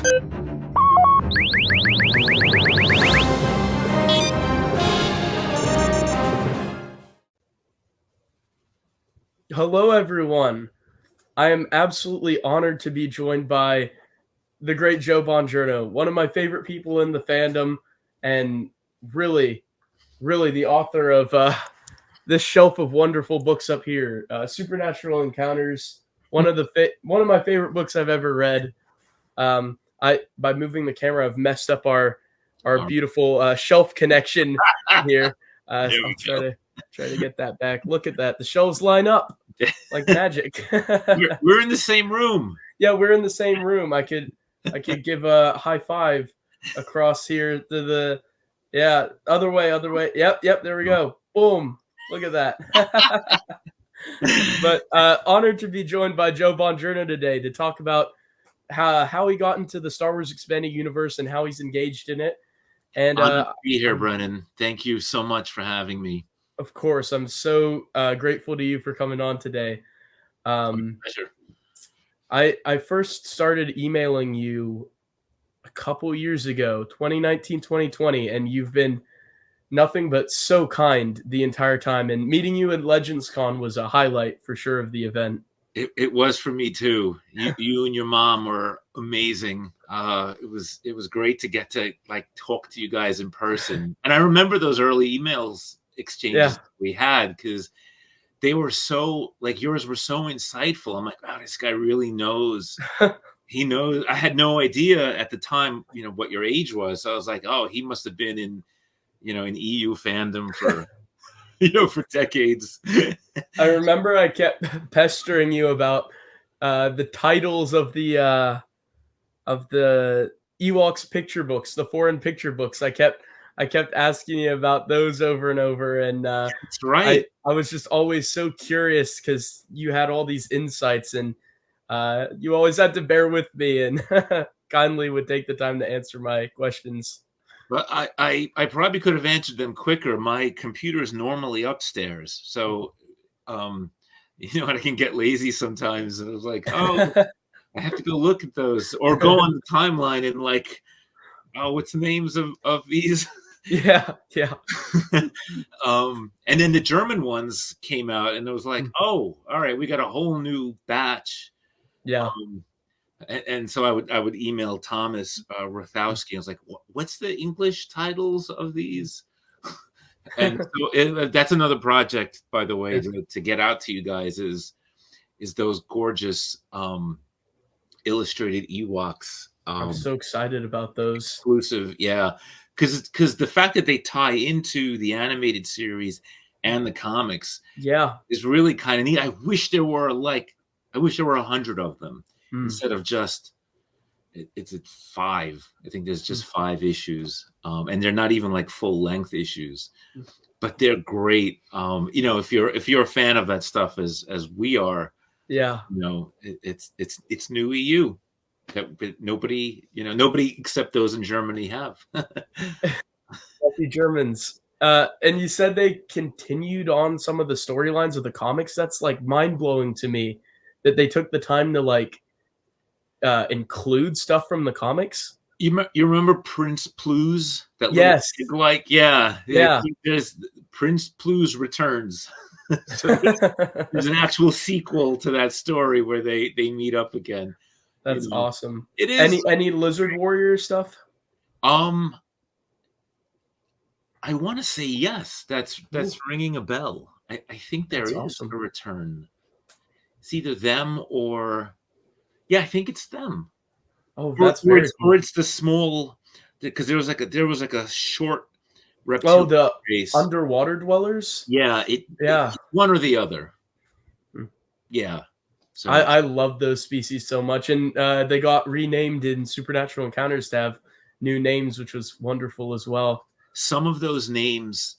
Hello, everyone. I am absolutely honored to be joined by the great Joe Bongiorno, one of my favorite people in the fandom, and really, really the author of this shelf of wonderful books up here, Supernatural Encounters. One of my favorite books I've ever read. I by moving the camera, I've messed up our beautiful shelf connection here. There I'll we go. try to get that back. Look at that. The shelves line up like magic. We're in the same room. Yeah, we're in the same room. I could give a high five across here to the other way. Yep, there we go. Boom. Look at that. But honored to be joined by Joe Bongiorno today to talk about how he got into the Star Wars expanded universe and how he's engaged in it. And Honored to be here, Brennan. Thank you so much for having me. Of course, I'm so grateful to you for coming on today. Pleasure. I first started emailing you a couple years ago, 2019, 2020, and you've been nothing but so kind the entire time. And meeting you at Legends Con was a highlight for sure of the event. It was for me too. You and your mom were amazing. It was great to get to talk to you guys in person. And I remember those early emails exchanges we had because they were so yours were so insightful. I'm like, wow, this guy really knows. He knows. I had no idea at the time, what your age was. So I was like, oh, he must have been in EU fandom for for decades. I remember I kept pestering you about the titles of the Ewoks picture books, the foreign picture books. I kept asking you about those over and over, and that's right. I was just always so curious because you had all these insights, and you always had to bear with me and kindly would take the time to answer my questions. But I probably could have answered them quicker. My computer is normally upstairs, so I can get lazy sometimes. And I was like, oh, I have to go look at those, or go on the timeline and what's the names of these? Yeah. And then the German ones came out, and it was like, oh, all right, we got a whole new batch. Yeah. And so I would email Thomas Rothowski. I was like, what's the English titles of these? And so that's another project, by the way, to get out to you guys is those gorgeous illustrated Ewoks. I'm so excited about those. Exclusive, yeah. Because the fact that they tie into the animated series and the comics is really kind of neat. I wish there were 100 of them. Instead of just it's 5. I think there's just 5 issues, and they're not even full length issues, but they're great. If you're a fan of that stuff as we are, it's new EU that nobody except those in Germany have. Lucky Germans. And you said they continued on some of the storylines of the comics. That's mind blowing to me that they took the time to include stuff from the comics. You remember Prince Plu's? Yes. There's Prince Plu's Returns. So there's an actual sequel to that story where they meet up again. That's awesome. It is. Any Lizard Warrior stuff? I want to say yes. That's ringing a bell. I think there is a return. It's either them or. Yeah, I think it's them. Oh, that's very cool. Or it's the small, because there was a short reptile. Oh, the race. Underwater dwellers. Yeah, it's one or the other. Yeah, so I love those species so much, and they got renamed in Supernatural Encounters to have new names, which was wonderful as well. Some of those names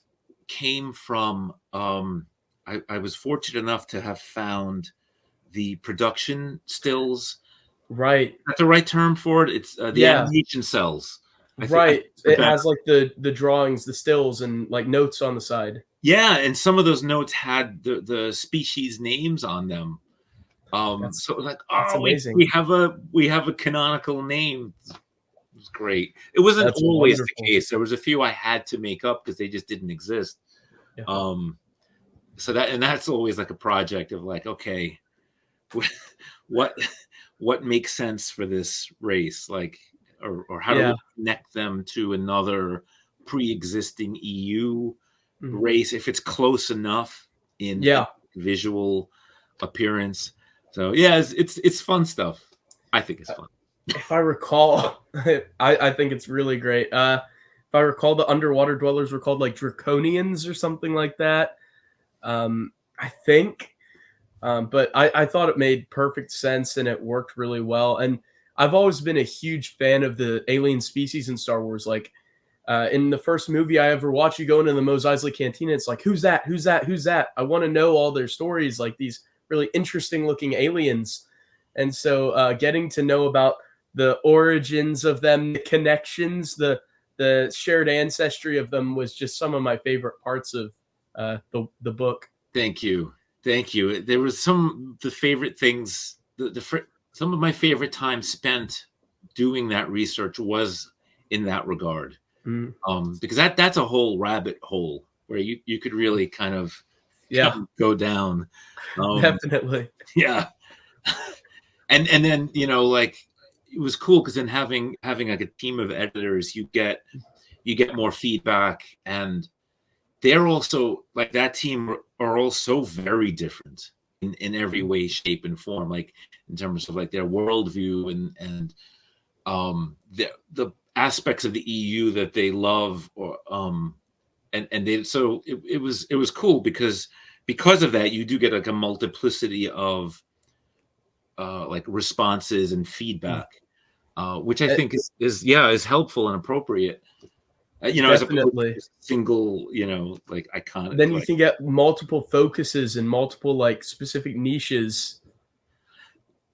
came from. I was fortunate enough to have found the production stills. Right. That's the right term for it. It's the animation cells. Right. It has the drawings, the stills, and notes on the side. Yeah, and some of those notes had the species names on them. That's So it was like, that's oh, amazing. we have a canonical name. It was great. It wasn't That's always the wonderful. case. There was a few I had to make up because they just didn't exist. Yeah. So that's always like a project of like, okay, what what makes sense for this race, like, or how do Yeah. we connect them to another pre-existing EU Mhm. race if it's close enough in Yeah. visual appearance. So yeah, it's fun stuff. I think it's fun. If I recall, I think it's really great. If I recall, the underwater dwellers were called like draconians or something like that. I think. But I thought it made perfect sense and it worked really well. And I've always been a huge fan of the alien species in Star Wars. Like in the first movie I ever watched, you go into the Mos Eisley Cantina. It's like, who's that? Who's that? Who's that? I want to know all their stories, like these really interesting looking aliens. And so getting to know about the origins of them, the connections, the shared ancestry of them was just some of my favorite parts of the book. Thank you, thank you. There was some the favorite things. Some of my favorite time spent doing that research was in that regard. Mm, Because that's a whole rabbit hole where you could really kind of yeah, go down. definitely. Yeah, and then like it was cool because then having like a team of editors, you get more feedback, and they're also like that team are all so very different in every way, shape, and form. Like in terms of like their worldview and the aspects of the EU that they love, or and they so it was cool because of that you do get like a multiplicity of like responses and Mm. feedback, which I Eh, think is helpful and appropriate. As opposed to Definitely. just single, like iconic, Then you like can get multiple focuses and multiple like specific niches.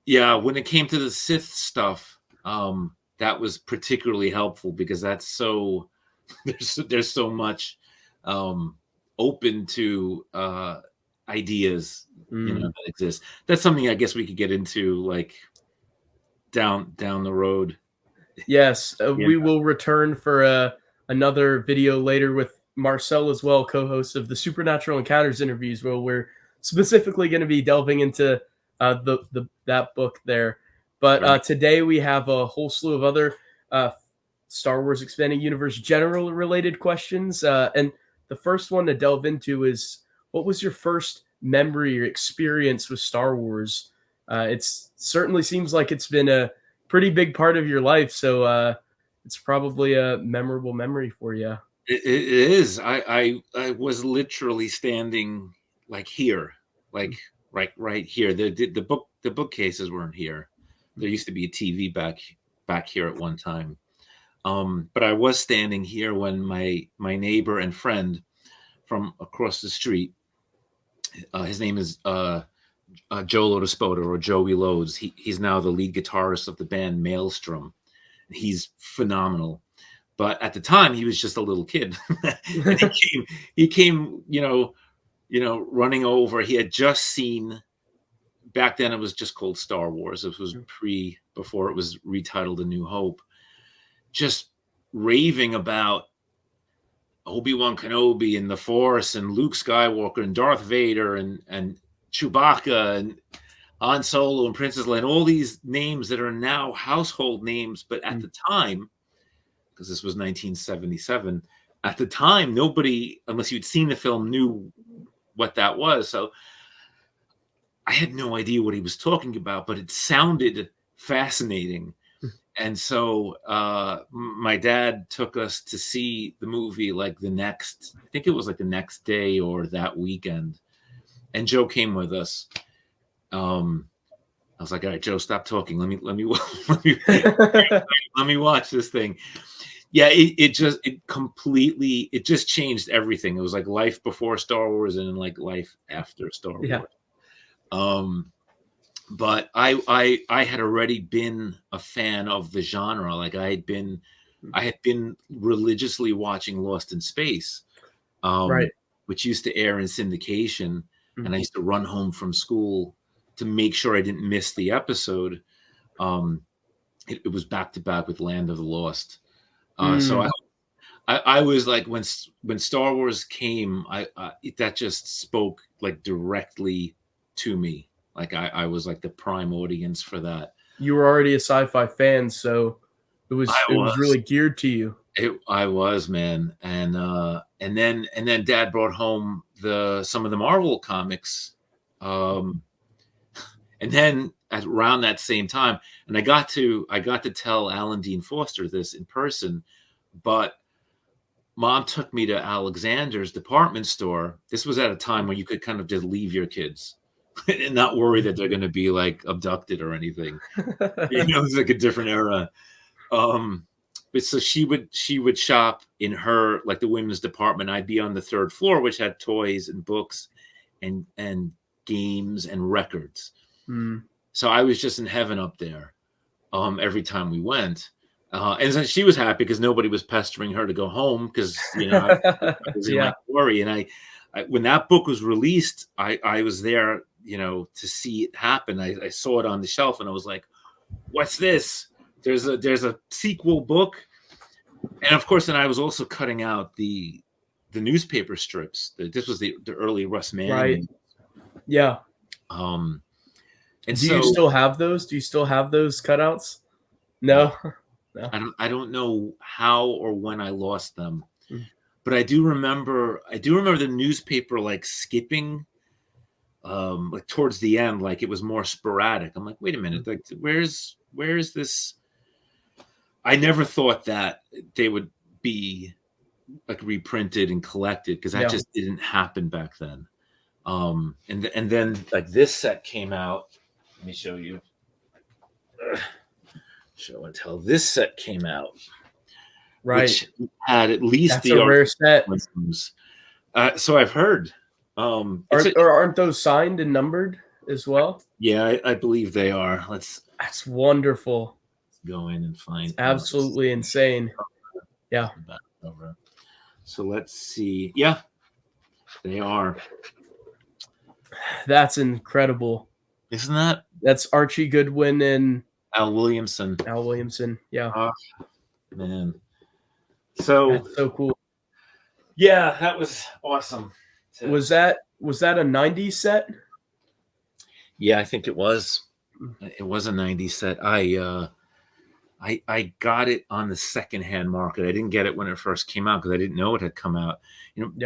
yeah. When it came to the Sith stuff, that was particularly helpful because that's so there's so much open to ideas, Mm. that exist. That's something I guess we could get into like down the road. Yes, Yeah, we will return for another video later with Marcel as well, co-host of the Supernatural Encounters interviews, where we're specifically going to be delving into the that book there. But right. today we have a whole slew of other uh, Star Wars Expanding Universe general related questions, and the first one to delve into is, what was your first memory or experience with Star Wars? It certainly seems like it's been a pretty big part of your life. So it's probably a memorable memory for you. It is. I was literally standing like here, like right here. The bookcases weren't here. There used to be a TV back here at one time. But I was standing here when my neighbor and friend from across the street, his name is Joe Lodespoda, or Joey Loads. He's now the lead guitarist of the band Maelstrom. He's phenomenal. But at the time, he was just a little kid, and he came, running over. He had just seen, back then it was just called Star Wars. It was before it was retitled A New Hope. Just raving about Obi-Wan Kenobi and the Force and Luke Skywalker and Darth Vader and Chewbacca and Han Solo and Princess Leia, and all these names that are now household names. But at the time, because this was 1977, at the time, nobody, unless you'd seen the film, knew what that was. So I had no idea what he was talking about, but it sounded fascinating. And so my dad took us to see the movie like I think it was like the next day or that weekend. And Joe came with us. I was like, all right, Joe, stop talking. Let me let me watch this thing. Yeah, it just changed everything. It was like life before Star Wars and like life after Star Yeah. Wars. But I had already been a fan of the genre. Like I had been religiously watching Lost in Space, Right. which used to air in syndication, and I used to run home from school to make sure I didn't miss the episode, it was back to back with Land of the Lost. So I was like, when Star Wars came, that just spoke like directly to me. Like I was like the prime audience for that. You were already a sci-fi fan, so it was really geared to you. I was, man, and then Dad brought home some of the Marvel comics, and then around that same time, and I got to tell Alan Dean Foster this in person, but Mom took me to Alexander's department store. This was at a time when you could kind of just leave your kids and not worry that they're going to be like abducted or anything. It's like a different era. But so she would shop in her, like, the women's department. I'd be on the third floor, which had toys and books and games and records. So I was just in heaven up there every time we went. And so she was happy because nobody was pestering her to go home because, I was in my glory. And I, when that book was released, I was there, to see it happen. I saw it on the shelf and I was like, what's this? There's a sequel book. And of course, then I was also cutting out the newspaper strips. This was the early Russ Mann. Right. Yeah. And do you still have those? Do you still have those cutouts? No. No. I don't know how or when I lost them, but I do remember the newspaper like skipping, like towards the end, like it was more sporadic. I'm like, wait a minute, like where is this? I never thought that they would be like reprinted and collected because that just didn't happen back then. And then like this set came out. Let me show you. Show and tell. This set came out, right? Which had at least that's a rare set. So I've heard. Aren't those signed and numbered as well? Yeah, I believe they are. That's wonderful. Let's go in and find. It's absolutely insane. Yeah. So let's see. Yeah, they are. That's incredible. Isn't that? That's Archie Goodwin and Al Williamson. Yeah. Oh, man. So that's so cool. Yeah, that was awesome. Was that a 90s set? Yeah, I think it was. It was a 90s set. I got it on the secondhand market. I didn't get it when it first came out because I didn't know it had come out.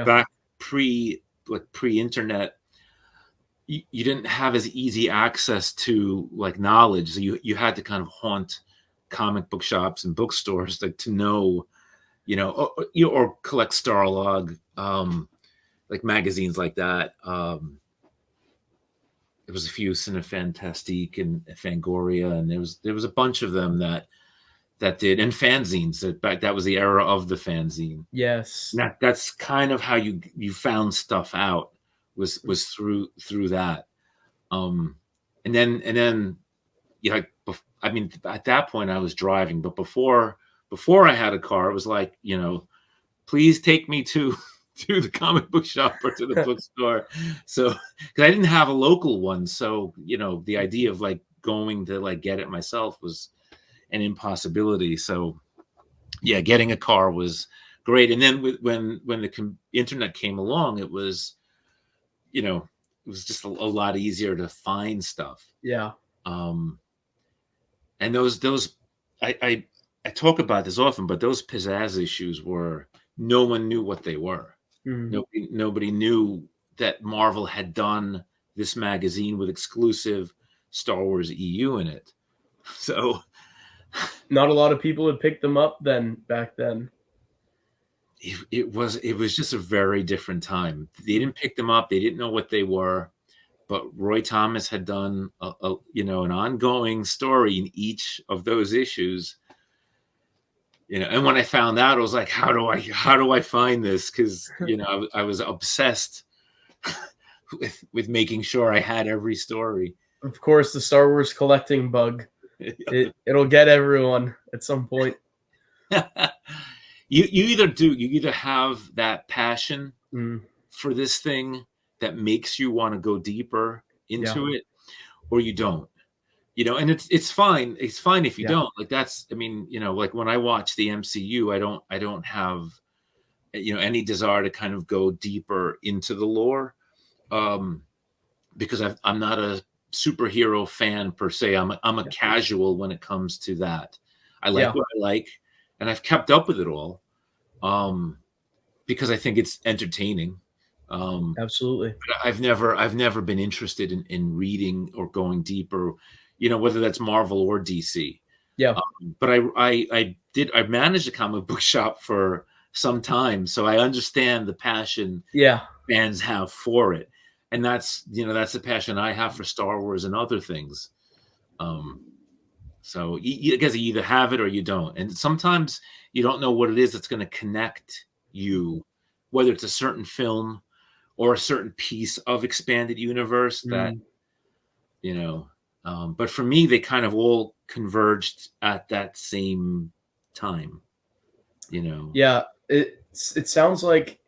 Back pre-internet, you didn't have as easy access to like knowledge. So you had to kind of haunt comic book shops and bookstores to know, or collect Starlog, like magazines like that. There was a few Cinefantastique and Fangoria, and there was a bunch of them that did, and fanzines. That was the era of the fanzine. Yes, that's kind of how you found stuff out. Was through that, and then I mean, at that point I was driving, but before I had a car, it was like, please take me to the comic book shop or to the bookstore. So because I didn't have a local one, so the idea of like going to like get it myself was an impossibility. So yeah, getting a car was great. And then when the internet came along, it was it was just a lot easier to find stuff. Yeah. And those I talk about this often, but those pizzazz issues were, no one knew what they were. Nobody knew that Marvel had done this magazine with exclusive Star Wars EU in it. So not a lot of people had picked them up back then. It was just a very different time. They didn't pick them up. They didn't know what they were. But Roy Thomas had done an ongoing story in each of those issues. And when I found out, I was like, how do I find this? Because I was obsessed with making sure I had every story. Of course, the Star Wars collecting bug. It'll get everyone at some point. You either have that passion for this thing that makes you want to go deeper into it, or you don't. And it's fine. It's fine if you Yeah. don't. Like that's, I mean, like when I watch the MCU, I don't have any desire to kind of go deeper into the lore, because I'm not a superhero fan per se. I'm a Yeah. casual when it comes to that. I like Yeah. what I like, and I've kept up with it all, because I think it's entertaining. Absolutely. But I've never been interested in reading or going deeper, whether that's Marvel or DC. Yeah. But I managed a comic book shop for some time, so I understand the passion Yeah. fans have for it, and that's the passion I have for Star Wars and other things. So I guess you either have it or you don't, and sometimes you don't know what it is that's going to connect you, whether it's a certain film or a certain piece of expanded universe that Mm. but for me they kind of all converged at that same time. Yeah. It sounds like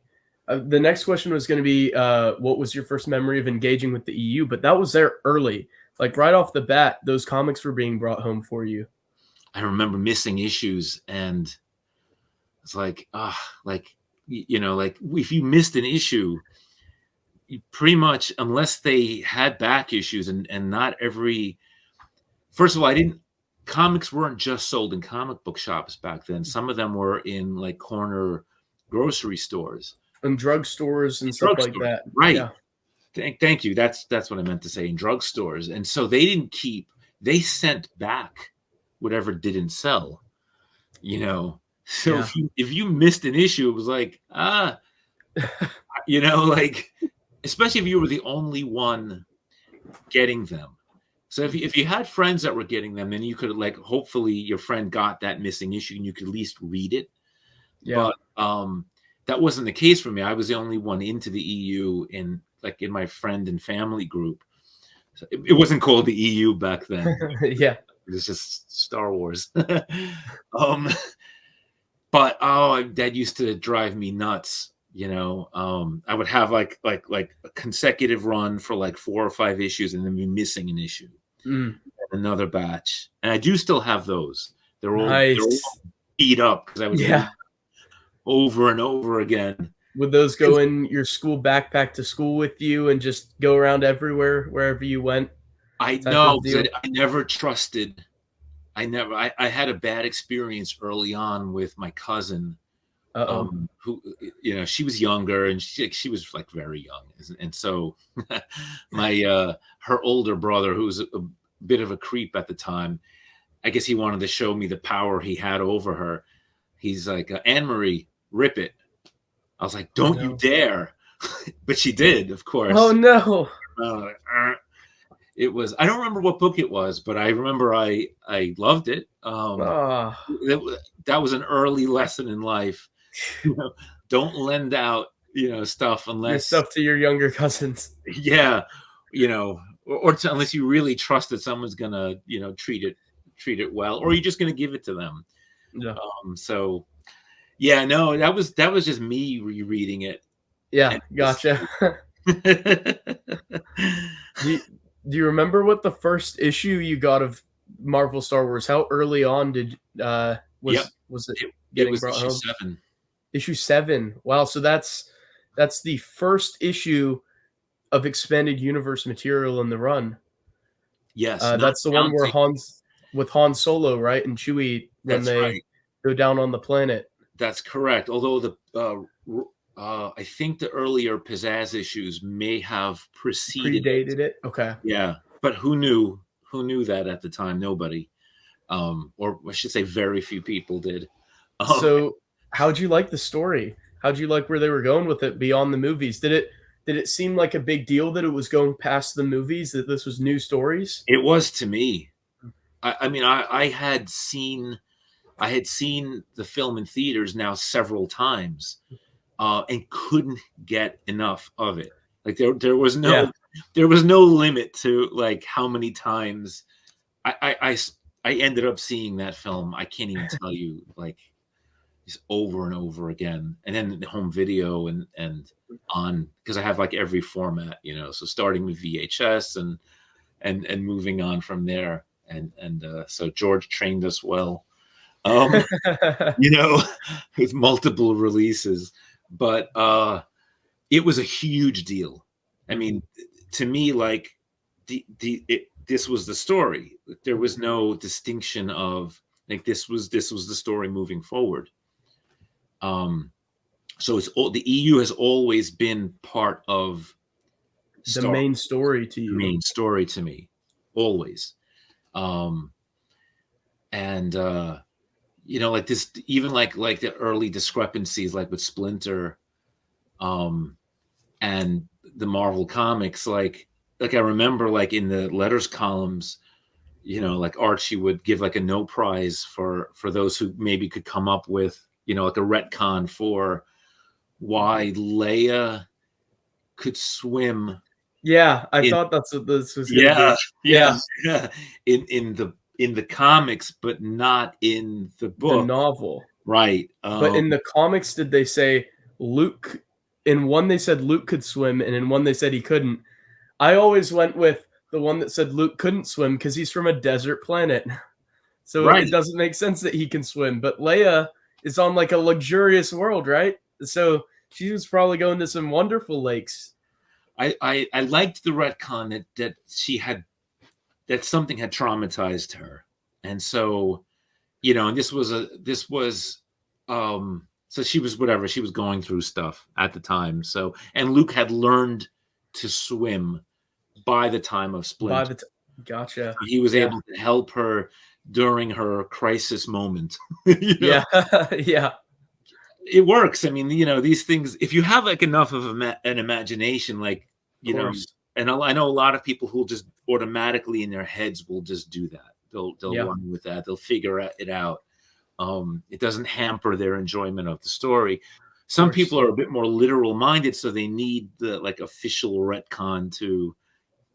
the next question was going to be what was your first memory of engaging with the EU? But that was there early. Like right off the bat, those comics were being brought home for you. I remember missing issues, and it's like like like if you missed an issue, you pretty much, unless they had back issues, and not every, first of all, I didn't comics weren't just sold in comic book shops back then. Some of them were in like corner grocery stores And drugstores and stuff like drugstores, that. right? Yeah. Thank you. That's what I meant to say, in drugstores. And so they sent back whatever didn't sell, So Yeah. if you missed an issue, it was like, like, especially if you were the only one getting them. So if you had friends that were getting them, then you could, like, hopefully your friend got that missing issue and you could at least read it. Yeah. But that wasn't the case for me. I was the only one into the EU in my friend and family group. So it wasn't called the EU back then. Yeah. It was just Star Wars. But that used to drive me nuts. I would have like a consecutive run for like 4 or 5 issues, and then be missing an issue, Mm. another batch, and I do still have those. They're all Nice. beat up because I would read Yeah. over and over again. Would those go in your school backpack to school with you and just go around everywhere, wherever you went? I Type know, of deal? I never trusted. I had a bad experience early on with my cousin, Uh-oh. who, she was younger, and she was like very young, and so my her older brother, who was a bit of a creep at the time, I guess he wanted to show me the power he had over her. He's like, Anne Marie, rip it. I was like, don't you dare. But she did, of course. Oh no. It was, I don't remember what book it was, but I remember I loved it. That was an early lesson in life. Don't lend out, stuff Your unless, stuff to your younger cousins. yeah, unless you really trust that someone's gonna, treat it well, or you're just gonna give it to them. Yeah. So yeah, no, that was just me rereading it. Yeah, gotcha. Do you remember what the first issue you got of Marvel Star Wars? How early on did was it getting was brought issue home? 7. Issue 7. Wow, so that's the first issue of expanded universe material in the run. Yes, that's the one where Han Solo, right, and Chewie when that's they right. go down on the planet. That's correct. Although I think the earlier pizzazz issues may have Predated it. Okay. Yeah, but who knew? Who knew that at the time? Nobody, or I should say, very few people did. So, how'd you like the story? How'd you like where they were going with it beyond the movies? Did it seem like a big deal that it was going past the movies? That this was new stories? It was to me. I mean, I had seen the film in theaters now several times, and couldn't get enough of it. Like there was no limit to like how many times I ended up seeing that film. I can't even tell you, like, just over and over again. And then the home video and on, because I have like every format, so starting with VHS and and moving on from there. And so George trained us well, um, you know, with multiple releases. But it was a huge deal. I mean, to me, like this was the story. There was no distinction of like this was the story moving forward. So it's all the EU has always been part of The main story to the you. main story to me, always. And you know, like this, even like the early discrepancies, like with Splinter, and the Marvel comics, like I remember like in the letters columns, you know, like Archie would give like a no prize for those who maybe could come up with, you know, like a retcon for why Leia could swim. Yeah, I thought that's what this was going to Yeah, be. yeah, yeah. In the comics, but not in the The book. novel. Right. But in the comics, did they say Luke? In one, they said Luke could swim, and in one, they said he couldn't. I always went with the one that said Luke couldn't swim because he's from a desert planet. So right. it doesn't make sense that he can swim. But Leia is on like a luxurious world, right? So she was probably going to some wonderful lakes. I liked the retcon that she had, that something had traumatized her. And so, you know, and this was so she was whatever, she was going through stuff at the time. So, and Luke had learned to swim by the time of Splinter. Gotcha. So he was able to help her during her crisis moment. You know? Yeah. Yeah. It works. I mean, you know, these things, if you have like enough of an imagination, like, you know, and I know a lot of people who just automatically in their heads will just do that. They'll run with that. They'll figure it out. It doesn't hamper their enjoyment of the story. Some people are a bit more literal minded, so they need the like official retcon to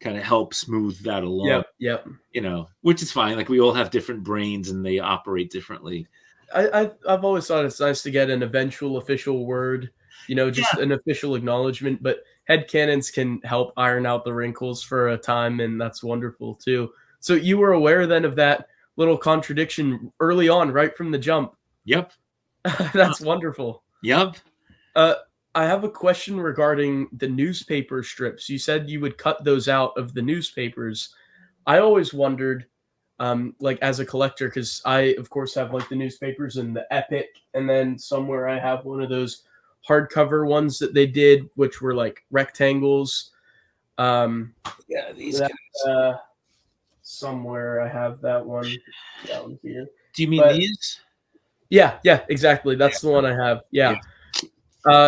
kind of help smooth that along. Yep. You know, which is fine. Like we all have different brains and they operate differently. I've always thought it's nice to get an eventual official word, you know, just an official acknowledgement. But headcanons can help iron out the wrinkles for a time, and that's wonderful too. So you were aware then of that little contradiction early on, right from the jump. Yep. That's wonderful. Yep. I have a question regarding the newspaper strips. You said you would cut those out of the newspapers. I always wondered, like as a collector, because I of course have like the newspapers and the Epic, and then somewhere I have one of those hardcover ones that they did, which were like rectangles. Yeah, these guys. Somewhere I have that one down here. Do you mean these? Yeah, exactly. That's the one I have. Yeah.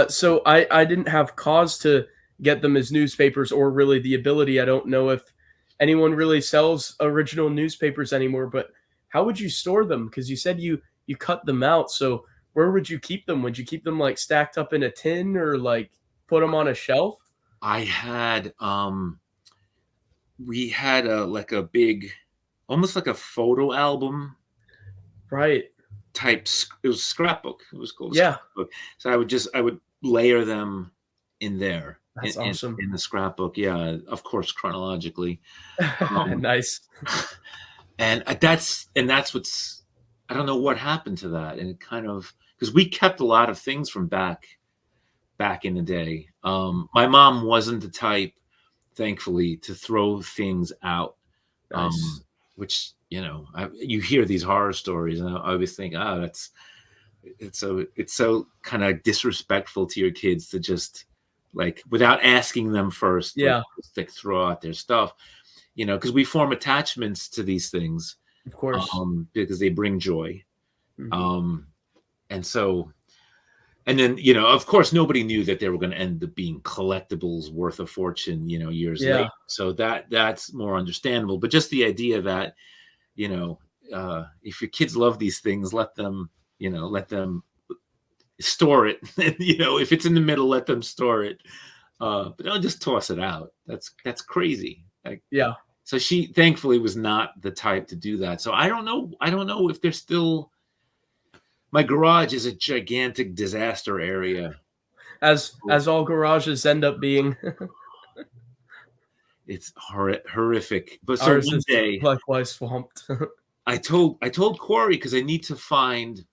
So I didn't have cause to get them as newspapers, or really the ability. I don't know if anyone really sells original newspapers anymore, but how would you store them? Because you said you cut them out. So where would you keep them? Would you keep them like stacked up in a tin, or like put them on a shelf? I had we had like a big, almost like a photo album, right? Type. It was scrapbook. It was called scrapbook. So I would layer them in there. That's awesome. In the scrapbook. Yeah, of course, chronologically. Nice. And that's what's, I don't know what happened to that. And it kind of, because we kept a lot of things from back in the day. My mom wasn't the type, thankfully, to throw things out. Nice. Which, you know, you hear these horror stories, and I always think, it's so kind of disrespectful to your kids to just, like, without asking them first, like throw out their stuff, you know, because we form attachments to these things, of course, because they bring joy. And so, and then, you know, of course, nobody knew that they were going to end up being collectibles worth a fortune, you know, years later. So that's more understandable. But just the idea that, you know, if your kids love these things, let them store it. You know, if it's in the middle, let them store it. But don't just toss it out. That's crazy. Like, so she thankfully was not the type to do that. So I don't know if they're still. My garage is a gigantic disaster area, as all garages end up being. It's horrific. But so Ours one is day likewise swamped. I told Corey, because I need to find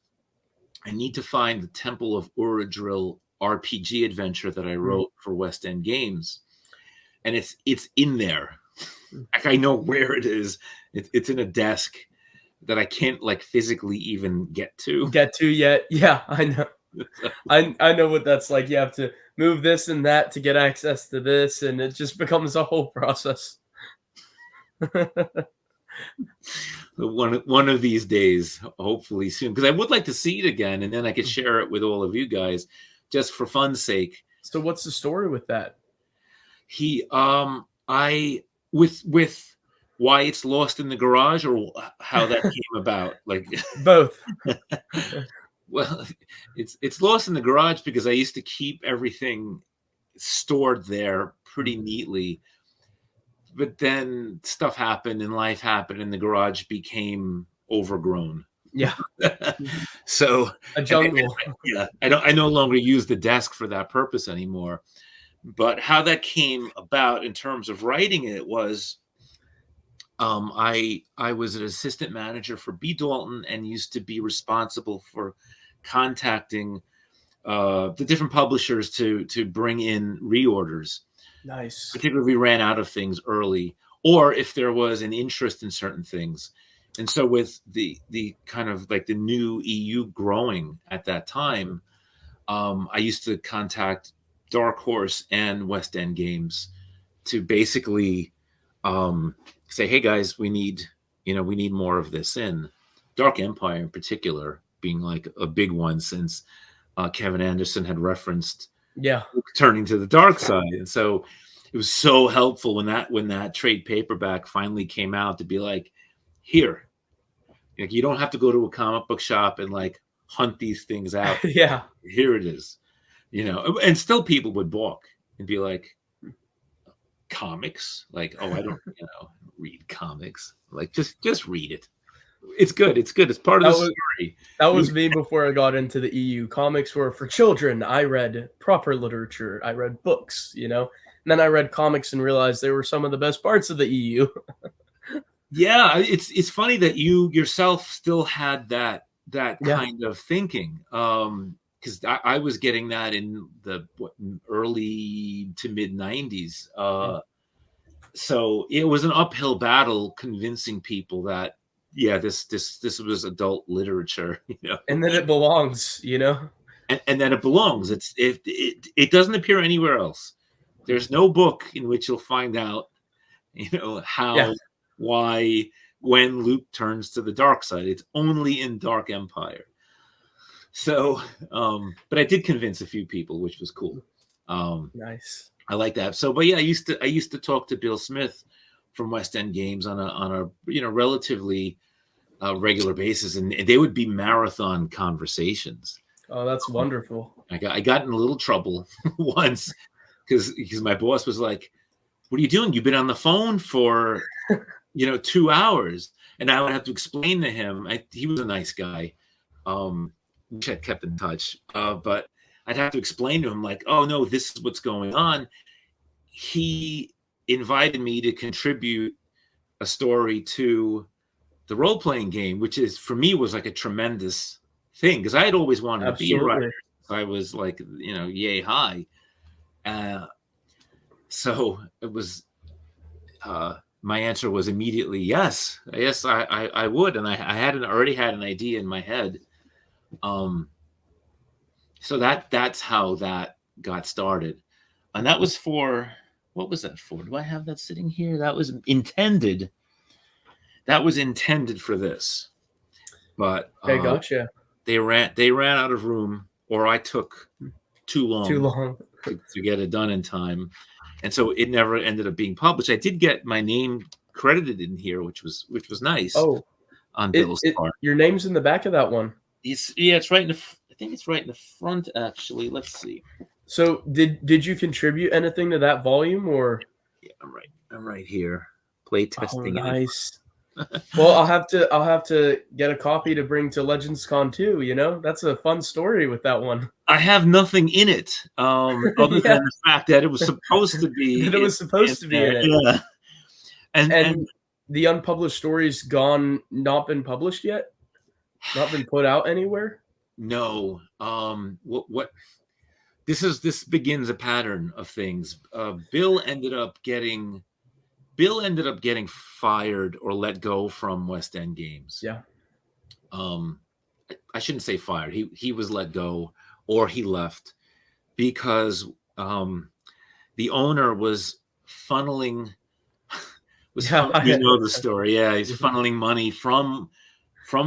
the Temple of Uradrill RPG adventure that I wrote for West End Games, and it's in there. Like, I know where it is. It's in a desk that I can't like physically even get to. Yet. Yeah, I know. I know what that's like. You have to move this and that to get access to this, and it just becomes a whole process. One of these days, hopefully soon, because I would like to see it again, and then I could share it with all of you guys, just for fun's sake. So, what's the story with that? With why it's lost in the garage, or how that came about, like Both. Well, it's lost in the garage because I used to keep everything stored there pretty neatly. But then stuff happened and life happened and the garage became overgrown. Yeah. So a jungle. I no longer use the desk for that purpose anymore. But how that came about in terms of writing it was, I was an assistant manager for B. Dalton and used to be responsible for contacting the different publishers to bring in reorders. Nice. Particularly if we ran out of things early, or if there was an interest in certain things. And so with the kind of like the new EU growing at that time, I used to contact Dark Horse and West End Games to basically say, hey guys, we need more of this in. Dark Empire in particular being like a big one, since Kevin Anderson had referenced turning to the dark side. And so it was so helpful when that trade paperback finally came out to be like, here, like, you don't have to go to a comic book shop and like hunt these things out. Yeah. Here it is, and still people would balk and be like, comics? Like, oh, I don't, read comics. Like, just read it. It's good. It's part of the story. That was me before I got into the EU. Comics were for children. I read proper literature. I read books, And then I read comics and realized they were some of the best parts of the EU. Yeah, it's funny that you yourself still had that kind of thinking. Because I was getting that in the early to mid 90s. So it was an uphill battle convincing people that, this was adult literature, and then it belongs, and then it belongs. It doesn't appear anywhere else. There's no book in which you'll find out, how, why, when Luke turns to the dark side. It's only in Dark Empire. So, but I did convince a few people, which was cool. Nice. I like that. So, but yeah, I used to talk to Bill Smith from West End Games on a relatively regular basis, and they would be marathon conversations. Oh, that's wonderful. I got in a little trouble once because my boss was like, "What are you doing? You've been on the phone for 2 hours," and I would have to explain to him. He was a nice guy. Which had kept in touch, but I'd have to explain to him like, "Oh no, this is what's going on." He invited me to contribute a story to the role-playing game, which is for me was like a tremendous thing because I had always wanted to be a writer. I was like, yay high. So it was. My answer was immediately yes. Yes, I would, and I already had an idea in my head. So that's how that got started, and that was for, what was that for? Do I have that sitting here? That was intended for this, but gotcha. They ran out of room, or I took too long to get it done in time, and so it never ended up being published. I did get my name credited in here, which was nice. Oh, on Bill's part. Your name's in the back of that one. It's right in the. I think it's right in the front, actually. Let's see. So did you contribute anything to that volume, or? Yeah, I'm right here. Play testing. Oh, nice. Well, I'll have to get a copy to bring to Legends Con too, you know? That's a fun story with that one. I have nothing in it, other Yeah, than the fact that it was supposed to that it be was supposed to be there. in it. Yeah. And And the unpublished story's gone, not been published yet? Not been put out anywhere? no, what this begins a pattern of things. Bill ended up getting fired or let go from West End Games. Yeah. Um, I shouldn't say fired. He was let go or he left because the owner was funneling you Yeah. know the story. Yeah, he's Mhm. funneling money from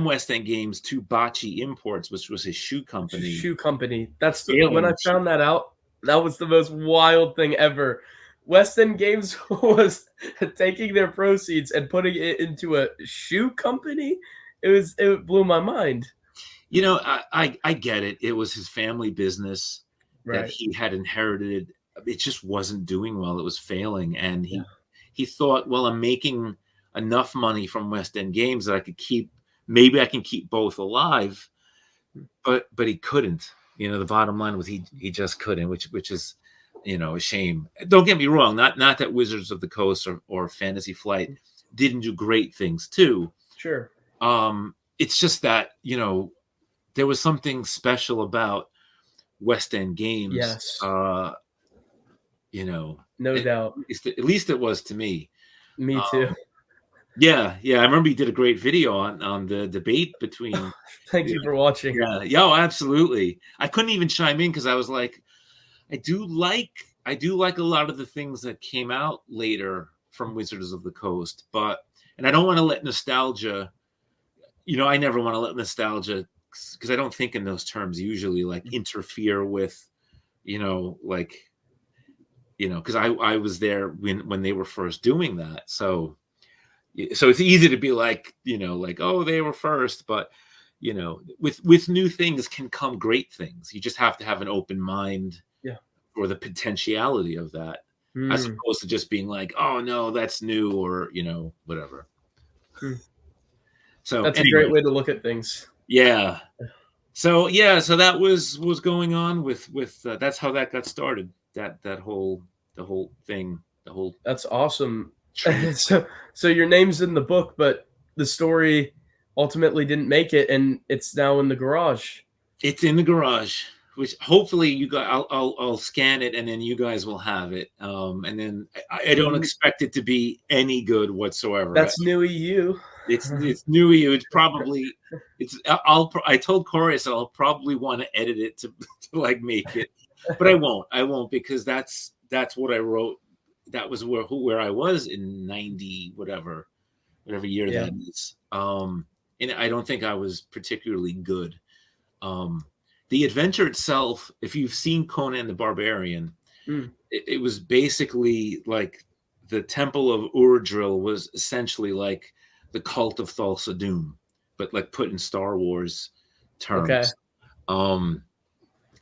West End Games to Bocce Imports, which was his shoe company. Shoe company. That's when I Failing shoe. found that out, that was the most wild thing ever. West End Games was taking their proceeds and putting it into a shoe company. It blew my mind. You know, I get it. It was his family business that Right. he had inherited. It just wasn't doing well. It was failing, and Yeah. he thought, well, I'm making enough money from West End Games that I could keep. Maybe I can keep both alive, but he couldn't. You know, the bottom line was he just couldn't, which is, you know, a shame. Don't get me wrong. Not that Wizards of the Coast or Fantasy Flight didn't do great things too. Sure. It's just that, you know, there was something special about West End Games. Yes. You know, No doubt. at least it was to me. Me too. Yeah, yeah. I remember you did a great video on the debate between. Thank you for watching. Yeah, yo, absolutely. I couldn't even chime in because I was like, I do like a lot of the things that came out later from Wizards of the Coast, and I don't want to let nostalgia. You know, I never want to let nostalgia, because I don't think in those terms usually, like interfere with, you know, like, you know, because I was there when they were first doing that, so it's easy to be like, you know, like, oh, they were first, but you know, with new things can come great things. You just have to have an open mind Yeah. for the potentiality of that, as Mm. opposed to just being like, oh no, that's new, or you know, whatever. Mm. So That's a great anyway, way to look at things. yeah. So so that was going on with that's how that got started. That whole the whole thing, the whole That's awesome. train. So your name's in the book, but the story ultimately didn't make it, and it's now in the garage. It's in the garage, which hopefully you guys, I'll scan it and then you guys will have it. And then I don't expect it to be any good whatsoever. That's new EU. It's new. It's probably I told Corey, I said I'll probably want to edit it to like make it, but I won't because that's what I wrote. That was where I was in 90 whatever year Yeah. that is. And I don't think I was particularly good. Um, the adventure itself, if you've seen Conan the Barbarian, Mm. it was basically like the Temple of Uradril was essentially like the cult of Thulsa Doom, but like put in Star Wars Okay. terms. Um,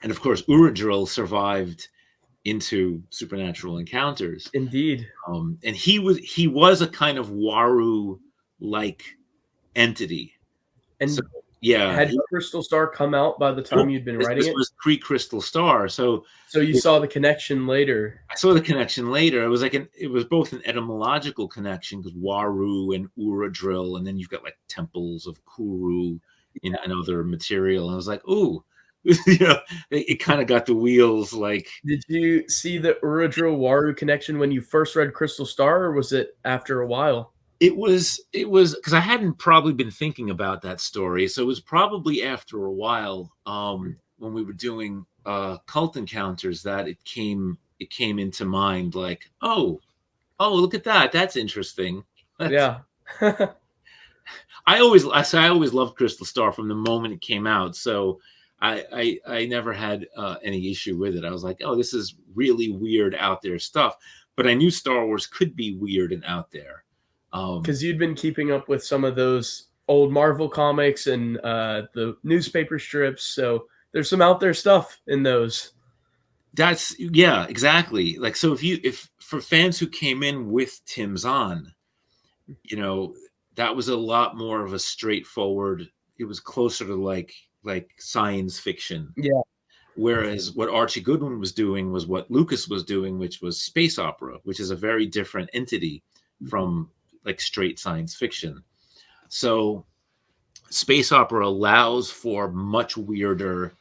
and of course, Uradril survived into supernatural encounters. Indeed. And he was a kind of Waru like entity. So And yeah, had Crystal Star come out by the time nope, you'd been this writing it? was pre-Crystal Star. So So you saw the connection later. I saw the connection later. It was like it was both an etymological connection because Waru and Uradril, and then you've got like temples of Kuru in another material. And I was like, ooh, you know, it kind of got the wheels like. Did you see the Uradril Waru connection when you first read Crystal Star, or was it after a while? It was because I hadn't probably been thinking about that story, so it was probably after a while when we were doing cult encounters that it came into mind, like, oh, look at that, that's interesting. Yeah. I always loved Crystal Star from the moment it came out, so I never had any issue with it. I was like, oh, this is really weird out there stuff, but I knew Star Wars could be weird and out there. Because you'd been keeping up with some of those old Marvel comics and the newspaper strips, so there's some out there stuff in those. That's yeah, exactly. Like, so if for fans who came in with Tim Zahn, you know, that was a lot more of a straightforward. It was closer to like science fiction. Yeah. Whereas what Archie Goodwin was doing was what Lucas was doing, which was space opera, which is a very different entity from like straight science fiction. So space opera allows for much weirder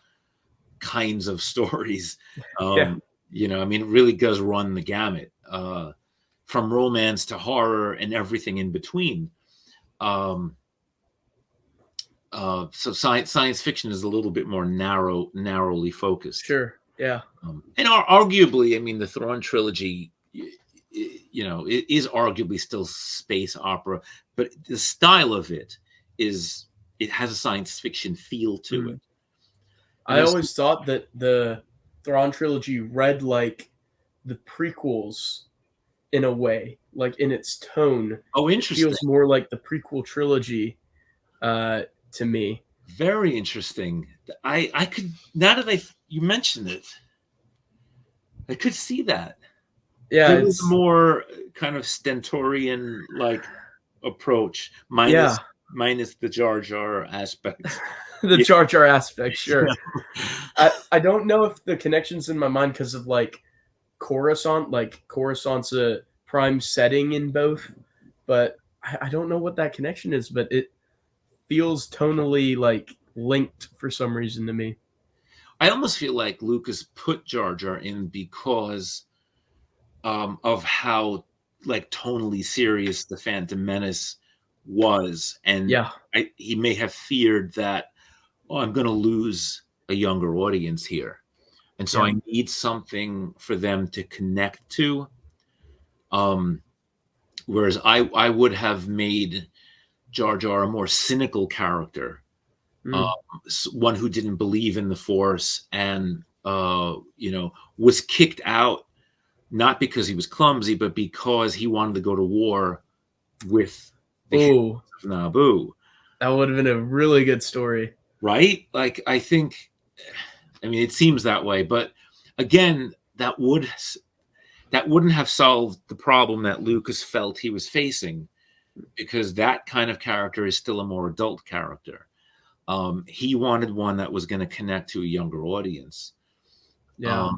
kinds of stories. Yeah. You know, I mean, it really does run the gamut, from romance to horror and everything in between. So science fiction is a little bit more narrowly focused. Sure. Yeah. And arguably, I mean, the Thrawn trilogy, you know, it is arguably still space opera, but the style of it has a science fiction feel to it. I always thought that the Thrawn trilogy read like the prequels in a way, like in its tone. Oh, interesting. It feels more like the prequel trilogy to me. Very interesting. I could, now that you mentioned it, I could see that. Yeah, there was a more kind of Stentorian like approach, minus the Jar Jar aspect. The Jar Jar aspect, sure. I don't know if the connection's in my mind because of like Coruscant. Like Coruscant's a prime setting in both, but I don't know what that connection is. But it feels tonally like linked for some reason to me. I almost feel like Lucas put Jar Jar in because of how like tonally serious the Phantom Menace was, and he may have feared that, oh, I'm going to lose a younger audience here, and so I need something for them to connect to. Whereas I would have made Jar Jar a more cynical character, one who didn't believe in the Force, and you know, was kicked out not because he was clumsy, but because he wanted to go to war with the humans of Naboo. That would have been a really good story, right? Like, I think, I mean, it seems that way, but again, that wouldn't have solved the problem that Lucas felt he was facing, because that kind of character is still a more adult character. He wanted one that was going to connect to a younger audience. Yeah.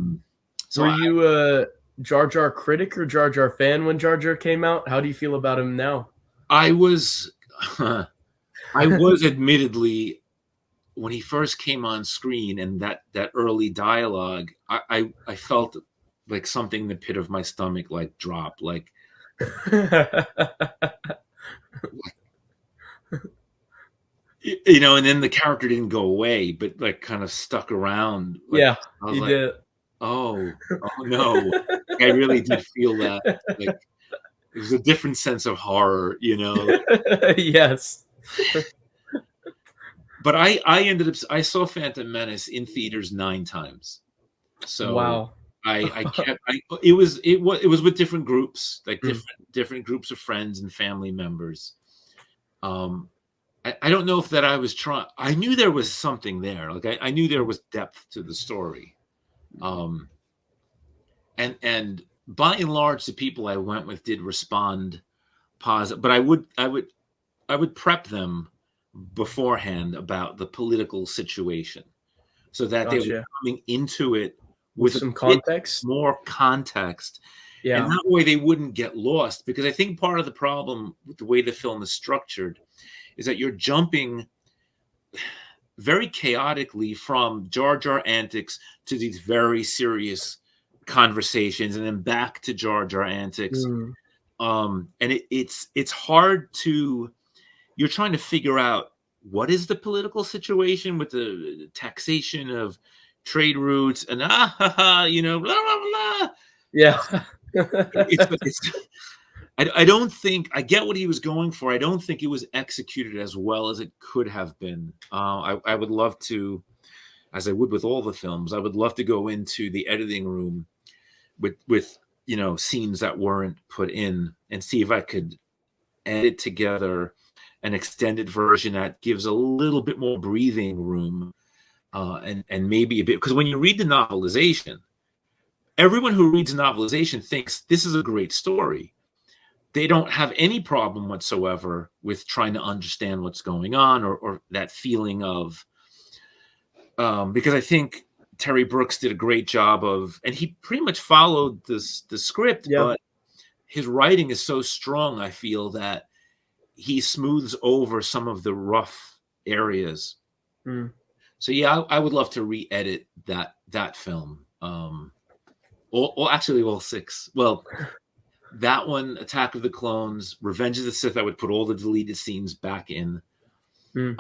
So were you a Jar Jar critic or Jar Jar fan when Jar Jar came out? How do you feel about him now? I was admittedly, when he first came on screen and that early dialogue, I felt like something in the pit of my stomach like dropped, like you know, and then the character didn't go away, but like kind of stuck around. Like, yeah, I was like, oh no, I really did feel that. Like, it was a different sense of horror, you know. Yes. But I saw Phantom Menace in theaters 9 times. So wow. It was with different groups, like different groups of friends and family members. I don't know if that I was trying. I knew there was something there. Like, I knew there was depth to the story. And by and large, the people I went with did respond positive. But I would prep them beforehand about the political situation, so that they were coming into it with some context, more context. Yeah. And that way they wouldn't get lost. Because I think part of the problem with the way the film is structured is that you're jumping very chaotically from Jar Jar antics to these very serious conversations, and then back to Jar Jar antics. And it's hard to, you're trying to figure out what is the political situation with the taxation of trade routes and you know, blah blah blah. Yeah. I don't think, I get what he was going for. I don't think it was executed as well as it could have been. I would love to, as I would with all the films, I would love to go into the editing room with you know, scenes that weren't put in, and see if I could edit together an extended version that gives a little bit more breathing room, and maybe a bit, because when you read the novelization, everyone who reads a novelization thinks this is a great story. they don't have any problem whatsoever with trying to understand what's going on, or that feeling of, because I think Terry Brooks did a great job of, and he pretty much followed the script, Yeah. but his writing is so strong, I feel, that he smooths over some of the rough areas. Mm. So yeah, I would love to re-edit that film. Actually, all six. Well, that one, Attack of the Clones, Revenge of the Sith, I would put all the deleted scenes back in. Mm.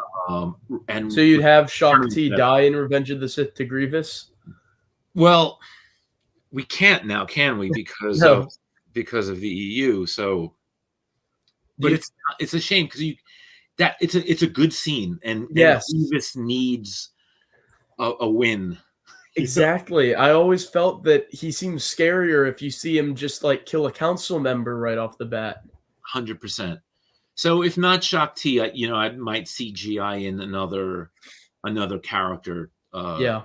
And So you'd have Shaak Return of Ti the Jedi. die in Revenge of the Sith to Grievous? Well, we can't now, can we? Because No. of the EU. So, but it's a shame, because it's a good scene, and Yes. Grievous needs a win. Exactly. I always felt that he seems scarier if you see him just like kill a council member right off the bat. 100%. So if not Shaak Ti, I might CGI in another character, Yeah.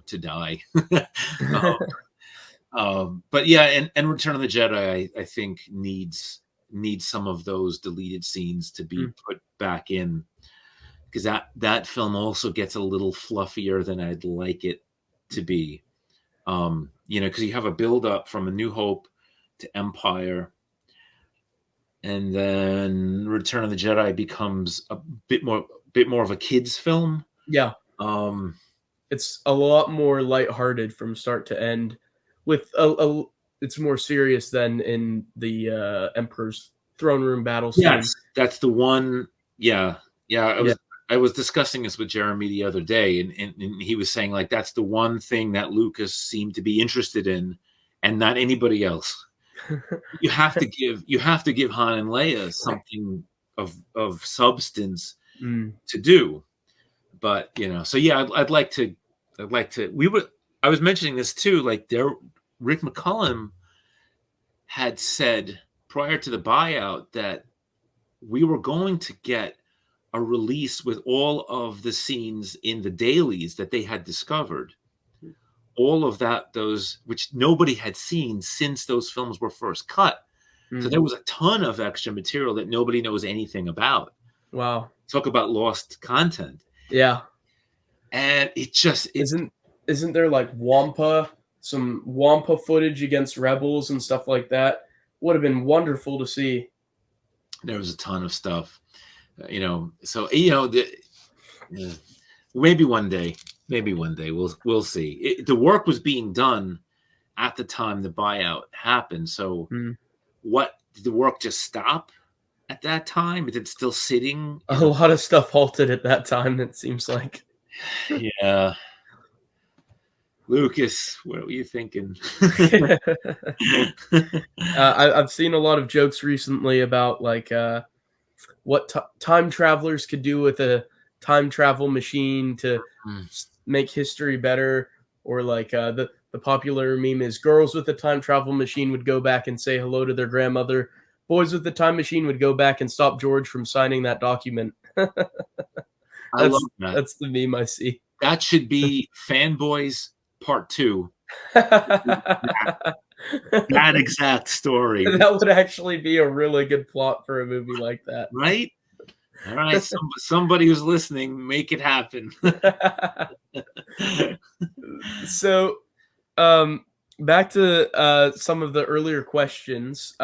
to die. But yeah, and Return of the Jedi, I think needs some of those deleted scenes to be put back in, because that film also gets a little fluffier than I'd like it to be. Because you have a build up from A New Hope to Empire, and then Return of the Jedi becomes a bit more of a kids film. Yeah. It's a lot more lighthearted from start to end, with it's more serious than in the Emperor's throne room battle scene. Yes, that's the one. Yeah. I was discussing this with Jeremy the other day, and he was saying, like, that's the one thing that Lucas seemed to be interested in, and not anybody else. You have to give Han and Leia something of substance to do. But so yeah, I'd like to. I was mentioning this too. Like, Rick McCallum had said prior to the buyout that we were going to get a release with all of the scenes in the dailies that they had discovered, all of those which nobody had seen since those films were first cut. So there was a ton of extra material that nobody knows anything about. Wow. Talk about lost content. Yeah. And it just isn't there like some Wampa footage against rebels and stuff like that? Would have been wonderful to see. There was a ton of stuff, so maybe one day we'll see. The work was being done at the time the buyout happened. So what, did the work just stop at that time? Is it still sitting? A lot of stuff halted at that time, it seems like. Yeah. Lucas, what were you thinking? I've seen a lot of jokes recently about like what time travelers could do with a time travel machine to make history better, or like the popular meme is girls with a time travel machine would go back and say hello to their grandmother. Boys with the time machine would go back and stop George from signing that document. I love that. That's the meme I see. That should be Fanboys Part 2. That exact story. That would actually be a really good plot for a movie like that. Right? All right. Somebody who's listening, make it happen. So, back to some of the earlier questions.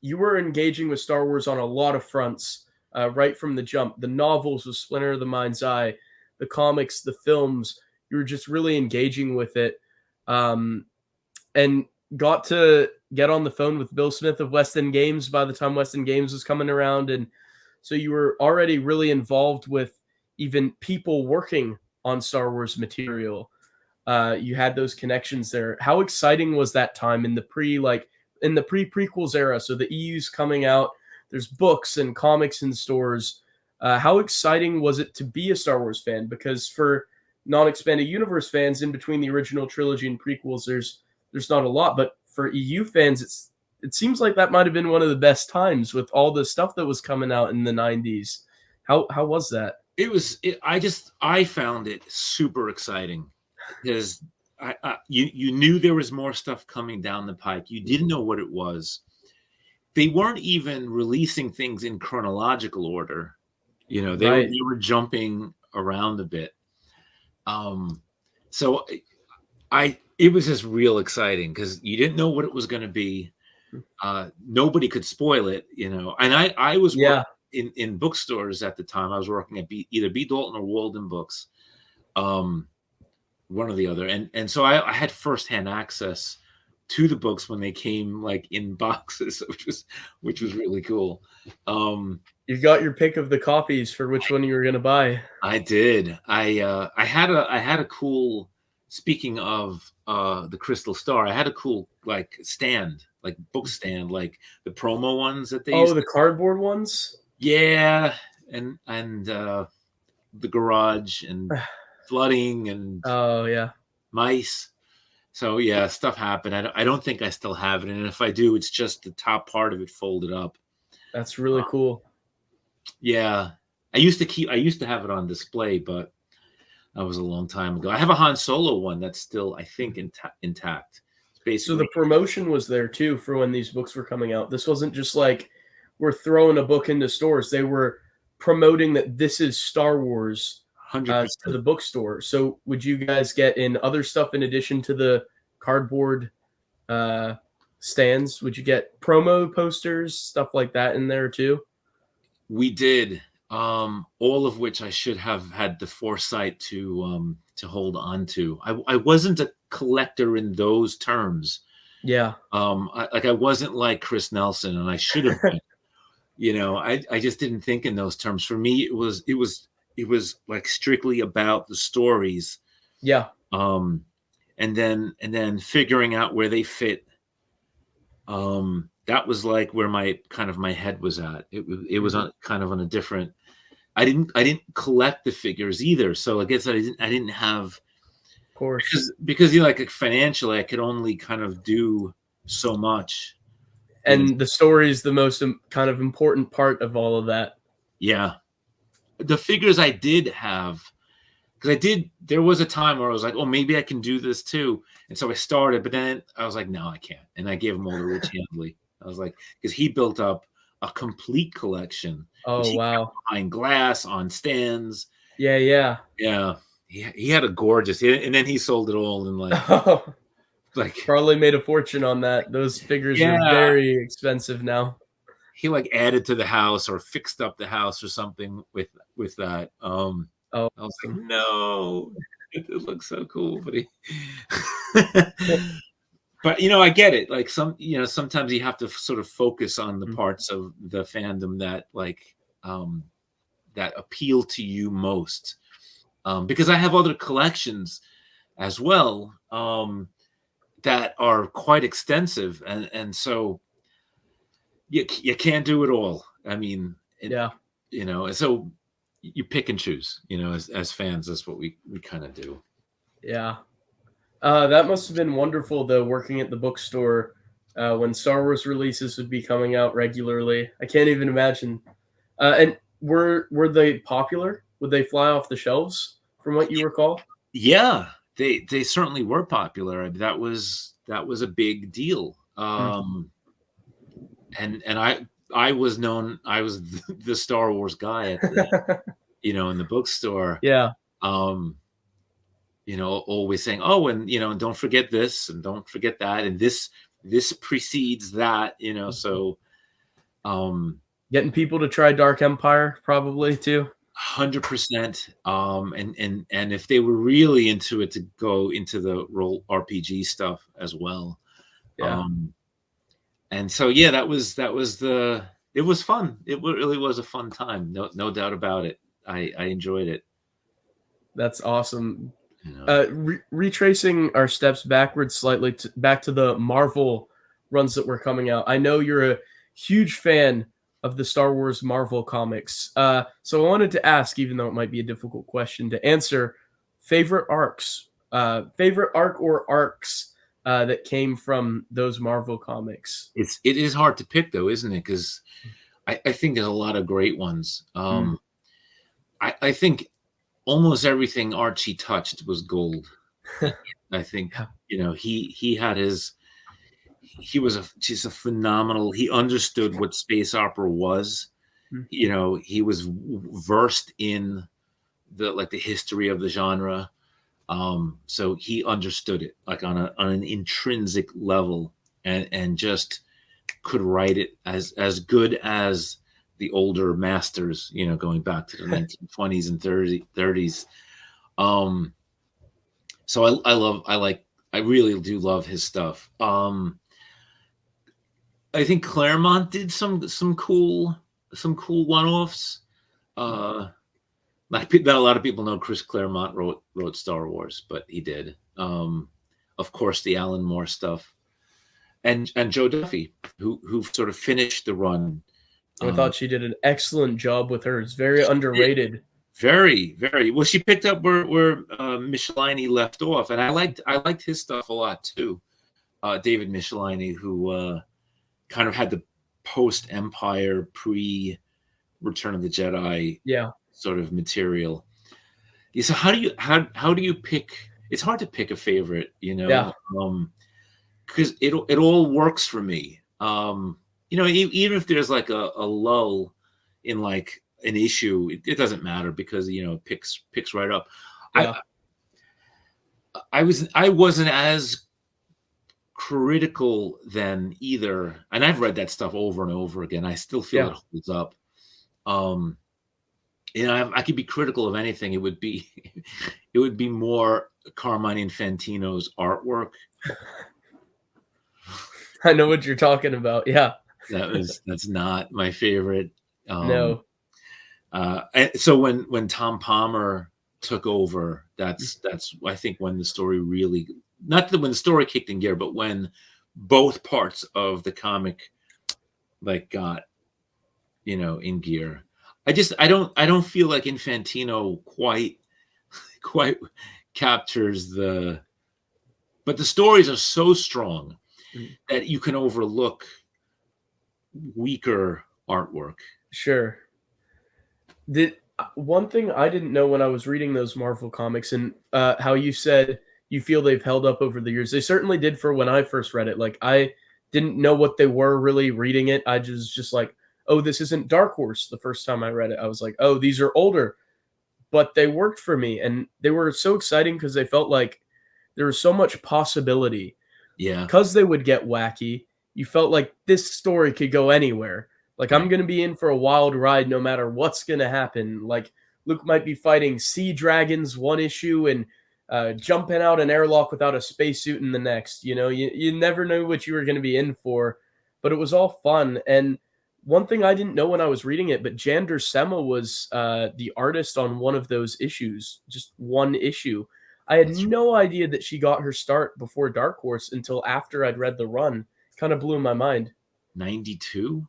You were engaging with Star Wars on a lot of fronts right from the jump. The novels with Splinter of the Mind's Eye, the comics, the films. You were just really engaging with it, and got to get on the phone with Bill Smith of West End Games by the time West End Games was coming around. And so you were already really involved with even people working on Star Wars material. You had those connections there. How exciting was that time in the pre-prequels era? So the EU's coming out, there's books and comics in stores. How exciting was it to be a Star Wars fan? Because for non-expanded universe fans, in between the original trilogy and prequels, there's not a lot. But for EU fans, it seems like that might have been one of the best times with all the stuff that was coming out in the 90s. How was that? I found it super exciting, because you knew there was more stuff coming down the pike. You didn't know what it was. they weren't even releasing things in chronological order. You know, they Right. were jumping around a bit. So it was just real exciting because you didn't know what it was going to be. Nobody could spoil it, you know. And I was Yeah. working in bookstores at the time. I was working at either B. Dalton or Walden Books, one or the other. And so I had firsthand access to the books when they came like in boxes, which was really cool. You got your pick of the copies for which one you were gonna buy. I did. I had a cool. Speaking of the Crystal Star, I had a cool like stand, like book stand, like the promo ones that they Oh, used. the cardboard ones? Yeah, and the garage and flooding and Oh, yeah. mice. So yeah, stuff happened. I don't think I still have it, and if I do, it's just the top part of it folded up. That's really cool. Yeah, I used to have it on display, but that was a long time ago. I have a Han Solo one that's still, I think, intact. It's So basically, the promotion was there too for when these books were coming out. This wasn't just like we're throwing a book into stores. They were promoting that this is Star Wars 100%. to the bookstore. So would you guys get in other stuff in addition to the cardboard uh, stands? Would you get promo posters, stuff like that in there too? We did, all of which I should have had the foresight to hold on to. I wasn't a collector in those terms. Yeah. I wasn't like Chris Nelson, and I should have been. You know, I just didn't think in those terms. For me, it was like strictly about the stories. Yeah. And then figuring out where they fit. That was like where my head was at. It was on kind of on a different. I didn't collect the figures either, so I guess I didn't have. Of course. Because you know, like financially, I could only kind of do so much. And the story is the most kind of important part of all of that. Yeah, the figures I did have, because there was a time where I was like, oh, maybe I can do this too. And so I started, but then I was like, no, I can't. And I gave them all to Rich Handley. I was like, because he built up a complete collection. Oh, He wow. behind glass on stands. Yeah, yeah. Yeah. He had a gorgeous, and then he sold it all in like Probably made a fortune on that. Those figures are very expensive now. He like added to the house or fixed up the house or something with that. Oh, I was like, no, it looks so cool, but but you know, I get it. Like sometimes you have to sort of focus on the parts of the fandom that that appeal to you most. Because I have other collections as well that are quite extensive, and so you can't do it all. I mean, yeah, you know, so you pick and choose. You know, as fans, that's what we kind of do. Yeah. That must have been wonderful, though, working at the bookstore when Star Wars releases would be coming out regularly. I can't even imagine. And were they popular? Would they fly off the shelves, from what you recall? Yeah, they certainly were popular. That was a big deal. And I was known. I was the Star Wars guy at the, you know, in the bookstore. Yeah. You know, always saying, oh, and you know, and don't forget this, and don't forget that, and this precedes that. You know, so getting people to try Dark Empire probably too. 100%. And if they were really into it, to go into the role RPG stuff as well. Yeah. And so yeah, that was it was fun. It really was a fun time. No doubt about it. I enjoyed it. That's awesome. You know. Retracing our steps backwards slightly back to the Marvel runs that were coming out. I know you're a huge fan of the Star Wars Marvel comics. So I wanted to ask, even though it might be a difficult question to answer, favorite arcs, favorite arc or arcs that came from those Marvel comics. It is hard to pick though, isn't it? Because I think there's a lot of great ones. I think almost everything Archie touched was gold. I think, you know, he had his, he was just a phenomenal. He understood what space opera was. You know, he was versed in the history of the genre. So he understood it like on an intrinsic level, and just could write it as good as the older masters, you know, going back to the 1920s and 30s. So I really do love his stuff. I think Claremont did some cool one-offs. Not a lot of people know Chris Claremont wrote Star Wars, but he did. Of course, the Alan Moore stuff, and Joe Duffy, who sort of finished the run. I thought she did an excellent job with her. It's very underrated. Very, very well. She picked up where Michelini left off, and I liked his stuff a lot too. David Michelini, who kind of had the post Empire, pre Return of the Jedi, sort of material. Yeah, so how do you pick? It's hard to pick a favorite, you know, because it all works for me. You know, even if there's like a lull in like an issue, it doesn't matter because, you know, it picks right up. Yeah. I wasn't as critical then either, and I've read that stuff over and over again. I still feel it holds up. You know, I could be critical of anything. It would be more Carmine Infantino's artwork. I know what you're talking about. Yeah, that's not my favorite. No. So when Tom Palmer took over, that's I think when the story really, not when the story kicked in gear, but when both parts of the comic like got, you know, in gear. I don't feel like Infantino quite captures but the stories are so strong that you can overlook weaker artwork. Sure. One thing I didn't know when I was reading those Marvel comics, and how you said you feel they've held up over the years. They certainly did for when I first read it. Like, I didn't know what they were really reading it. I just like, oh, this isn't Dark Horse. The first time I read it, I was like, oh, these are older. But they worked for me, and they were so exciting because they felt like there was so much possibility. Yeah. Because they would get wacky, you felt like this story could go anywhere. Like, I'm going to be in for a wild ride no matter what's going to happen. Like, Luke might be fighting sea dragons one issue and jumping out an airlock without a spacesuit in the next. You know, you never knew what you were going to be in for, but it was all fun. And one thing I didn't know when I was reading it, but Jan Duursema was the artist on one of those issues, just one issue. I had no idea that she got her start before Dark Horse until after I'd read the run. Kind of blew my mind. 92?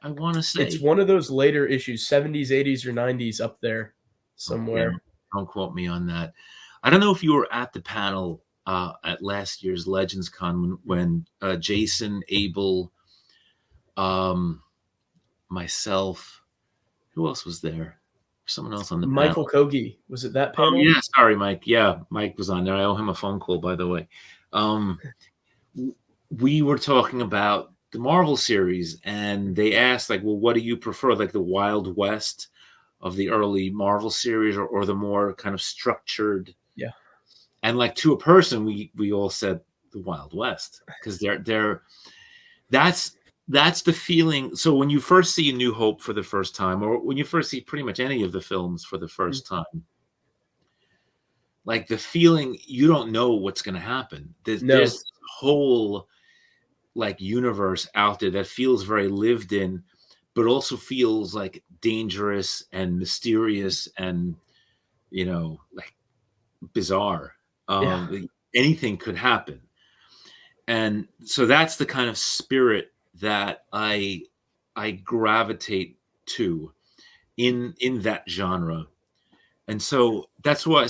I want to say. It's one of those later issues, 70s, 80s, or 90s up there somewhere. Okay. Don't quote me on that. I don't know if you were at the panel at last year's Legends Con when Jason, Abel, myself, who else was there? Someone else on the Michael panel. Kogi. Was it that panel? Oh, yeah. Sorry, Mike. Yeah, Mike was on there. I owe him a phone call, by the way. We were talking about the Marvel series, and they asked, like, well, what do you prefer, like the Wild West of the early Marvel series, or the more kind of structured? Yeah. And like to a person, we all said the Wild West, because that's the feeling. So when you first see A New Hope for the first time, or when you first see pretty much any of the films for the first time, like the feeling, you don't know what's going to happen. There's this whole like universe out there that feels very lived in, but also feels like dangerous and mysterious and, you know, like bizarre. Anything could happen. And so that's the kind of spirit that I gravitate to in that genre. And so that's why,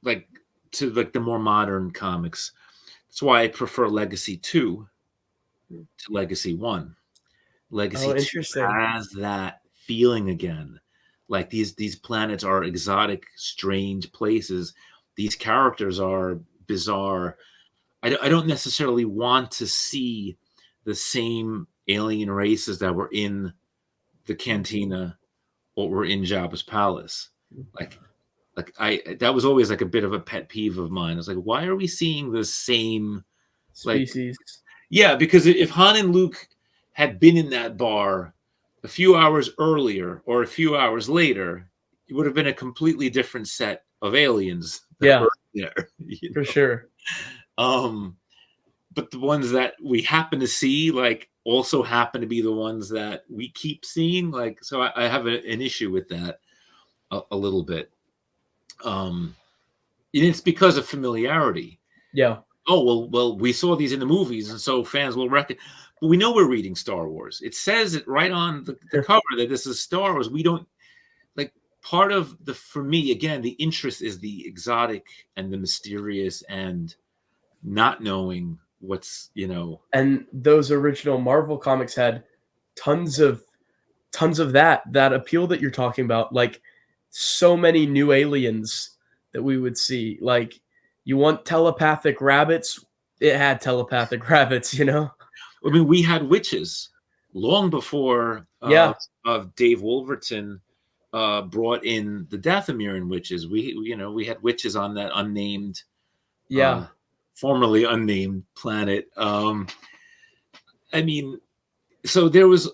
like to like the more modern comics, that's why I prefer Legacy 2 to Legacy 1. Legacy 2 has that feeling again. Like these planets are exotic, strange places. These characters are bizarre. I don't necessarily want to see the same alien races that were in the cantina or were in Jabba's palace. Like that was always like a bit of a pet peeve of mine. I was like, why are we seeing the same species. Yeah, because if Han and Luke had been in that bar a few hours earlier or a few hours later, it would have been a completely different set of aliens that were there. For sure. But the ones that we happen to see, like, also happen to be the ones that we keep seeing. Like, so I have an issue with that a little bit. And it's because of familiarity. Yeah. Oh, well, we saw these in the movies, and so fans will recognize. But we know we're reading Star Wars. It says it right on the cover that this is Star Wars. We don't, like, part of for me, again, the interest is the exotic and the mysterious and not knowing what's, And those original Marvel comics had tons of that appeal that you're talking about. Like, so many new aliens that we would see. Like, you want telepathic rabbits, it had telepathic rabbits, I mean, we had witches long before of Dave Wolverton brought in the Dathomirian witches. We had witches on that unnamed formerly unnamed planet. I mean, so there was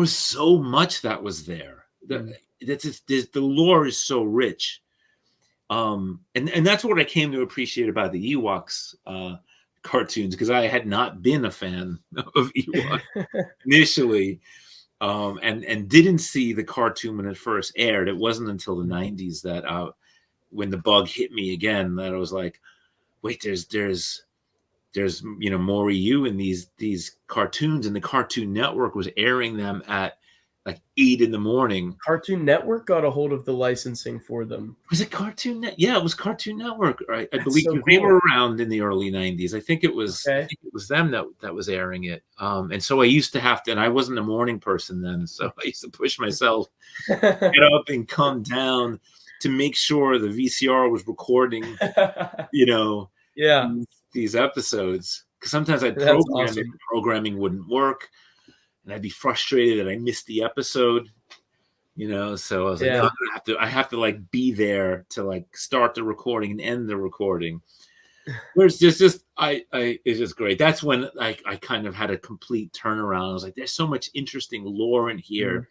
so much that was there. The lore is so rich. And that's what I came to appreciate about the Ewoks cartoons, because I had not been a fan of Ewok initially, and didn't see the cartoon when it first aired. It wasn't until the 90s that when the bug hit me again, that I was like, wait, there's more EU in these cartoons, and the Cartoon Network was airing them at like 8 a.m. Cartoon Network got a hold of the licensing for them. Was it Cartoon Net? Yeah, it was Cartoon Network, right? I believe so they were around in the early 90s. I think it was them that was airing it. And so I used to have to, and I wasn't a morning person then, so I used to push myself, get up and come down to make sure the VCR was recording, these episodes. Because sometimes I'd program it, the programming wouldn't work, and I'd be frustrated that I missed the episode. So I was like, no, I have to like be there to like start the recording and end the recording. Whereas it's just great. That's when I kind of had a complete turnaround. I was like, there's so much interesting lore in here.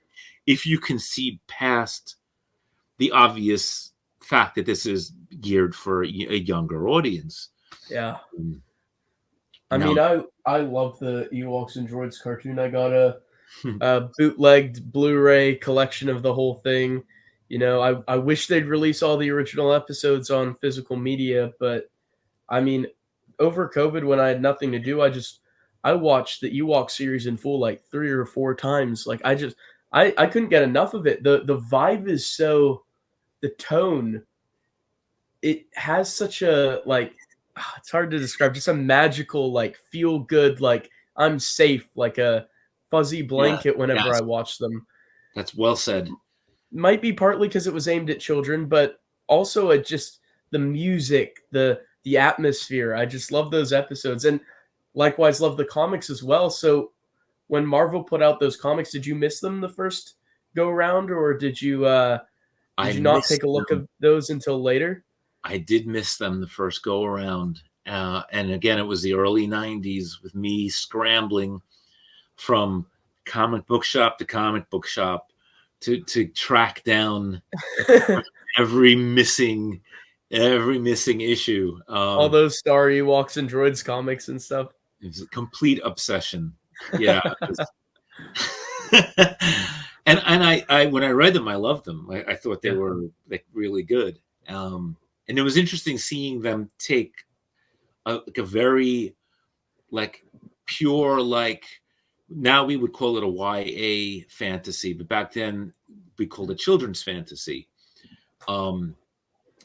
If you can see past the obvious fact that this is geared for a younger audience. Yeah. I mean, I love the Ewoks and Droids cartoon. I got a bootlegged Blu-ray collection of the whole thing. I wish they'd release all the original episodes on physical media, but I mean, over COVID when I had nothing to do, I watched the Ewok series in full like 3 or 4 times. Like I couldn't get enough of it. The vibe is the tone, it has such a it's hard to describe, just a magical, like, feel good, like I'm safe, like a fuzzy blanket whenever I watch them. That's well said. Might be partly because it was aimed at children, but also just the music, the atmosphere. I just love those episodes, and likewise love the comics as well. So when Marvel put out those comics, did you miss them the first go around, or did you not take a look at those until later? I did miss them the first go around. And again, it was the early 90s with me scrambling from comic book shop to comic book shop to track down every missing issue. All those Star Ewoks and Droids comics and stuff. It was a complete obsession. Yeah. And I when I read them, I loved them. I thought they were like really good. And it was interesting seeing them take a very like pure, like, now we would call it a YA fantasy, but back then we called it children's fantasy. And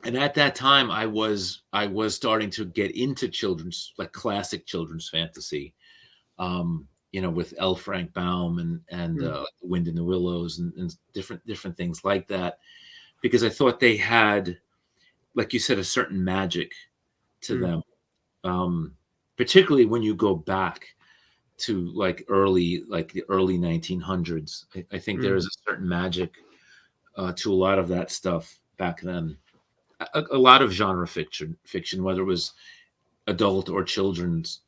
at that time I was starting to get into children's, like, classic children's fantasy, with L. Frank Baum and Wind in the Willows and different things like that, because I thought they had, like you said, a certain magic to them particularly when you go back to like the early 1900s. I think there is a certain magic to a lot of that stuff back then. A lot of genre fiction, whether it was adult or children's,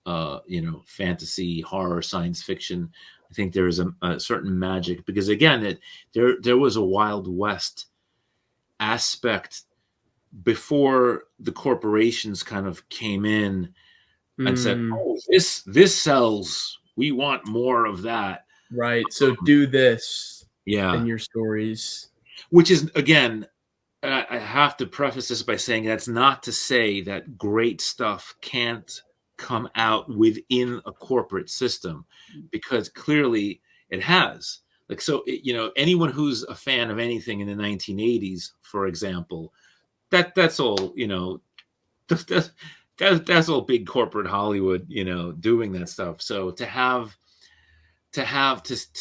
fantasy, horror, science fiction. I think there is a certain magic because again, there was a Wild West aspect before the corporations kind of came in and said, "Oh, this sells. We want more of that." Right. So do this Yeah, in your stories. which is again, I have to preface this by saying that's not to say that great stuff can't come out within a corporate system, because clearly it has. Like, so, anyone who's a fan of anything in the 1980s, for example, that's all, that's, that's all big corporate Hollywood, doing that stuff. So to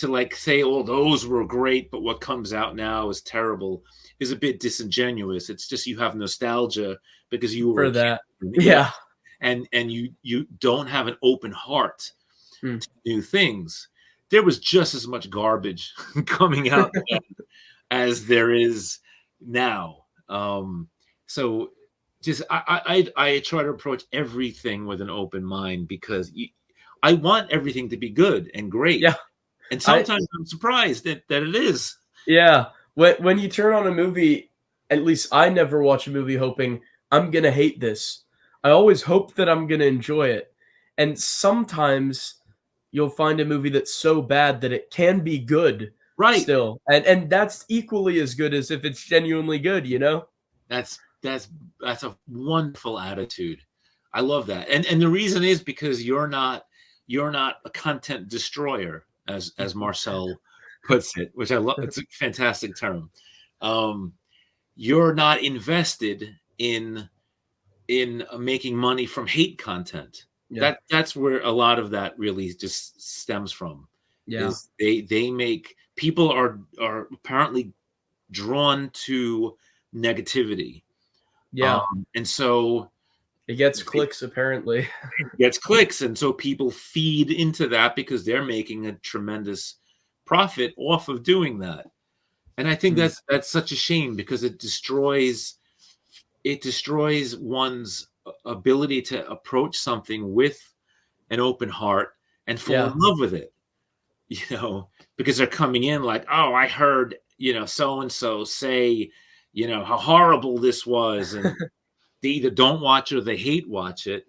like say, oh, those were great, but what comes out now is terrible, is a bit disingenuous. It's just you have nostalgia because you were For a kid. that. Yeah. And you don't have an open heart Mm. to new things. There was just as much garbage coming out then as there is now. So just I try to approach everything with an open mind because I want everything to be good and great. Yeah. And sometimes I'm surprised that it is. Yeah. When you turn on a movie, at least I never watch a movie hoping I'm gonna hate this. I always hope that I'm gonna enjoy it. And sometimes you'll find a movie that's so bad that it can be good Right. still. And that's equally as good as if it's genuinely good, you know? That's a wonderful attitude. I love that. And the reason is because you're not a content destroyer, as Marcel puts it, which I love. It's a fantastic term. You're not invested in making money from hate content. Yeah. That's where a lot of that really just stems from. Yeah. Is they make people are apparently drawn to negativity. Yeah. And so It gets clicks apparently. it gets clicks, and so people feed into that because they're making a tremendous profit off of doing that. And I think that's such a shame because it destroys one's ability to approach something with an open heart and fall in love with it. Because they're coming in like, oh, I heard, so and so say, how horrible this was, and they either don't watch it or they hate watch it.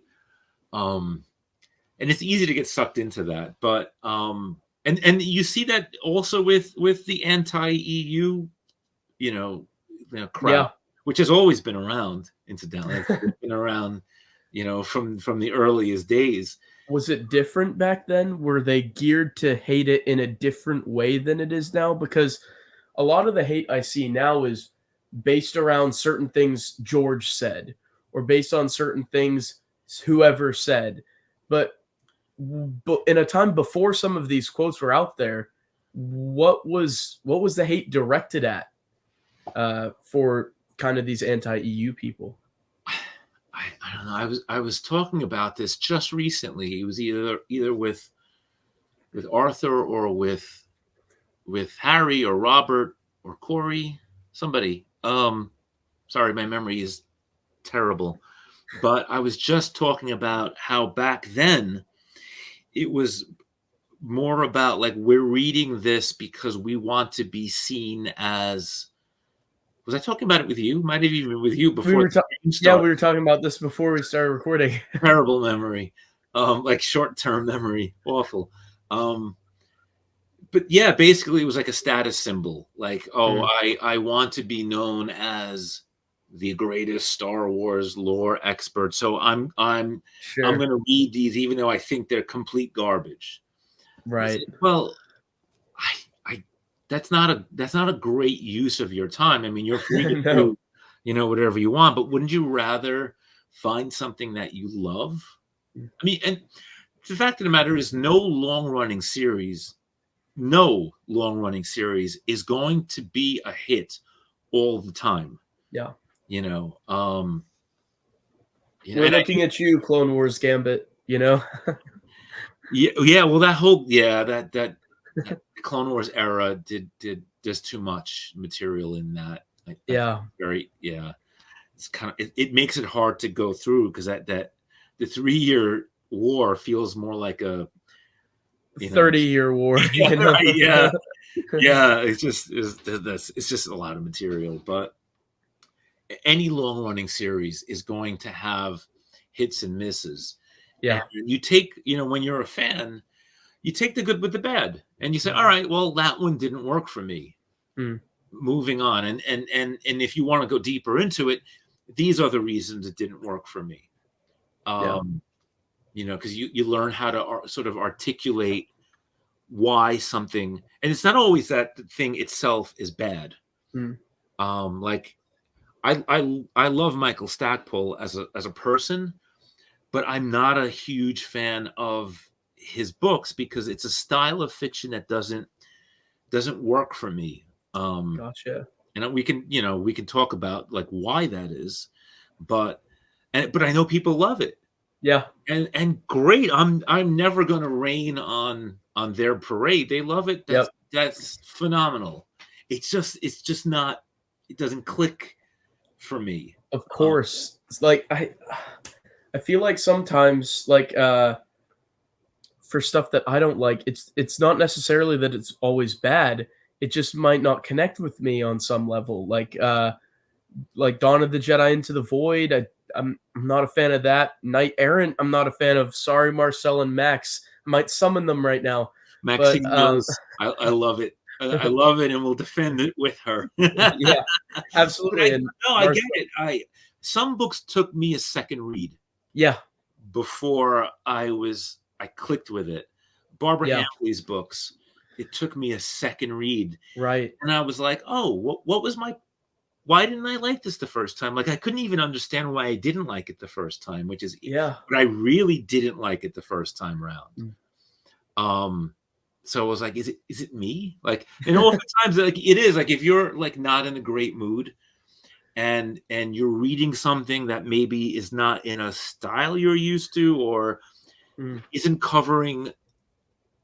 And it's easy to get sucked into that. But and you see that also with the anti-EU, crowd, which has always been around, incidentally. It's been around, from the earliest days. Was it different back then? Were they geared to hate it in a different way than it is now? Because a lot of the hate I see now is based around certain things George said or based on certain things whoever said. But in a time before some of these quotes were out there, what was the hate directed at for kind of these anti-EU people? I don't know. I was talking about this just recently. It was either with Arthur or with Harry or Robert or Corey, somebody. Sorry, my memory is terrible. But I was just talking about how back then it was more about like, we're reading this because we want to be seen as. Was I talking about it with you? Might have even been with you before. We were talking about this before we started recording. Terrible memory, like short-term memory, awful. But yeah, basically it was like a status symbol. Like, oh, I want to be known as the greatest Star Wars lore expert, so I'm going to read these even though I think they're complete garbage. Right. Well, that's not a great use of your time. I mean, you're free to do, whatever you want, but wouldn't you rather find something that you love? I mean, and the fact of the matter is no long-running series is going to be a hit all the time. Yeah. We're looking at you, Clone Wars Gambit. you know? Yeah. Well, that Clone Wars era did just too much material in that. I think Yeah. very It's kind of it makes it hard to go through because that the 3-year war feels more like a 30-year war, yeah, you know? right, yeah. It's just a lot of material, but any long running series is going to have hits and misses. And Yeah. you take, when you're a fan, you take the good with the bad, and you say, all Mhm. right, well, that one didn't work for me. Mm. Moving on, and if you want to go deeper into it, these are the reasons it didn't work for me. Yeah. Because you learn how to sort of articulate why something, and it's not always that the thing itself is bad. Mm. Like I love Michael Stackpole as a person, but I'm not a huge fan of his books because it's a style of fiction that doesn't work for me. Gotcha. And we can talk about like why that is, but but I know people love it, Yeah. and great. I'm never going to rain on their parade. They love it. Yep. That's phenomenal. It's just not. It doesn't click for me. Of course. It's like I feel like sometimes like for stuff that I don't like, it's not necessarily that it's always bad. It just might not connect with me on some level. Like Dawn of the Jedi Into the Void. I'm not a fan of that. Knight Errant, I'm not a fan of. Sorry, Marcel and Max. I might summon them right now. But Maxine knows I love it. I love it, and will defend it with her. But yeah, absolutely. And I get Marcel, it. Some books took me a second read yeah, before I clicked with it. Barbara yeah, Hamley's books, it took me a second read, right. and I was like, oh, what was why didn't I like this the first time? Like I couldn't even understand why I didn't like it the first time, Yeah. but I really didn't like it the first time around. Mm. So I was like, is it me? Like, and oftentimes like it is like if you're like not in a great mood and you're reading something that maybe is not in a style you're used to or Mm. isn't covering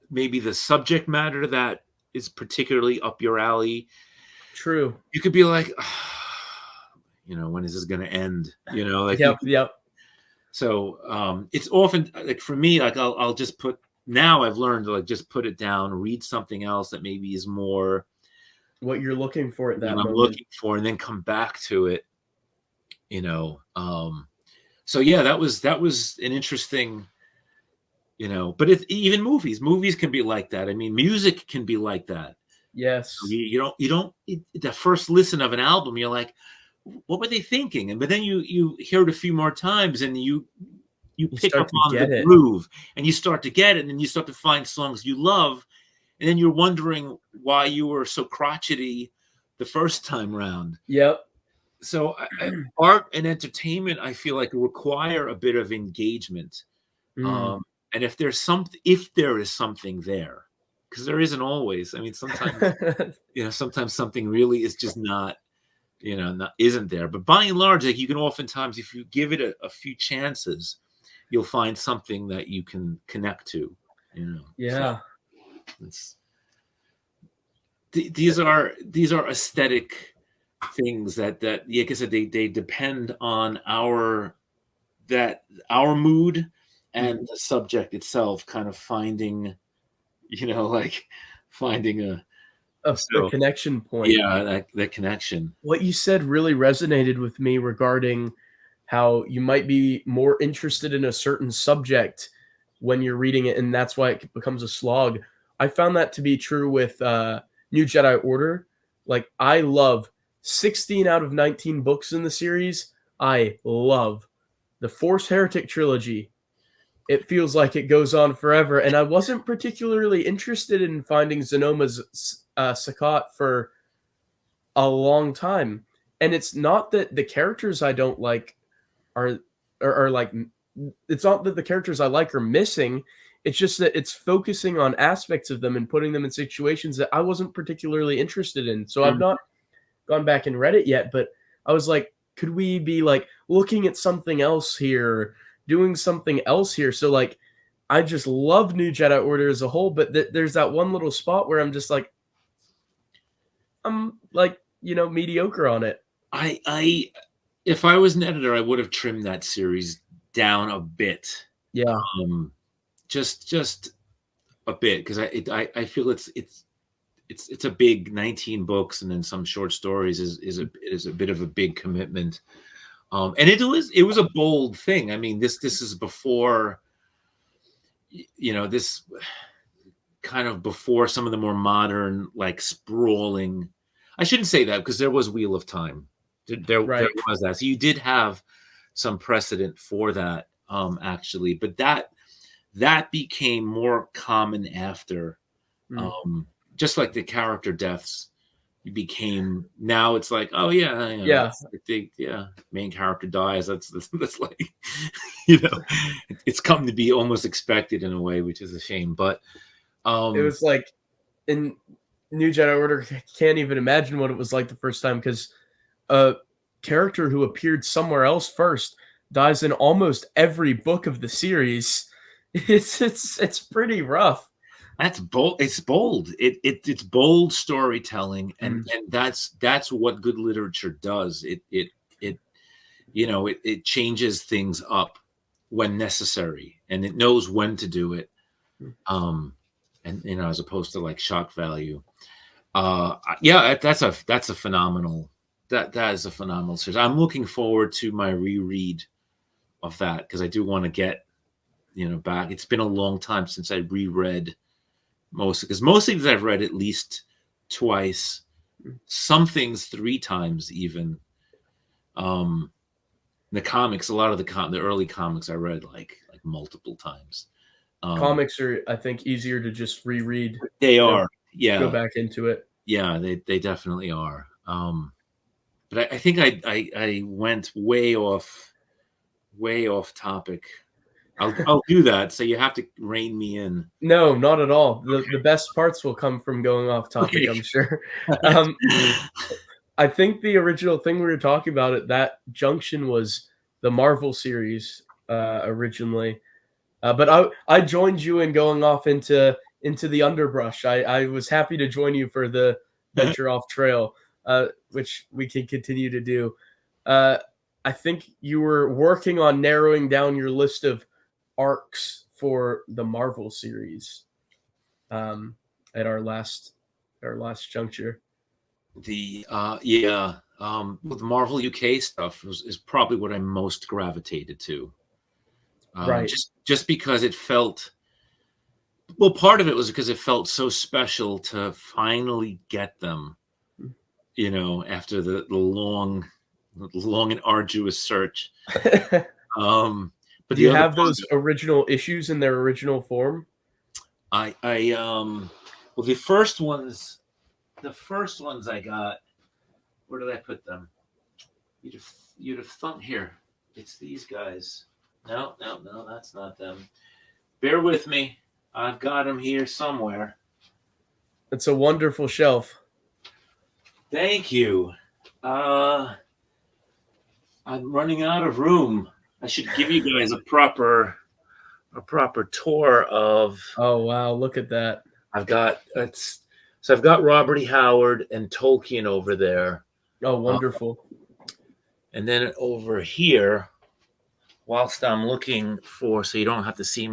maybe the subject matter that is particularly up your alley, True. you could be like, when is this going to end? Like Yep. Yep. so it's often like for me, like I'll just put, now I've learned to like just put it down, read something else that maybe is more What you're looking for at that I'm moment. looking for, and then come back to it. You know, so yeah, that was an interesting. But even movies can be like that. I mean, music can be like that. Yes. The first listen of an album, you're like, what were they thinking? But then you hear it a few more times, and you You pick start up to on the get it. groove, and you start to get it, and then you start to find songs you love, and then you're wondering why you were so crotchety the first time round. Yep. So art and entertainment, I feel like, require a bit of engagement. Mm. And if there is something there, because there isn't always. I mean, sometimes something really is just not, isn't there. But by and large, like you can oftentimes, if you give it a few chances, you'll find something that you can connect to. So Yeah. these are aesthetic things that like I said, they depend on our mood and Mhm. the subject itself kind of finding, like finding A so connection point. yeah, that connection. What you said really resonated with me regarding how you might be more interested in a certain subject when you're reading it, and that's why it becomes a slog. I found that to be true with New Jedi Order. Like, I love 16 out of 19 books in the series. I love the Force Heretic trilogy. It feels like it goes on forever, and I wasn't particularly interested in finding Xenoma's Sakat for a long time. And it's not that the characters I don't like are are like, it's not that the characters I like are missing. It's just that it's focusing on aspects of them and putting them in situations that I wasn't particularly interested in. So I've Mhm. not gone back and read it yet, but I was like, could we be like looking at something else here? doing something else here. So like, I just love New Jedi Order as a whole, but there's that one little spot where I'm just like, I'm like, mediocre on it. I if I was an editor, I would have trimmed that series down a bit. Yeah. Just a bit, because I feel it's a big 19 books and then some short stories is a bit of a big commitment. And it was a bold thing. I mean, this is before, this kind of before some of the more modern, like, sprawling. I shouldn't say that, because there was Wheel of Time. There was that. So you did have some precedent for that, actually, but that became more common after, just like the character deaths became. Now it's like, oh yeah, main character dies. That's like, it's come to be almost expected in a way, which is a shame. But it was like in New Jedi Order, can't even imagine what it was like the first time, because a character who appeared somewhere else first dies in almost every book of the series. It's pretty rough. That's bold. It's bold. It's bold storytelling, and that's what good literature does. It changes things up when necessary, and it knows when to do it. And as opposed to like shock value. That's a phenomenal. That is a phenomenal series. I'm looking forward to my reread of that, because I do want to get back. It's been a long time since I reread because most things I've read at least twice, some things 3 times even. The comics, a lot of the early comics I read like multiple times. Comics are, I think, easier to just reread. They are, yeah. Go back into it. Yeah, they definitely are. But I think I went way off topic. I'll do that. So you have to rein me in. No, not at all. The best parts will come from going off topic, okay. I'm sure. I think the original thing we were talking about at that junction was the Marvel series originally. But I joined you in going off into the underbrush. I was happy to join you for the venture off trail, which we can continue to do. I think you were working on narrowing down your list of arcs for the Marvel series at our last juncture. The the Marvel UK stuff is probably what I most gravitated to. Right. Just because it felt, well, part of it was because it felt so special to finally get them, after the long and arduous search. But do you have those original issues in their original form? Well, the first ones I got, where did I put them? You'd have thought, here, it's these guys. No, that's not them. Bear with me. I've got them here somewhere. It's a wonderful shelf. Thank you. I'm running out of room. I should give you guys a proper tour of. Oh wow, look at that. I've got Robert E. Howard and Tolkien over there. Oh, wonderful. And then over here, whilst I'm looking for, so you don't have to see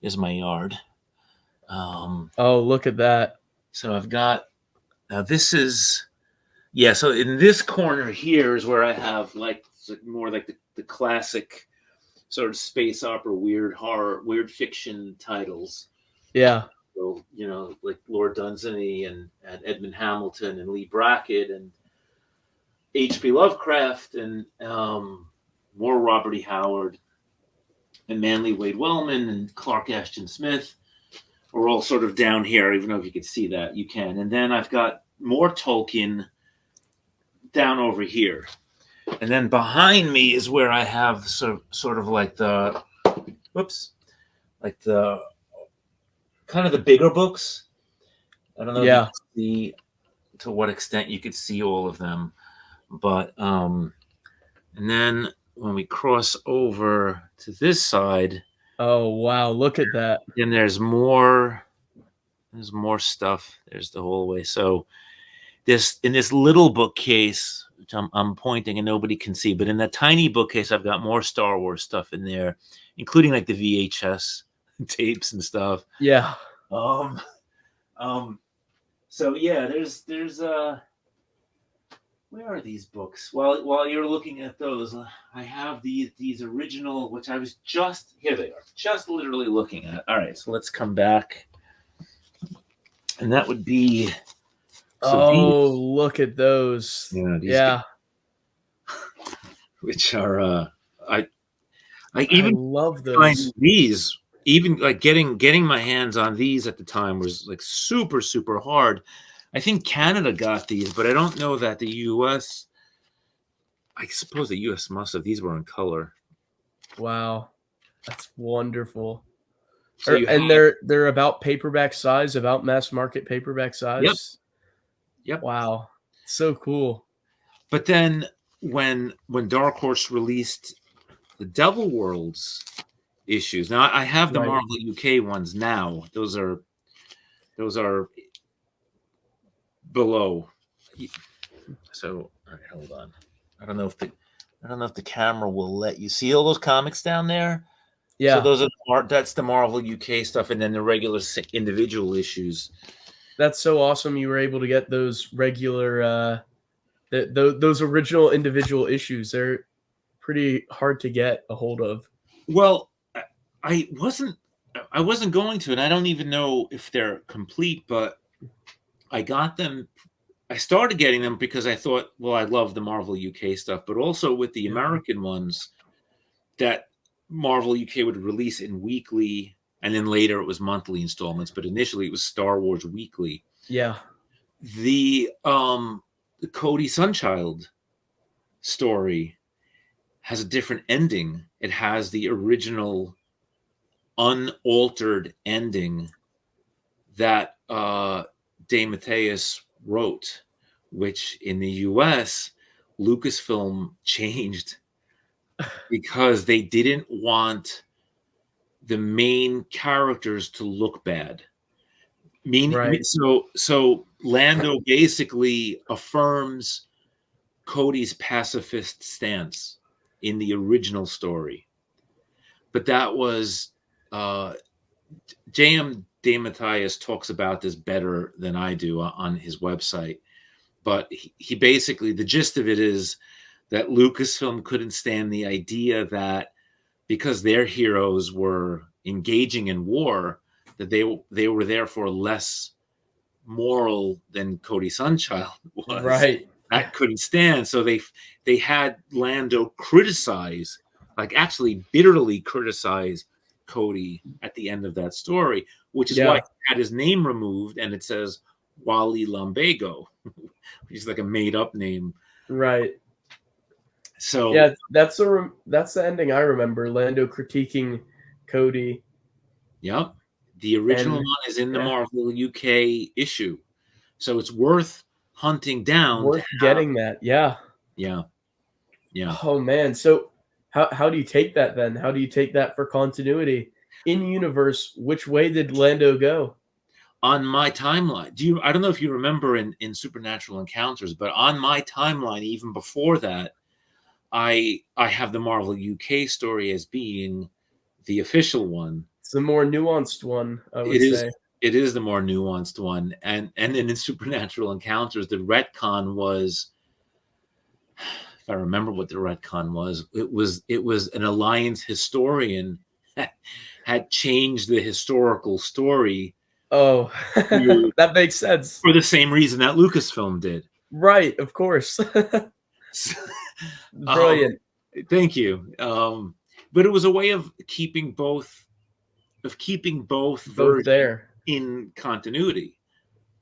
is my yard. Oh, look at that. So I've got, now this is, so in this corner here is where I have like more like the classic sort of space opera, weird horror, weird fiction titles. Yeah. So, like Lord Dunsany and Edmund Hamilton and Lee Brackett and H.P. Lovecraft and more Robert E. Howard and Manly Wade Wellman and Clark Ashton Smith are all sort of down here. Even though if you can see that, you can. And then I've got more Tolkien down over here. And then behind me is where I have sort of like the kind of the bigger books. I don't know if you can see to what extent you could see all of them. But and then when we cross over to this side, Oh wow, look at that. then there's more stuff. There's the whole way. So this in this little bookcase, which I'm pointing and nobody can see, but in that tiny bookcase, I've got more Star Wars stuff in there, including like the VHS tapes and stuff. Yeah. Um, so yeah, there's where are these books? While you're looking at those, I have these original, which I was just here. They are just literally looking at. All right, so let's come back, and that would be. So Oh, these, look at those. these, Yeah. which are I I even love finding those. these, even like getting my hands on these at the time was like super super hard. I think Canada got these, but I don't know that the U.S. I suppose the U.S. must have. These were in color. Wow. That's wonderful. So you And have, they're about paperback size, about mass market paperback yep, size. yep. Wow. So cool. But then when Dark Horse released the Devil Worlds issues, now I have the Right. Marvel UK ones now. Those are below. So all right, hold on. I don't know if the camera will let you see all those comics down there. So Yeah. those are that's the Marvel UK stuff, and then the regular individual issues. That's so awesome you were able to get those regular those original individual issues. They're pretty hard to get a hold of. Well, I wasn't going to, and I don't even know if they're complete, but I got them. I started getting them because I thought, well, I love the Marvel UK stuff, but also with the Yeah. American ones that Marvel UK would release in weekly, and then later it was monthly installments, but initially it was Star Wars Weekly. Yeah. The Cody Sunchild story has a different ending. It has the original unaltered ending that DeMatteis wrote, which in the US, Lucasfilm changed because they didn't want the main characters to look bad. Right. So Lando basically affirms Cody's pacifist stance in the original story. But that was J.M. DeMatteis talks about this better than I do on his website. But he basically, the gist of it is that Lucasfilm couldn't stand the idea that because their heroes were engaging in war, that they were therefore less moral than Cody Sunchild was. Right. That couldn't stand. So they had Lando criticize, like actually bitterly criticize Cody at the end of that story, which is why Yeah. he had his name removed and it says Wally Lumbago, which is like a made up name. Right. So Yeah, that's the ending I remember. Lando critiquing Cody. yep, the original And one is in the yeah, Marvel UK issue, so it's worth hunting down to worth have. getting that. Yeah. Yeah, yeah. Oh man. So how do you take that then? How do you take that for continuity? In universe, which way did Lando go? On my timeline, I don't know if you remember in Supernatural Encounters, but on my timeline, even before that, I have the Marvel UK story as being the official one. It's the more nuanced one, I would It is say. it is the more nuanced one, and then in Supernatural Encounters, the retcon was, if I remember what the retcon was, it was an Alliance historian had changed the historical story Oh, that makes sense. for the same reason that Lucasfilm did. Right, of course. um, Brilliant. thank you. But it was a way of keeping both Both versions there. in continuity.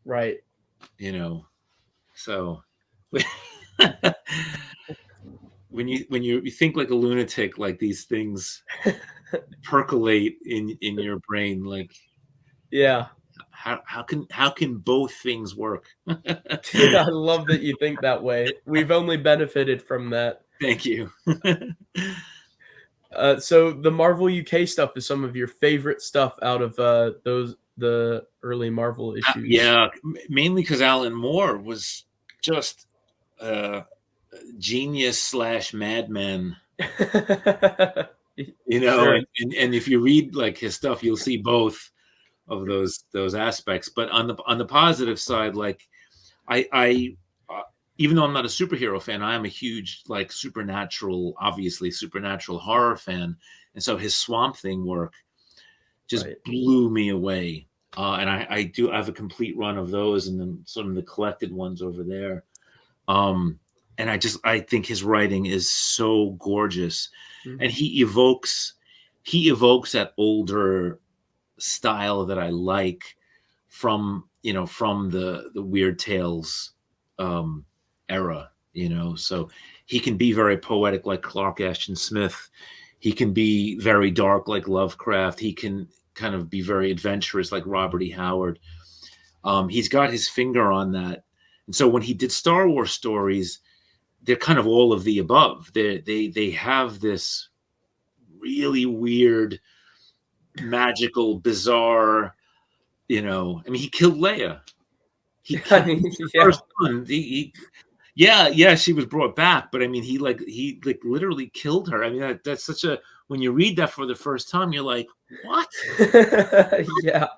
Right. So when you think like a lunatic, like these things percolate in your brain, like Yeah. how can both things work? Yeah, I love that you think that way. We've only benefited from that. Thank you. So the Marvel UK stuff is some of your favorite stuff out of the early Marvel issues. Yeah, mainly because Alan Moore was just genius slash madman. You know, Sure. and if you read like his stuff, you'll see both of those aspects. But on the positive side, like I even though I'm not a superhero fan, I am a huge like obviously supernatural horror fan, and so his Swamp Thing work just Right. blew me away. And I have a complete run of those, and then some of the collected ones over there. And I think his writing is so gorgeous, and Mhm. he evokes that older style that I like from from the Weird Tales era. So he can be very poetic like Clark Ashton Smith. He can be very dark like Lovecraft. He can kind of be very adventurous like Robert E. Howard. He's got his finger on that, and so when he did Star Wars stories, they're kind of all of the above. They have this really weird, magical, bizarre. I mean, he killed Leia. He killed the Yeah. first one. Yeah, she was brought back, but I mean, he literally killed her. I mean, that's such a when you read that for the first time, you're like, what? Yeah.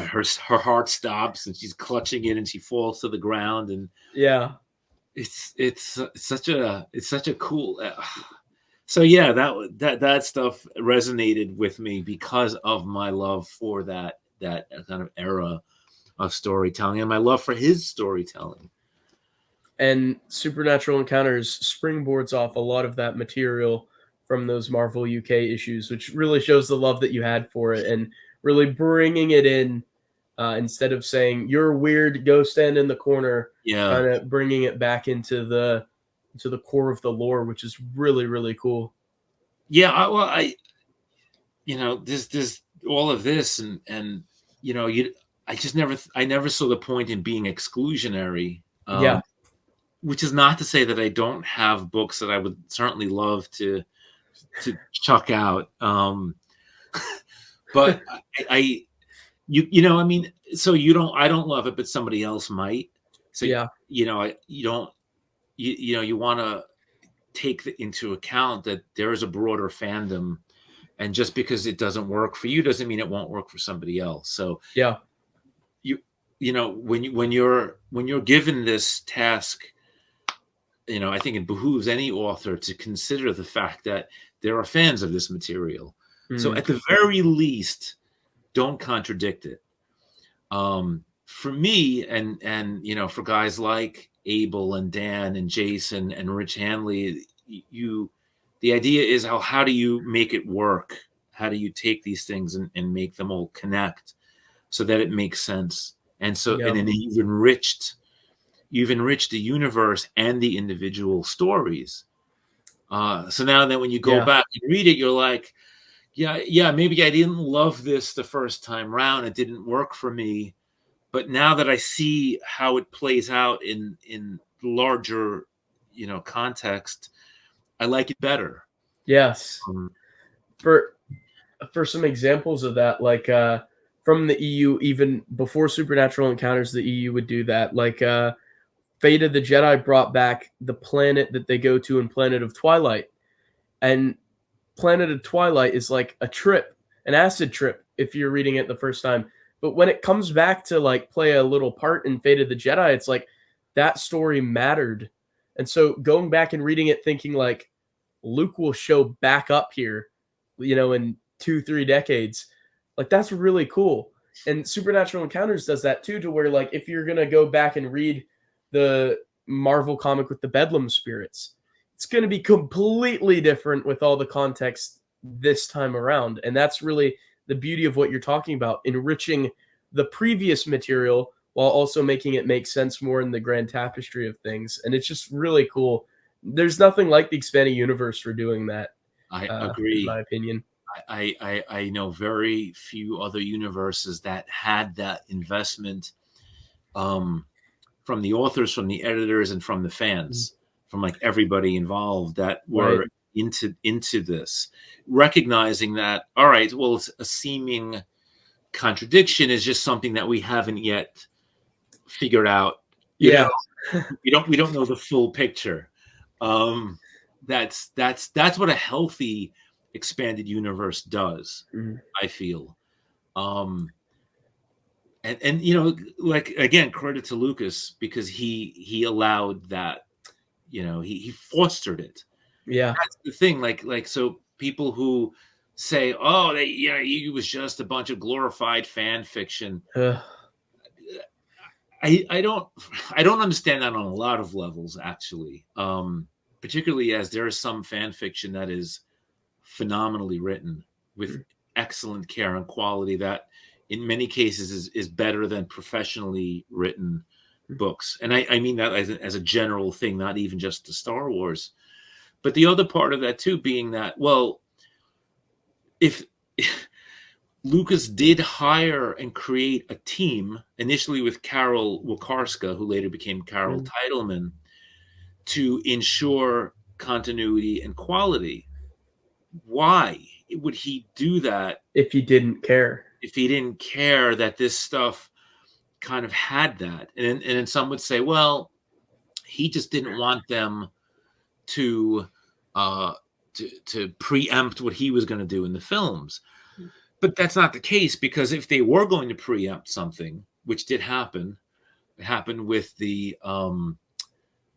Her heart stops and she's clutching it and she falls to the ground, and Yeah. it's such a cool. So yeah, that stuff resonated with me because of my love for that kind of era of storytelling and my love for his storytelling. And Supernatural Encounters springboards off a lot of that material from those Marvel UK issues, which really shows the love that you had for it and really bringing it in instead of saying you're weird, go stand in the corner, Yeah, kind of bringing it back into the core of the lore, which is really really cool. yeah. There's all of this, and I never saw the point in being exclusionary. Yeah, Which is not to say that I don't have books that I would certainly love to chuck out. But I mean, so I don't love it, but somebody else might. So yeah, you don't, you want to take into account that there is a broader fandom, and just because it doesn't work for you doesn't mean it won't work for somebody else. So yeah, you when you're given this task, I think it behooves any author to consider the fact that there are fans of this material. So mm, at the very least, don't contradict it. For me, and for guys like Abel and Dan and Jason and Rich Hanley, the idea is how do you make it work? How do you take these things and make them all connect so that it makes sense? And yeah, then you've enriched the universe and the individual stories. So now that when you go yeah, back and read it, you're like, yeah, maybe I didn't love this the first time round. It didn't work for me. But now that I see how it plays out in larger, context, I like it better. yes. Um, For some examples of that, like from the EU, even before Supernatural Encounters, the EU would do that. Like Fate of the Jedi brought back the planet that they go to in Planet of Twilight, and Planet of Twilight is like a trip, an acid trip, if you're reading it the first time. But when it comes back to like play a little part in Fate of the Jedi, it's like that story mattered. And so going back and reading it, thinking like Luke will show back up here, in 2-3 decades, like that's really cool. And Supernatural Encounters does that too, to where like if you're gonna go back and read the Marvel comic with the Bedlam spirits, it's going to be completely different with all the context this time around. And that's really the beauty of what you're talking about, enriching the previous material while also making it make sense more in the grand tapestry of things. And it's just really cool. There's nothing like the expanding universe for doing that, I in agree. my opinion. I know very few other universes that had that investment, from the authors, from the editors, and from the Mm. fans. from like everybody involved that were into this, recognizing that, all right, well, it's a seeming contradiction is just something that we haven't yet figured out. You know, we don't know the full picture. That's what a healthy expanded universe does. I feel. And you know, like, again, credit to Lucas, because he allowed that, you know, he fostered it. That's the thing. Like so people who say, oh, he was just a bunch of glorified fan fiction. I don't understand that on a lot of levels, actually. Particularly as there is some fan fiction that is phenomenally written with excellent care and quality that in many cases is better than professionally written books. And I mean that as a general thing, not even just the Star Wars. But the other part of that too being that, well, if Lucas did hire and create a team initially with Carol Wakarska, who later became Carol Titleman, to ensure continuity and quality. Why would he do that if he didn't care? If he didn't care that this stuff kind of had that? And then some would say, well, he just didn't want them to preempt what he was going to do in the films. But that's not the case, because if they were going to preempt something, which did happen, it happened with the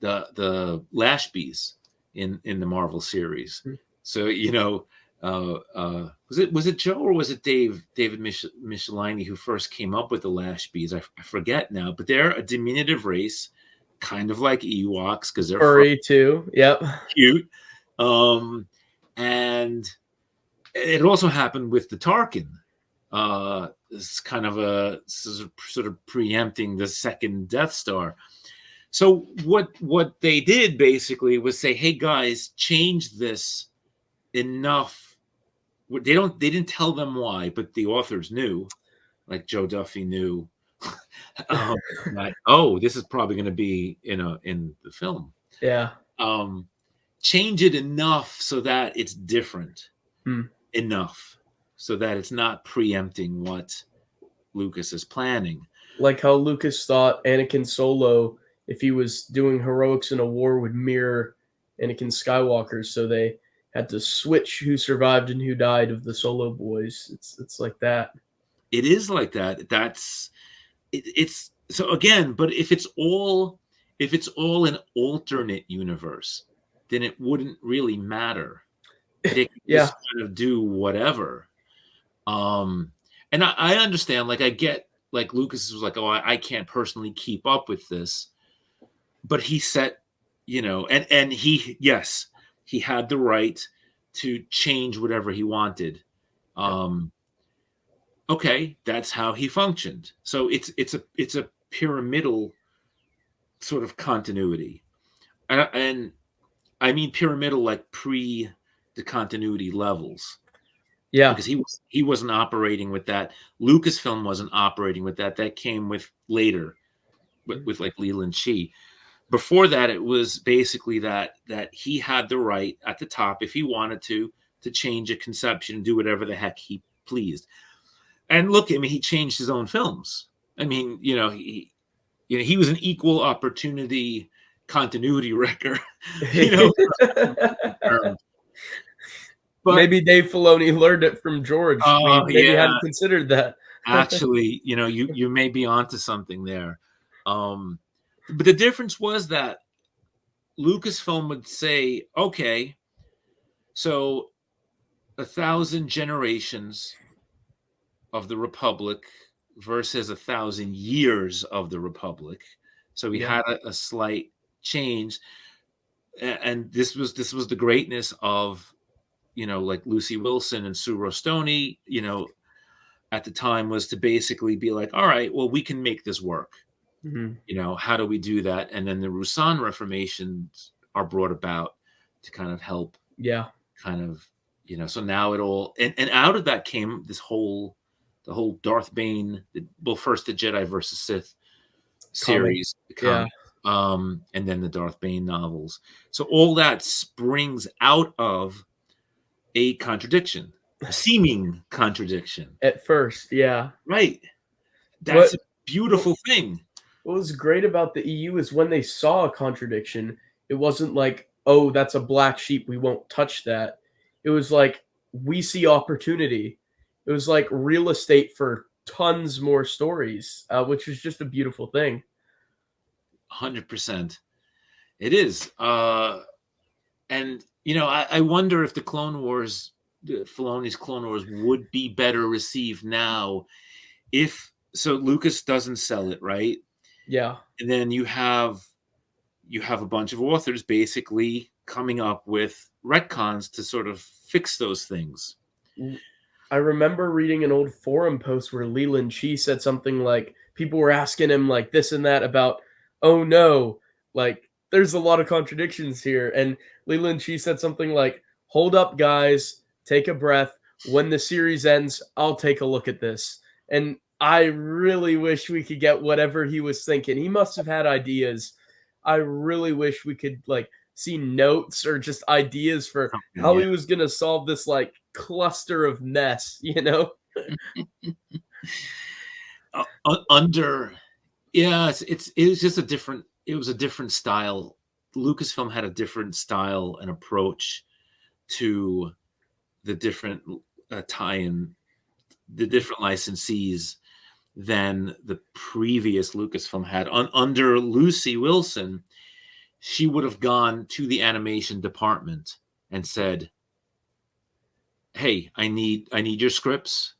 Lashbys in the Marvel series. So, you know, was it Joe or was it David Michelini who first came up with the Lashbys? I forget now, but they're a diminutive race, kind of like Ewoks, because they're furry too. Yep, cute. And it also happened with the Tarkin. It's kind of a sort of preempting the second Death Star. So what they did basically was say, hey guys, change this enough. They didn't tell them why, but the authors knew, like Joe Duffy knew, that, oh, this is probably going to be in the film. Yeah. Change it enough so that it's different enough, so that it's not preempting what Lucas is planning. Like how Lucas thought Anakin Solo, if he was doing heroics in a war, would mirror Anakin Skywalker, so they had to switch who survived and who died of the Solo boys. It's like that. It is like that. It's so, again, but if it's all an alternate universe, then it wouldn't really matter. They could just kind of do whatever. And I understand, like, I get, like, Lucas was like, oh, I can't personally keep up with this. But he set, you know, and he had the right to change whatever he wanted. Okay, that's how he functioned. So it's a pyramidal sort of continuity. And I mean pyramidal, like pre the continuity levels. Yeah. Because he wasn't operating with that. Lucasfilm wasn't operating with that. That came with later with like Leland Shee. Before that, it was basically that he had the right at the top, if he wanted to change a conception and do whatever the heck he pleased. And look, I mean, he changed his own films. I mean, he was an equal opportunity continuity wrecker. But maybe Dave Filoni learned it from George. Maybe hadn't considered that. Actually, you may be onto something there. But the difference was that Lucasfilm would say, okay, so 1,000 generations of the Republic versus 1,000 years of the Republic. So we had a slight change. And this was the greatness of, like Lucy Wilson and Sue Rostoni, at the time, was to basically be like, all right, well, we can make this work. How do we do that? And then the Rusan reformations are brought about to kind of help. Kind of, so now it all, and out of that came the whole Darth Bane, first the Jedi versus Sith series. and then the Darth Bane novels. So all that springs out of a contradiction, a seeming contradiction. At first, yeah. Right. That's What a beautiful thing. what was great about the EU is when they saw a contradiction, it wasn't like, oh, that's a black sheep, we won't touch that. It was like, we see opportunity. It was like real estate for tons more stories, which is just a beautiful thing. 100%. It is. And, I wonder if the Clone Wars, Filoni's Clone Wars, would be better received now if, so Lucas doesn't sell it, right? Yeah. And then you have a bunch of authors basically coming up with retcons to sort of fix those things. I remember reading an old forum post where Leland Chi said something like, people were asking him like this and that about, oh no, like there's a lot of contradictions here. And Leland Chi said something like, hold up, guys, take a breath. When the series ends, I'll take a look at this. And I really wish we could get whatever he was thinking. He must have had ideas. I really wish we could like see notes or just ideas for how he was going to solve this like cluster of mess, Under, yeah, it was just it was a different style. Lucasfilm had a different style and approach to the different tie-in, the different licensees than the previous Lucasfilm had. Under Lucy Wilson, she would have gone to the animation department and said, hey, I need your scripts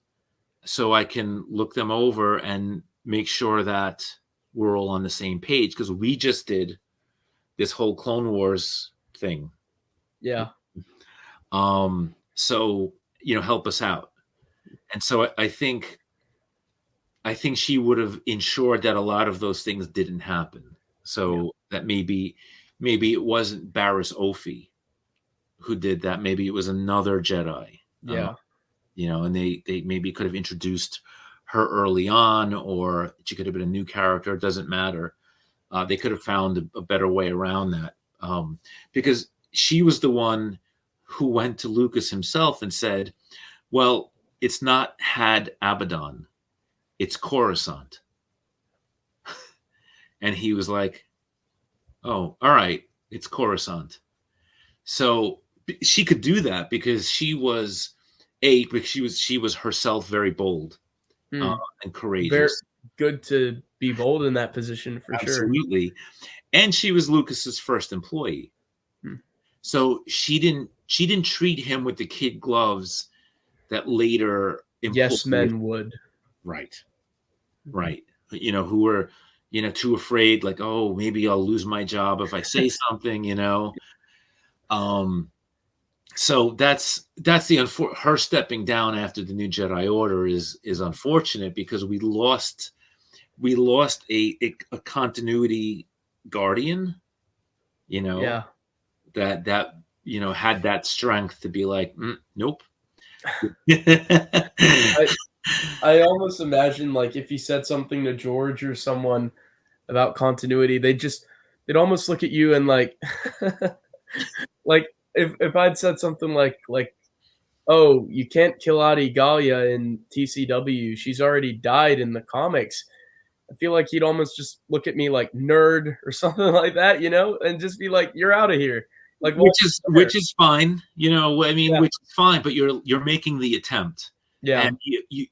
so I can look them over and make sure that we're all on the same page, because we just did this whole Clone Wars thing. Yeah. So, help us out. And so I think she would have ensured that a lot of those things didn't happen. So that maybe it wasn't Barriss Offee who did that. Maybe it was another Jedi. Yeah. And they maybe could have introduced her early on, or she could have been a new character. It doesn't matter. They could have found a better way around that, because she was the one who went to Lucas himself and said, well, it's not Had Abaddon, it's Coruscant. And he was like, oh, all right, it's Coruscant. So she could do that because she was herself very bold and courageous. Very good to be bold in that position for sure. Absolutely. And she was Lucas's first employee. So she didn't treat him with the kid gloves that later yes men would. Right. Who were too afraid, like, oh, maybe I'll lose my job if I say something. So that's her stepping down after the New Jedi Order is unfortunate, because we lost a continuity guardian, that had that strength to be like, nope. I almost imagine, like, if he said something to George or someone about continuity, they'd almost look at you and like like if I'd said something like oh, you can't kill Adi Gallia in TCW, she's already died in the comics, I feel like he'd almost just look at me like nerd or something like that, and just be like, you're out of here. Like, which is fine, which is fine, but you're making the attempt. Yeah. And you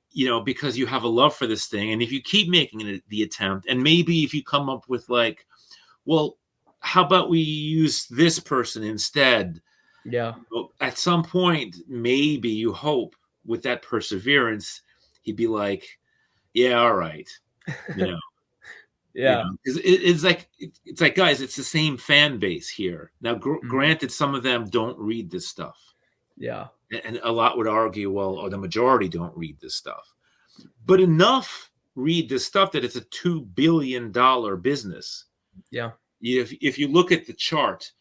because you have a love for this thing, and if you keep making the attempt, and maybe if you come up with like, well, how about we use this person instead? Yeah. At some point, maybe you hope with that perseverance, he'd be like, yeah, all right. Yeah. It's like, guys, it's the same fan base here. Now, granted, some of them don't read this stuff. Yeah. And a lot would argue, well, the majority don't read this stuff. But enough read this stuff that it's a $2 billion business. Yeah. If you look at the chart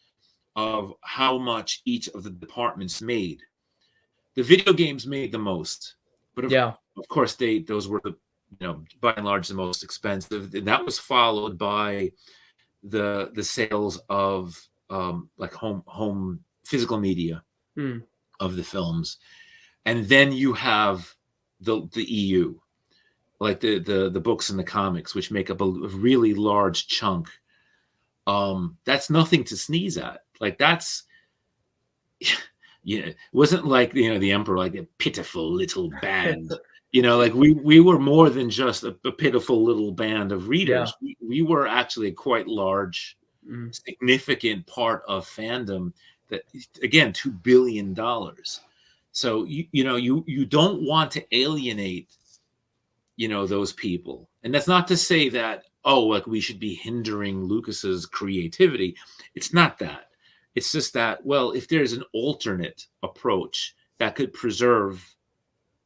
of how much each of the departments made, the video games made the most. But of course, those were by and large the most expensive. And that was followed by the sales of like home physical media of the films, and then you have the EU, like the books and the comics, which make up a really large chunk. That's nothing to sneeze at. Like that's, it wasn't like, the Emperor, like a pitiful little band. Like we were more than just a pitiful little band of readers. Yeah. We were actually a quite large, significant part of fandom. That, again, $2 billion. So you don't want to alienate, those people. And that's not to say that, like we should be hindering Lucas's creativity. It's not that. It's just that, well, if there's an alternate approach that could preserve,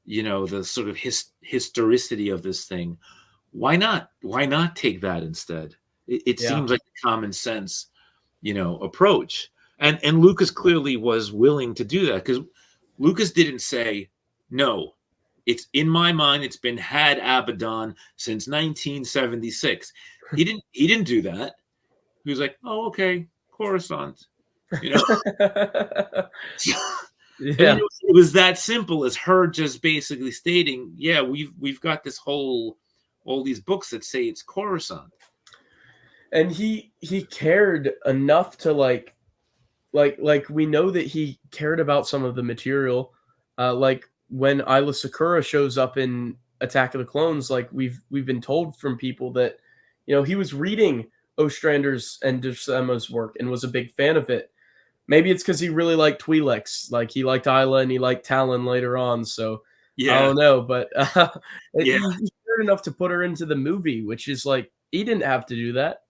the sort of historicity of this thing, why not? Why not take that instead? It seems like a common sense, approach. And Lucas clearly was willing to do that, because Lucas didn't say, no, it's in my mind, it's been had Abaddon since 1976. He didn't do that. He was like, oh, okay, Coruscant. Yeah. It was that simple as her just basically stating, yeah, we've got all these books that say it's Coruscant. And he cared enough to like we know that he cared about some of the material. Like when Isla Sakura shows up in Attack of the Clones, like we've been told from people that, he was reading Ostrander's and Decema's work and was a big fan of it. Maybe it's because he really liked Twi'leks, like he liked Isla and he liked Talon later on. So I don't know, but he cared enough to put her into the movie, which is like, he didn't have to do that.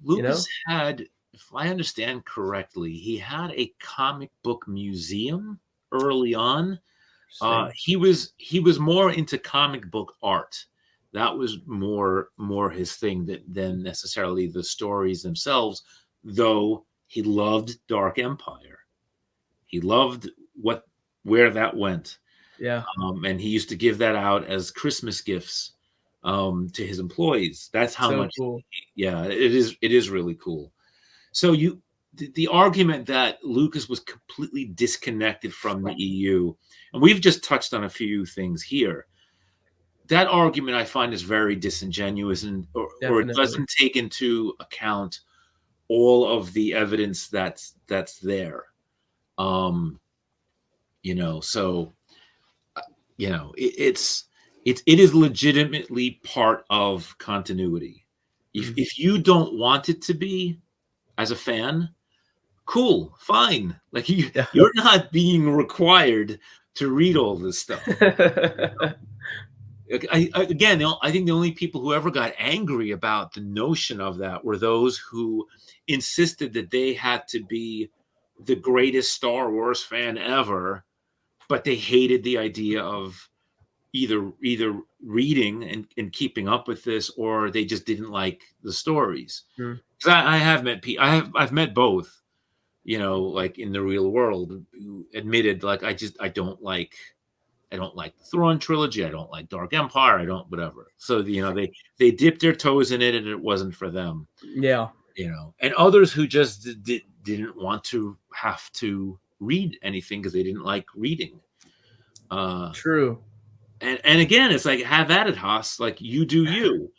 Lucas had, if I understand correctly, he had a comic book museum early on. He was more into comic book art. That was more his thing than necessarily the stories themselves, though he loved Dark Empire. He loved where that went. Yeah. And he used to give that out as Christmas gifts to his employees. That's how much cool. It is really cool. So the argument that Lucas was completely disconnected from the EU, and we've just touched on a few things here, that argument I find is very disingenuous, or it doesn't take into account all of the evidence that's there. So it is legitimately part of continuity. If you don't want it to be, as a fan, cool, fine. Like you're not being required to read all this stuff. I think the only people who ever got angry about the notion of that were those who insisted that they had to be the greatest Star Wars fan ever, but they hated the idea of either reading and keeping up with this, or they just didn't like the stories. Because I have met I've met both, like in the real world, who admitted, like, I don't like the Thrawn trilogy. I don't like Dark Empire. I don't whatever. So they dipped their toes in it, and it wasn't for them. Yeah. And others who just didn't want to have to read anything because they didn't like reading. True. And again, it's like, have at it, Haas. Like, you do you,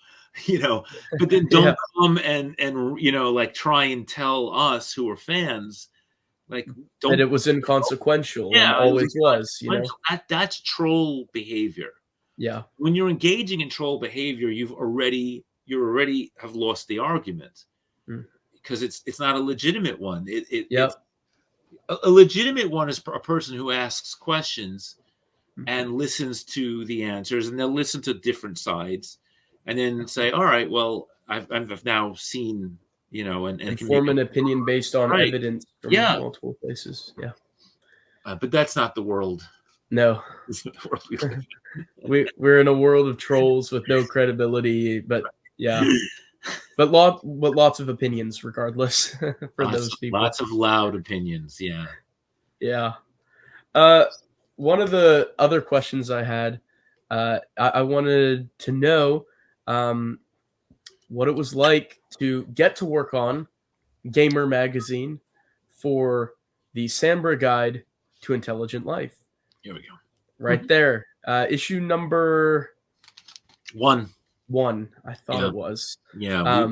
but then don't come and like try and tell us who are fans, like, don't, that it was inconsequential and always was. That's troll behavior. Yeah. When you're engaging in troll behavior, you already have lost the argument, because it's not a legitimate one. It's a legitimate one is a person who asks questions and listens to the answers, and they'll listen to different sides, and then say, all right, well, I've now seen, and form an opinion based on evidence from multiple places. Yeah. But that's not the world. No. It's not the world we live in. We're in a world of trolls with no credibility, but but lots of opinions regardless for those people. Lots of loud opinions. Yeah. Yeah. One of the other questions I had, I wanted to know, what it was like to get to work on Gamer Magazine for the Sambra Guide to Intelligent Life. Here we go. Right there. Issue number 1. I thought Yeah. it was. Yeah.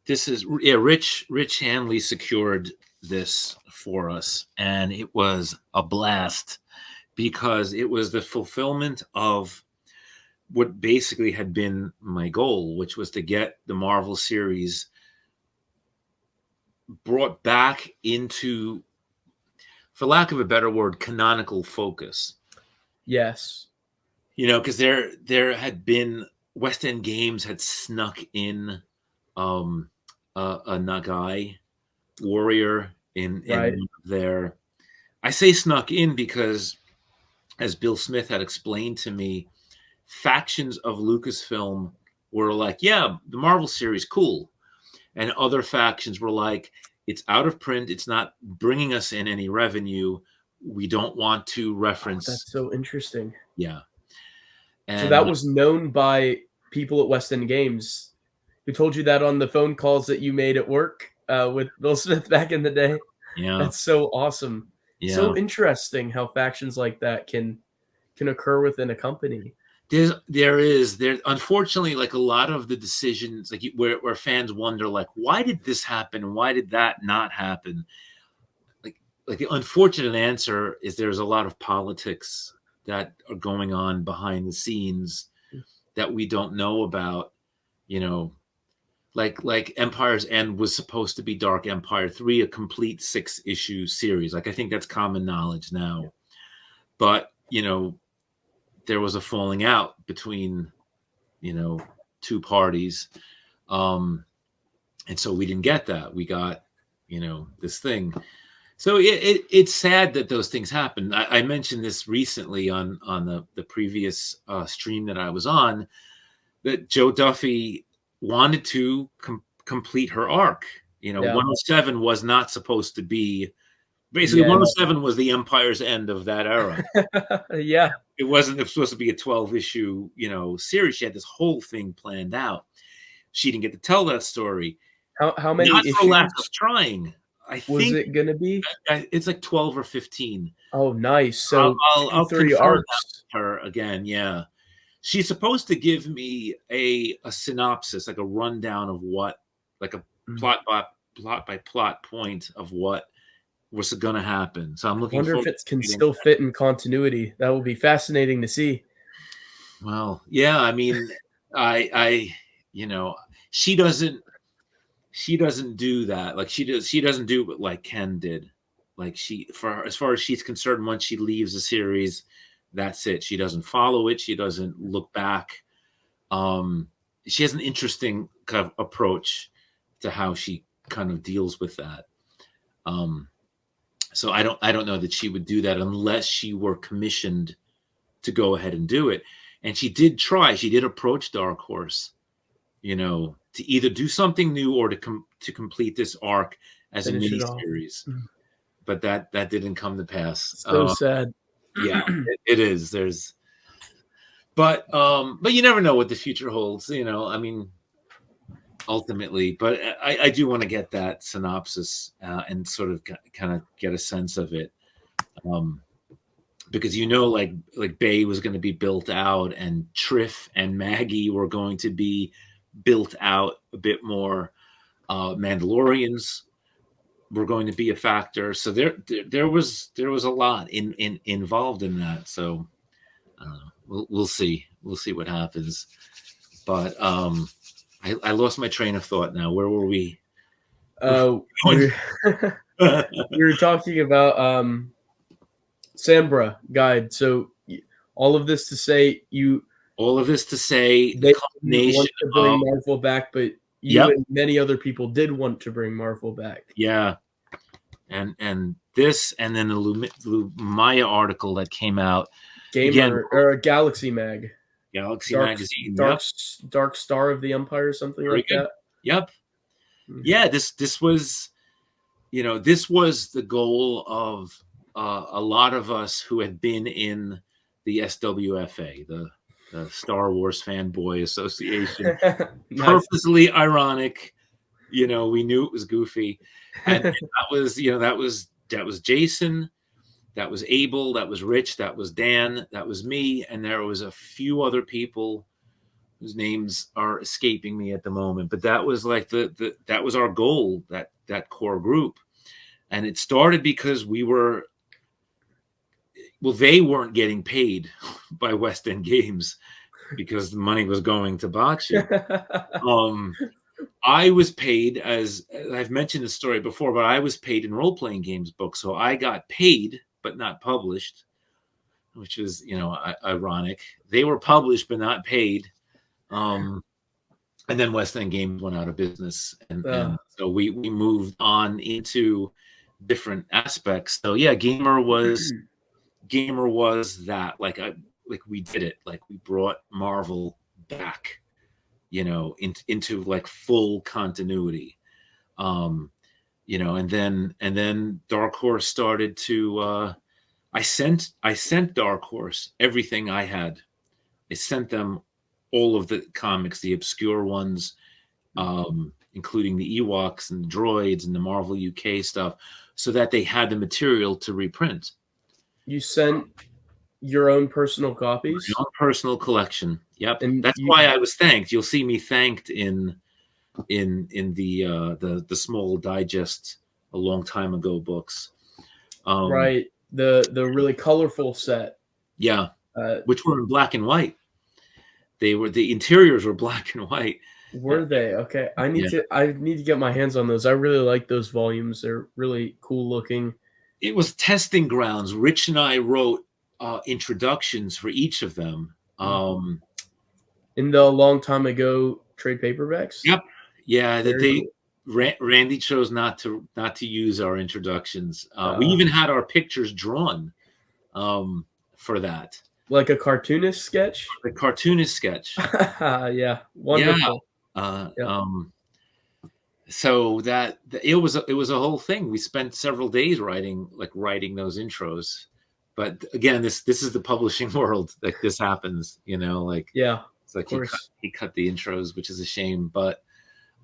This is Rich Hanley secured this for us, and it was a blast because it was the fulfillment of what basically had been my goal, which was to get the Marvel series brought back into, for lack of a better word, canonical focus. Yes. You know, because there had been West End Games had snuck in a Nagai warrior in Right. their, I say snuck in because, as Bill Smith had explained to me, factions of Lucasfilm were like, yeah, the Marvel series, cool. And other factions were like, it's out of print. It's not bringing us in any revenue. We don't want to reference. That's so interesting. Yeah. And so that was known by people at West End Games who told you that on the phone calls that you made at work with Bill Smith back in the day. Yeah. That's so awesome. Yeah. So interesting how factions like that can occur within a company. There unfortunately, like a lot of the decisions, like where fans wonder, like, why did this happen? Why did that not happen? Like the unfortunate answer is there's a lot of politics that are going on behind the scenes that we don't know about. You know, like Empire's End was supposed to be Dark Empire 3, a complete 6-issue series. Like, I think that's common knowledge now. But, you know, there was a falling out between, you know, two parties. And so we didn't get that. We got, you know, this thing. So it's sad that those things happen. I mentioned this recently on the previous stream that I was on, that Joe Duffy wanted to complete her arc. You know, 107 was not supposed to be, basically 107 was the Empire's End of that era. Yeah. It wasn't supposed to be a 12-issue, you know, series. She had this whole thing planned out. She didn't get to tell that story. How many not issues? For lack of trying. I was think it going to be? It's like 12 or 15. Oh, nice. So I'll 3 arcs. her again. Yeah. She's supposed to give me a synopsis, like a rundown of what, like a plot by plot point of what was going to happen. So I'm looking. I wonder if it can still fit in continuity. That will be fascinating to see. Well, yeah. I mean, I you know, she doesn't do that. Like she doesn't do what like Ken did. Like as far as she's concerned, once she leaves the series, that's it. She doesn't follow it. She doesn't look back. She has an interesting kind of approach to how she kind of deals with that. So I don't know that she would do that unless she were commissioned to go ahead and do it. And she did try. She did approach Dark Horse, you know, to either do something new or to complete this arc as a mini series. But that didn't come to pass. So sad. Yeah, it is. But you never know what the future holds, you know. I mean, ultimately, but I do want to get that synopsis and sort of kind of get a sense of it, because you know, like Bay was going to be built out, and Triff and Maggie were going to be built out a bit more. Mandalorians were going to be a factor, so there was a lot involved in that. So I don't know. We'll see what happens. But I lost my train of thought now. Where were we? We were talking about Sambra Guide. So all of this to say they want to bring Marvel back, but you and many other people did want to bring Marvel back. Yeah. And this, and then the Lumaya article that came out. Or Galaxy Mag. Galaxy Magazine. Dark Star of the Empire, something like that. Yep. Mm-hmm. Yeah, this was, you know, this was the goal of a lot of us who had been in the SWFA, the the Star Wars Fanboy Association. Nice. Purposely ironic. You know, we knew it was goofy, and that was, you know, that was Jason, that was Abel, that was Rich, that was Dan, that was me, and there was a few other people whose names are escaping me at the moment. But that was like that was our goal, that core group, and it started because we were, well, they weren't getting paid by West End Games because the money was going to Bocce. I was paid, as I've mentioned this story before, but I was paid in role-playing games books. So I got paid, but not published, which was, you know, ironic. They were published, but not paid. And then West End Games went out of business. And so we moved on into different aspects. So yeah, Gamer was that, like we did it. Like we brought Marvel back, you know, into like full continuity. You know, and then Dark Horse started to I sent Dark Horse everything I had. I sent them all of the comics, the obscure ones, including the Ewoks and the droids and the Marvel UK stuff, so that they had the material to reprint. You sent your own personal copies? My own personal collection. Yep. And that's why I was thanked. You'll see me thanked in the small digest a long time ago books. Right. The really colorful set. Yeah. Which were in black and white. The interiors were black and white. Were they? Okay. I need to get my hands on those. I really like those volumes. They're really cool looking. It was testing grounds. Rich and I wrote introductions for each of them. In the long time ago trade paperbacks? Yep. Yeah, Randy chose not to use our introductions. We even had our pictures drawn for that. Like a cartoonist sketch? A cartoonist sketch. Yeah. Wonderful. Yeah. So that it was a whole thing. We spent several days writing those intros. But again, this is the publishing world. Like this happens, you know, like, yeah, it's like he cut the intros, which is a shame, but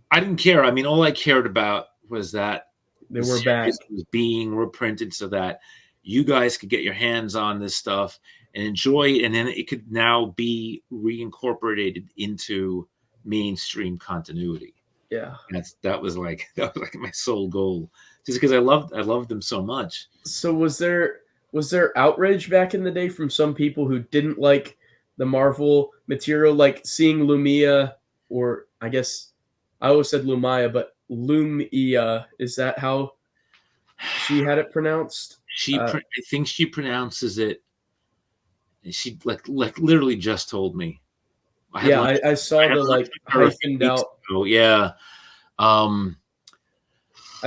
I didn't care. I mean, all I cared about was that they were back, was being reprinted so that you guys could get your hands on this stuff and enjoy it, and then it could now be reincorporated into mainstream continuity. Yeah, that was like my sole goal, just because I loved them so much. So was there outrage back in the day from some people who didn't like the Marvel material, like seeing Lumia, or I guess I always said Lumia, but Lumia, is that how she had it pronounced? I think she pronounces it. She like literally just told me. I saw the like hyphened out. Oh yeah. I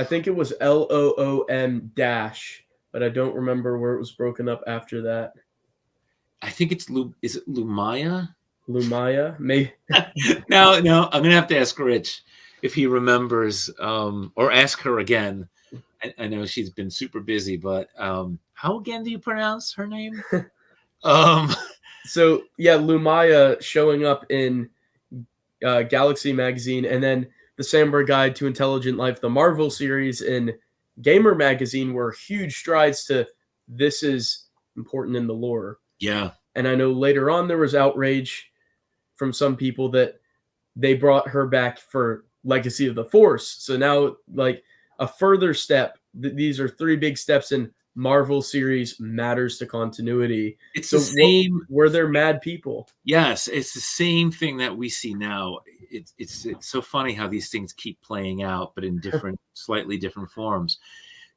think it was LOOM dash, but I don't remember where it was broken up after that. I think it's is it Lumia? Lumia, maybe. No, I'm gonna have to ask Rich if he remembers, or ask her again. I know she's been super busy, but how again do you pronounce her name? So yeah, Lumia showing up in Galaxy magazine, and then the Samurai Guide to Intelligent Life, the Marvel series in Gamer magazine, were huge strides to this is important in the lore. Yeah. And I know later on there was outrage from some people that they brought her back for Legacy of the Force. So now, like, a further step, these are three big steps in Marvel series matters to continuity. It's so the same. Were there mad people? Yes, it's the same thing that we see now. It's so funny how these things keep playing out, but in different, slightly different forms.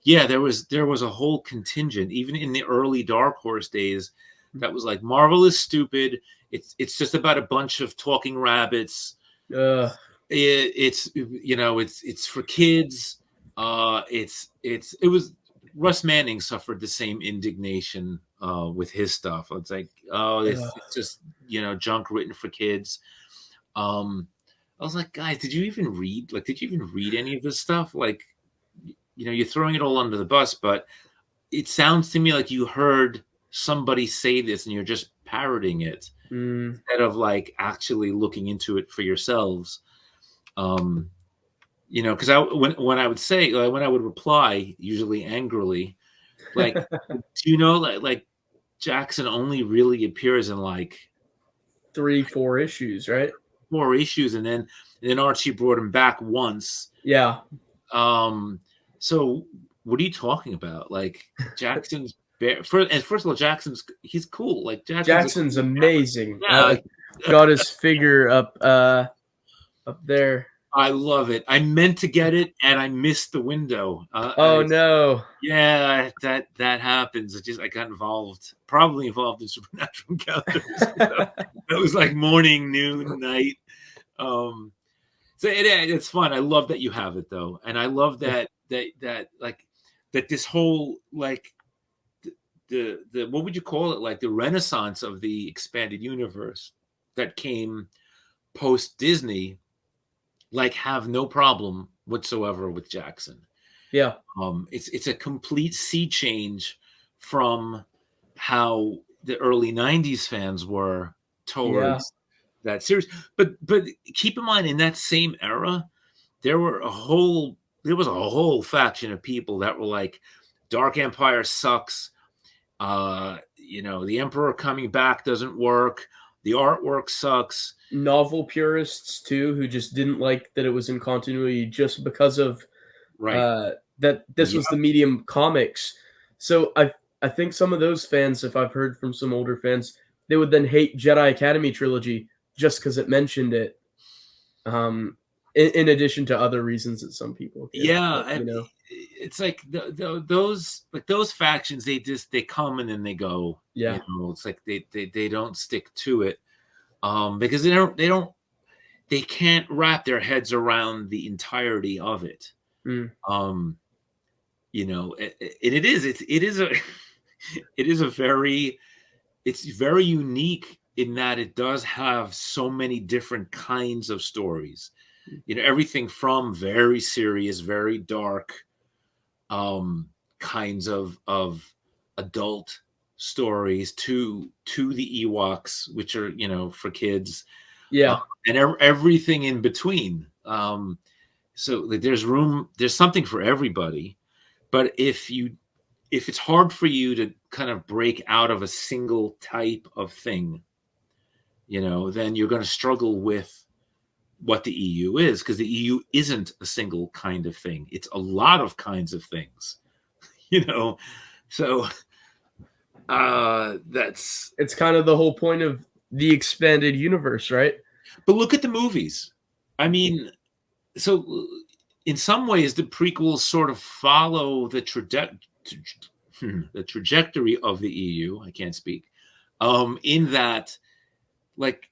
Yeah, there was a whole contingent, even in the early Dark Horse days, that was like, Marvel is stupid. It's just about a bunch of talking rabbits. It's you know, it's for kids. It was Russ Manning suffered the same indignation with his stuff. It's like, it's just, you know, junk written for kids. I was like, guys, did you even read any of this stuff? Like, you know, you're throwing it all under the bus, but it sounds to me like you heard somebody say this and you're just parroting it. instead of like actually looking into it for yourselves. Because when I would say, like, when I would reply, usually angrily, like, do you know, like Jackson only really appears in like 3-4 issues, right? 4 issues, and then Archie brought him back once. Yeah. So what are you talking about? Like, Jackson's first of all, he's cool. Like, Jackson's amazing. yeah. Got his figure up there. I love it. I meant to get it and I missed the window. Oh no. Yeah, that happens. I got probably involved in supernatural encounters. That was like morning, noon, night. So it's fun. I love that you have it though, and I love that this whole, like, the what would you call it? Like the renaissance of the expanded universe that came post Disney. Like, have no problem whatsoever with Jackson. Yeah. It's a complete sea change from how the early '90s fans were towards that series. But keep in mind, in that same era, there was a whole faction of people that were like, Dark Empire sucks. The Emperor coming back doesn't work. The artwork sucks. Novel purists too, who just didn't like that it was in continuity just because of that this was the medium comics. So I think some of those fans, if I've heard from some older fans, they would then hate Jedi Academy trilogy just because it mentioned it. In addition to other reasons that some people get. Yeah, But, it's like those factions, they come and then they go. Yeah. It's like they don't stick to it, because they can't wrap their heads around the entirety of it. It it's very unique in that it does have so many different kinds of stories. Everything from very serious, very dark, kinds of adult stories to the Ewoks, which are, for kids. Yeah. And everything in between. So there's something for everybody. But if it's hard for you to kind of break out of a single type of thing, then you're going to struggle with what the EU is, because the EU isn't a single kind of thing. It's a lot of kinds of things, so it's kind of the whole point of the expanded universe, right? But look at the movies. I mean, so in some ways the prequels sort of follow the trajectory of the EU. I can't speak. In that, like,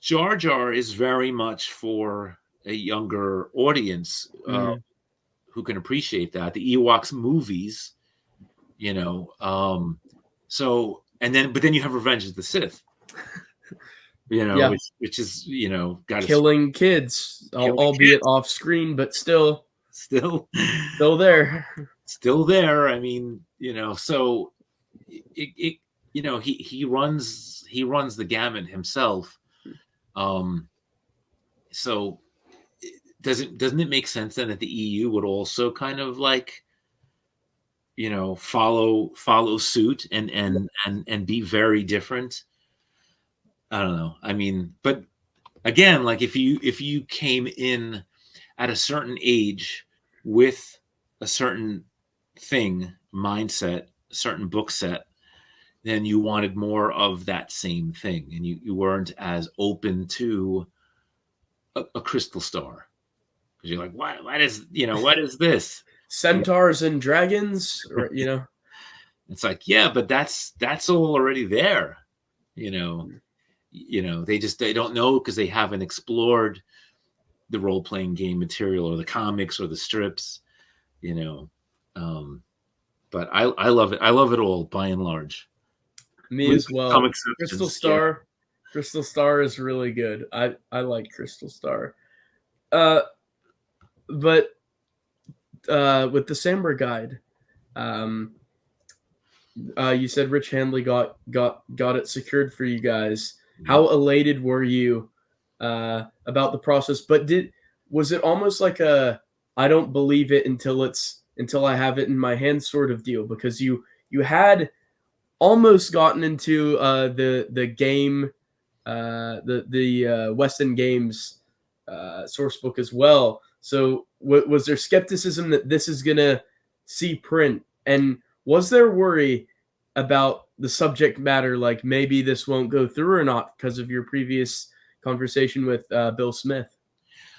Jar Jar is very much for a younger audience, who can appreciate that. The Ewoks movies, but then you have Revenge of the Sith, which is, got killing kids, albeit off screen, but still there. Still there. I mean, so he runs the gamut himself. So doesn't it make sense then that the EU would also kind of like, follow suit and be very different? I don't know. I mean, but again, like, if you came in at a certain age with a certain mindset, a certain book set, then you wanted more of that same thing, and you weren't as open to a Crystal Star, because you're like, what is this? Centaurs and dragons, or It's like, yeah, but that's all already there. They don't know, because they haven't explored the role-playing game material or the comics or the strips. But I love it. I love it all, by and large. Me as well. Crystal Star. Yeah. Crystal Star is really good. I like Crystal Star. But with the Samber Guide, You said Rich Handley got it secured for you guys. How elated were you about the process? But was it almost like a I don't believe it until I have it in my hand sort of deal? Because you had almost gotten into the game the West End Games source book as well. So was there skepticism that this is gonna see print, and was there worry about the subject matter, like maybe this won't go through or not because of your previous conversation with Bill Smith?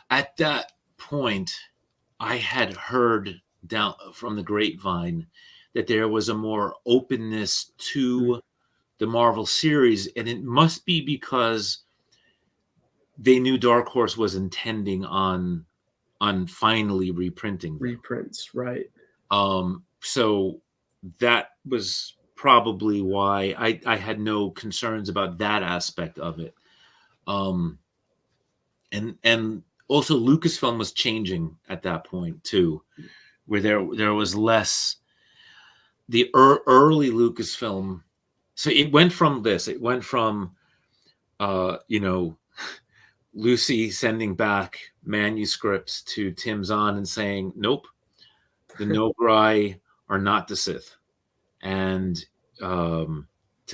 At that point, I had heard down from the grapevine that there was a more openness to the Marvel series, and it must be because they knew Dark Horse was intending on finally reprinting them. Reprints, right? So that was probably why I had no concerns about that aspect of it. And also Lucasfilm was changing at that point too, where there was less the early Lucasfilm. So it went from Lucy sending back manuscripts to Tim Zahn and saying, nope, the Nograi are not the Sith. And to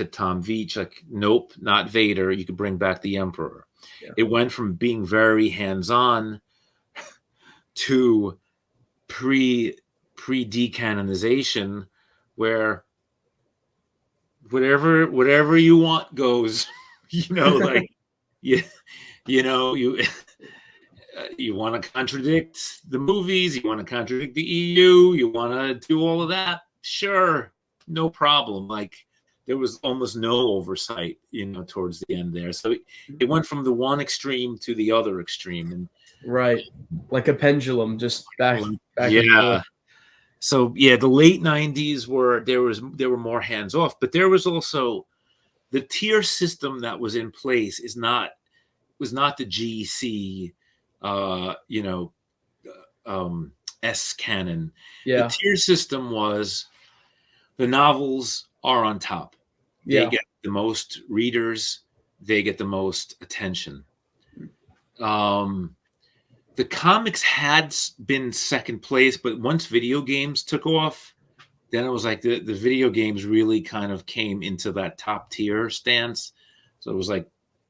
Tom Veitch, like, nope, not Vader. You could bring back the Emperor. Yeah. It went from being very hands-on to pre-decanonization, where whatever you want goes. Like you want to contradict the movies, you want to contradict the EU, you want to do all of that, sure, no problem. Like, there was almost no oversight, towards the end there. So it went from the one extreme to the other extreme, and right, like a pendulum, just back yeah. And forth. So yeah, the late 90s there were more hands off, but there was also the tier system that was in place was not the GC, S canon. Yeah. The tier system was the novels are on top. They get the most readers. They get the most attention. The comics had been second place, but once video games took off, then it was like the video games really kind of came into that top tier stance. So it was like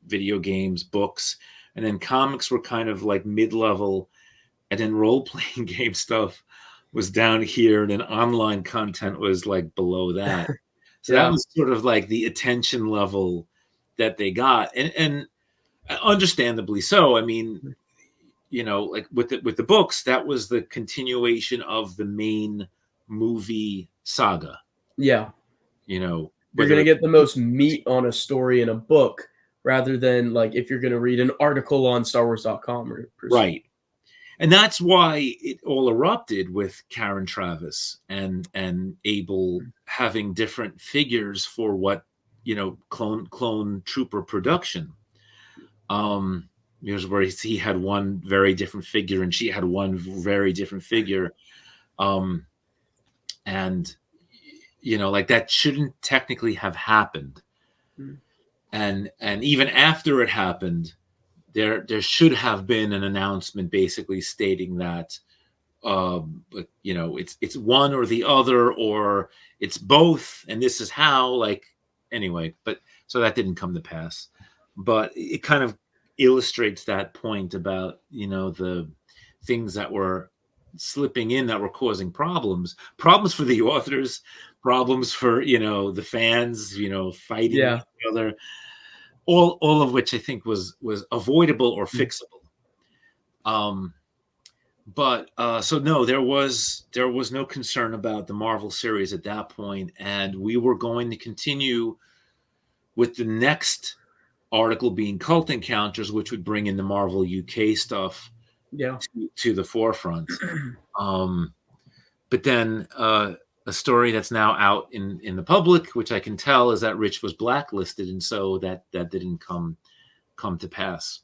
video games, books, and then comics were kind of like mid-level, and then role-playing game stuff was down here, and then online content was like below that. So that was sort of like the attention level that they got, and understandably so. I mean, like with the books, that was the continuation of the main movie saga. Yeah. You're going to get the most meat on a story in a book, rather than like if you're going to read an article on StarWars.com or right. And that's why it all erupted with Karen Travis and Abel having different figures for what, clone trooper production. Here's where he had one very different figure and she had one very different figure. And, like that shouldn't technically have happened. And even after it happened, there should have been an announcement basically stating that, it's one or the other, or it's both, and this is how, like, anyway, but so that didn't come to pass. But it kind of illustrates that point about, the things that were slipping in that were causing problems for the authors, problems for, the fans, fighting each other. All of which I think was avoidable or fixable. But so no, there was no concern about the Marvel series at that point, and we were going to continue with the next article being Cult Encounters, which would bring in the Marvel UK stuff to the forefront. But then a story that's now out in the public, which I can tell, is that Rich was blacklisted, and so that didn't come to pass.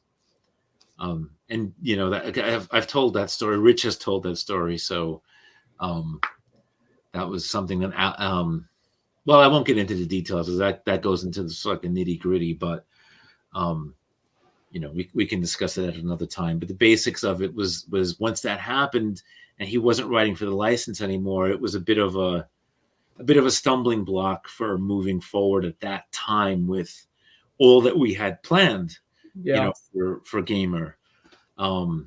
And that I've told that story. Rich has told that story, so that was something that well, I won't get into the details because that goes into the like the nitty gritty, but you know, we can discuss it at another time. But the basics of it was once that happened and he wasn't writing for the license anymore, it was a bit of a stumbling block for moving forward at that time with all that we had planned, you know, for Gamer. Oh,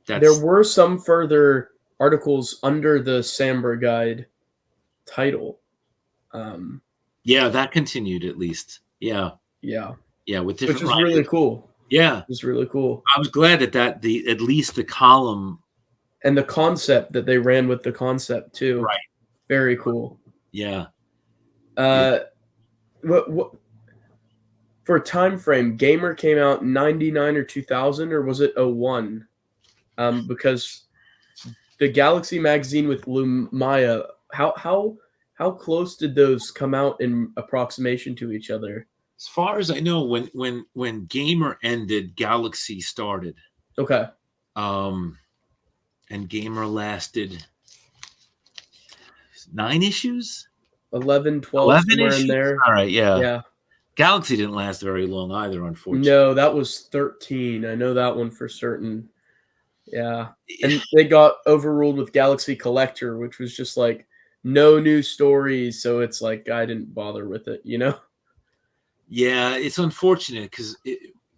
there were some further articles under the Sambor Guide title. Yeah, that continued at least. Yeah. With different, which was really cool. Yeah, it was really cool. I was glad that at least the column and the concept that they ran with the concept too. Right. Very cool. Yeah. What for a time frame? Gamer came out in 99 or 2000, or was it 01? Because the Galaxy magazine with Lumaya, how close did those come out in approximation to each other? As far as I know, when Gamer ended, Galaxy started. Okay. And Gamer lasted 9 issues? 11, 12, 11 somewhere issues? in there. All right, yeah. Yeah. Galaxy didn't last very long either, unfortunately. No, that was 13. I know that one for certain. Yeah. And they got overruled with Galaxy Collector, which was just like no new stories, so it's like I didn't bother with it, you know? Yeah, it's unfortunate because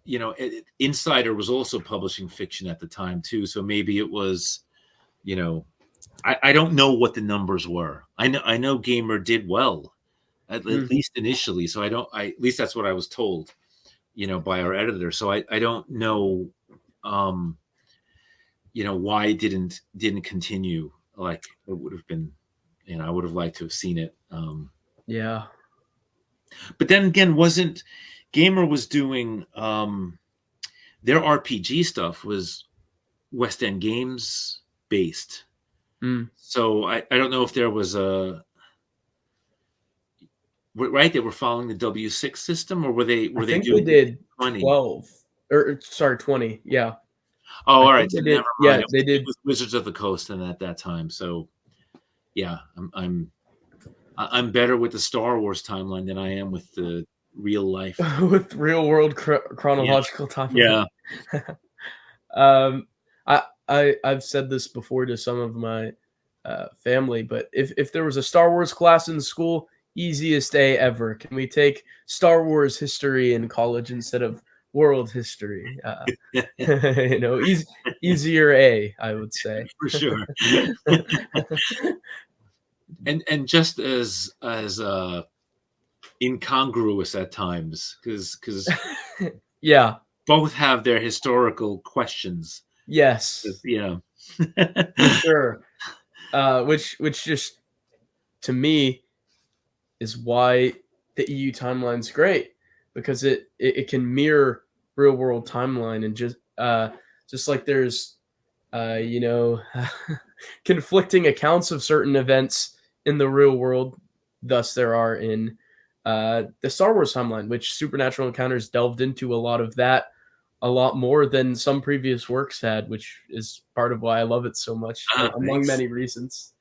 you know, Insider was also publishing fiction at the time too, so maybe it was, you know, I don't know what the numbers were. I know Gamer did well, at least initially. So at least that's what I was told, you know, by our editor. So I don't know, you know, why it didn't continue like it would have been. You know, I would have liked to have seen it. Yeah. But then again, Gamer was doing their RPG stuff was West End Games based. So I don't know if there was right, they were following the W6 system, or were they doing they did 20? 12 or sorry 20. Yeah. Oh, all right. So they did. Yeah, they did. It was Wizards of the Coast and at that time. So yeah, I'm better with the Star Wars timeline than I am with the real life with real world chronological timeline. Yeah. I've said this before to some of my family, but if there was a Star Wars class in school, easiest A ever. Can we take Star Wars history in college instead of world history? You know, easier A, I would say. For sure. and just as incongruous at times, because yeah, both have their historical questions. Yes. Yeah. For sure. Which just to me is why the EU timeline's great, because it can mirror real world timeline, and just like there's you know conflicting accounts of certain events in the real world, thus there are in the Star Wars timeline, which Supernatural Encounters delved into a lot of that, a lot more than some previous works had, which is part of why I love it so much, among many reasons.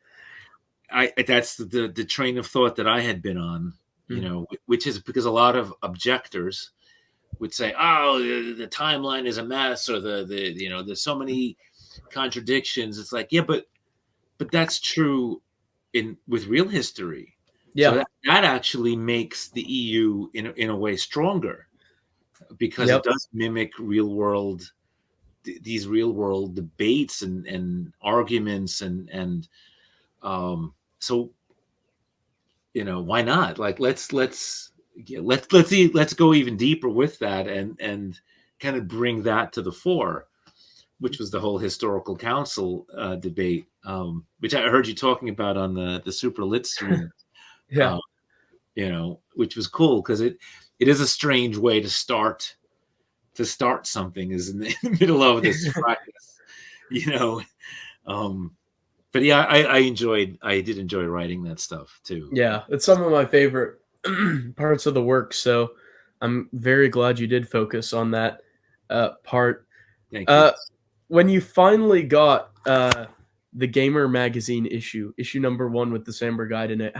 That's the train of thought that I had been on, you know, which is because a lot of objectors would say, "Oh, the timeline is a mess," or the you know, there's so many contradictions. It's like, yeah, but that's true with real history. Yeah, so that actually makes the EU in a way stronger, because it does mimic real world, these real world debates and arguments and so, you know, why not? Like let's go even deeper with that and kind of bring that to the fore, which was the whole historical council debate, which I heard you talking about on the Super Lit stream. Yeah. You know, which was cool because it is a strange way to start something, is in the middle of this practice, you know. But yeah, I did enjoy writing that stuff too. Yeah, it's some of my favorite parts of the work, so I'm very glad you did focus on that part. Thank you. When you finally got the Gamer magazine issue number 1 with the Sambor Guide in it,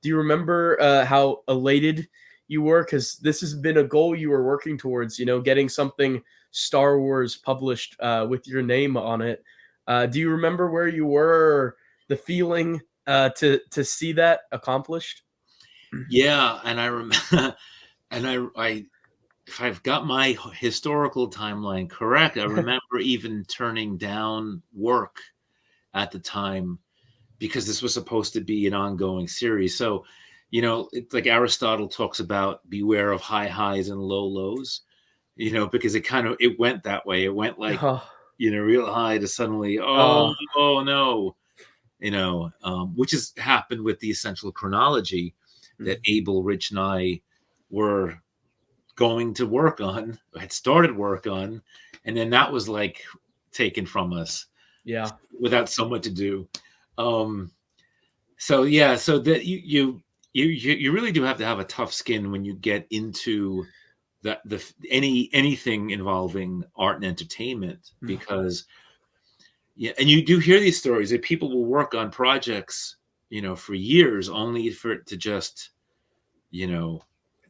Do you remember how elated you were? Because this has been a goal you were working towards, getting something Star Wars published with your name on it. Do you remember where you were, or the feeling to see that accomplished? Yeah, and I remember, and I if I've got my historical timeline correct, I remember even turning down work at the time because this was supposed to be an ongoing series. So, it's like Aristotle talks about beware of high highs and low lows, because it went that way. It went like, Oh, real high to suddenly, oh, oh no, which has happened with the essential chronology that Abel, Rich, and I were going to work on, had started work on, and then that was like taken from us yeah. without so much to do. So yeah, so that you really do have to have a tough skin when you get into anything involving art and entertainment, because yeah, and you do hear these stories that people will work on projects, for years only for it to just,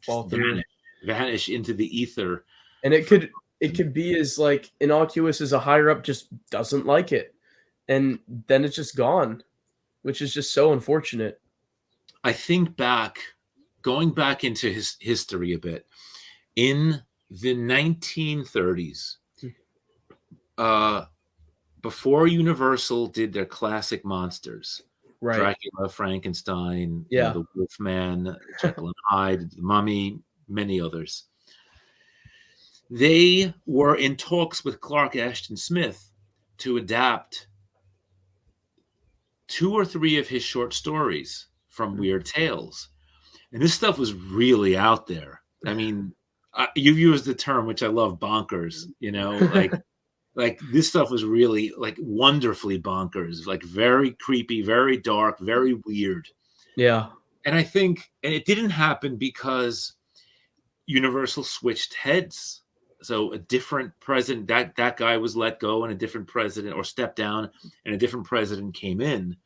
Fall just through. vanish into the ether. And it could be as like innocuous as a higher up just doesn't like it, and then it's just gone, which is just so unfortunate. I think going back into his history a bit, in the 1930s, before Universal did their classic monsters, Right. Dracula, Frankenstein, Yeah. the Wolfman, Jekyll and Hyde, the Mummy, many others, they were in talks with Clark Ashton Smith to adapt 2 or 3 of his short stories from Weird Tales. And this stuff was really out there. I mean, you've used the term, which I love, bonkers, like this stuff was really like wonderfully bonkers, like very creepy, very dark, very weird. Yeah. And I think, and it didn't happen because Universal switched heads. So a different president, that guy was let go, and a different president, or stepped down, and a different president came in,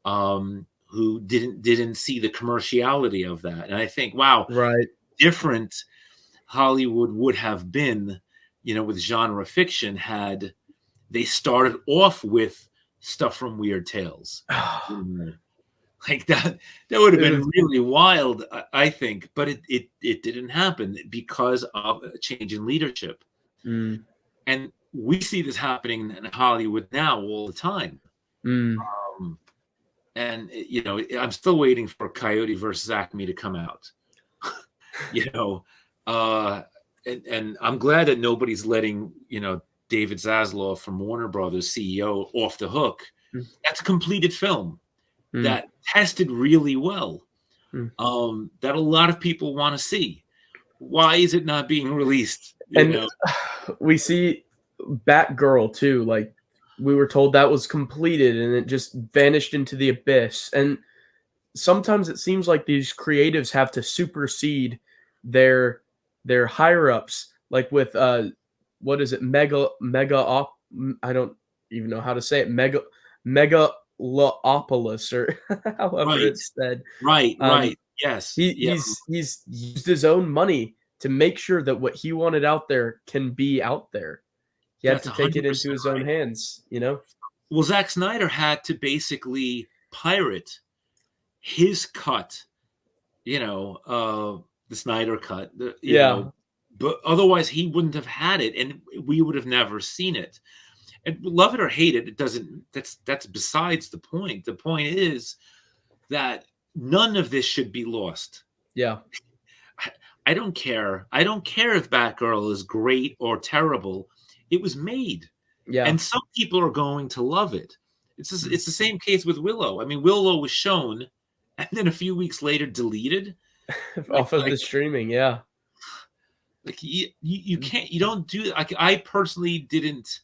who didn't see the commerciality of that. And I think, wow, Right. different Hollywood would have been, with genre fiction, had they started off with stuff from Weird Tales. Like that would have been really wild, I think, but it didn't happen because of a change in leadership. Mm. And we see this happening in Hollywood now all the time. Mm. And I'm still waiting for Coyote versus Acme to come out. And I'm glad that nobody's letting David Zaslav from Warner Brothers, CEO, off the hook. Mm. That's a completed film Mm. that tested really well, Mm. that a lot of people want to see. Why is it not being released? And we see Batgirl too. Like, we were told that was completed, and it just vanished into the abyss. And sometimes it seems like these creatives have to supersede their higher ups, like with what is it, I don't even know how to say it, Megalopolis, or however Right, it's said. right, yes, yeah, He's used his own money to make sure that what he wanted out there can be out there. He had that's to take it 100% into his own right. hands, Well, Zack Snyder had to basically pirate his cut, the Snyder cut, Yeah. but otherwise he wouldn't have had it, and we would have never seen it. And love it or hate it, it doesn't. That's besides the point. The point is that none of this should be lost. Yeah. I don't care. I don't care if Batgirl is great or terrible. It was made, Yeah. and some people are going to love it. It's the same case with Willow. I mean, Willow was shown, and then a few weeks later deleted Off of the streaming, yeah. Like you can't, you don't do. Like, I personally didn't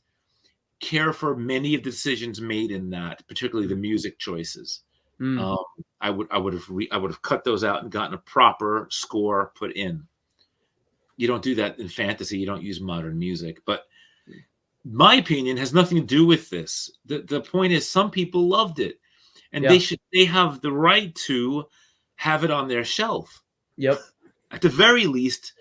care for many of the decisions made in that, particularly the music choices. Mm. I would have cut those out and gotten a proper score put in. You don't do that in fantasy. You don't use modern music. But my opinion has nothing to do with this. The point is, some people loved it, and Yeah. they have the right to have it on their shelf. Yep. At the very least,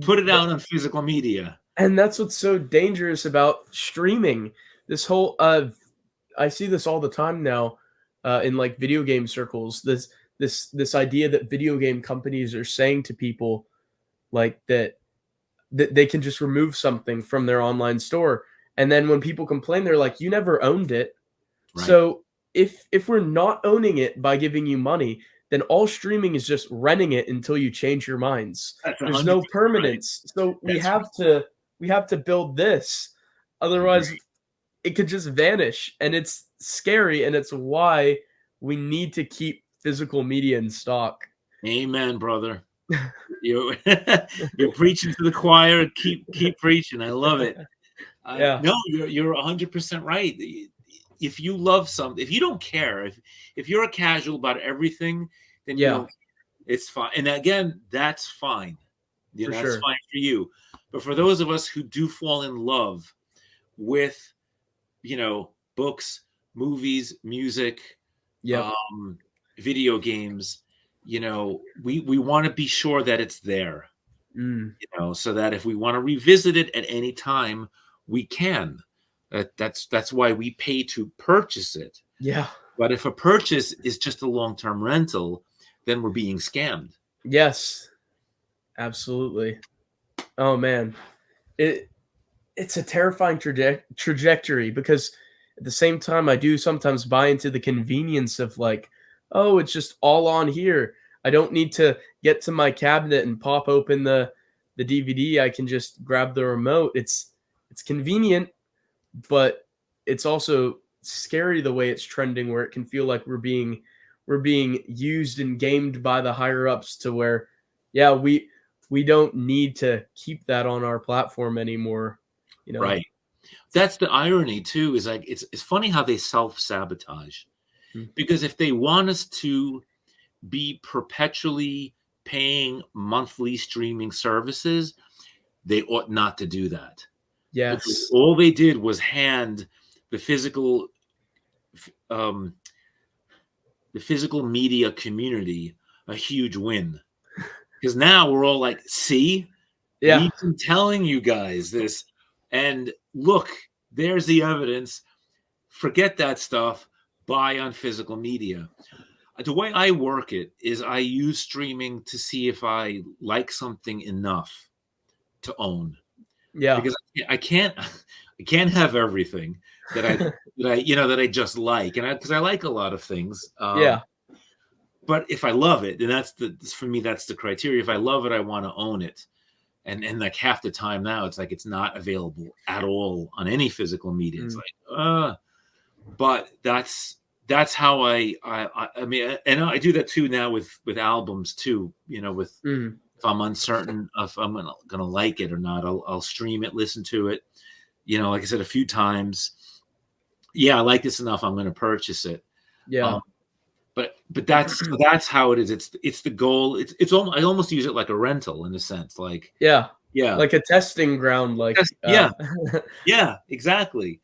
put it out on physical media. And that's what's so dangerous about streaming. This whole I see this all the time now in like video game circles. This idea that video game companies are saying to people like that they can just remove something from their online store, and then when people complain, they're like, "You never owned it." Right. So if we're not owning it by giving you money, then all streaming is just renting it until you change your minds. That's There's no 100% permanence. So we have to build this. Otherwise, right. it could just vanish, and it's scary, and it's why we need to keep physical media in stock. Amen, brother. You're preaching to the choir. Keep preaching. I love it. Yeah. No, you're 100% right. If you love something, if you don't care, if you're a casual about everything, then you don't. It's fine. And again, that's fine. You know, that's fine for you. But for those of us who do fall in love with, you know, books, movies, music, video games, you know, we want to be sure that it's there, you know, so that if we want to revisit it at any time, we can. That's why we pay to purchase it. Yeah. But if a purchase is just a long-term rental, then we're being scammed. Yes. Absolutely. Oh man. It's a terrifying trajectory, because at the same time I do sometimes buy into the convenience of like, oh, it's just all on here. I don't need to get to my cabinet and pop open the DVD. I can just grab the remote. It's convenient, but it's also scary the way it's trending, where it can feel like we're being used and gamed by the higher ups to where, yeah, we don't need to keep that on our platform anymore. You know? Right. That's the irony too, is like, it's funny how they self-sabotage. Because if they want us to be perpetually paying monthly streaming services, they ought not to do that. Yes. Because all they did was hand the physical media community a huge win. Because now we're all like, see, we've been telling you guys this, and look, there's the evidence. Forget that stuff. Buy on physical media. The way I work it is I use streaming to see if I like something enough to own. Yeah. Because I can't have everything that I just like, and because I like a lot of things. But if I love it, then for me that's the criteria. If I love it, I want to own it. And like half the time now, it's like it's not available at all on any physical media. It's like, but that's how I mean, and I do that too now with albums too. You know, with if I'm uncertain if I'm gonna like it or not, I'll stream it, listen to it. You know, like I said a few times, yeah, I like this enough, I'm gonna purchase it. Yeah. But that's how it is. It's the goal. It's almost, I almost use it like a rental in a sense, like like a testing ground, like yeah, exactly.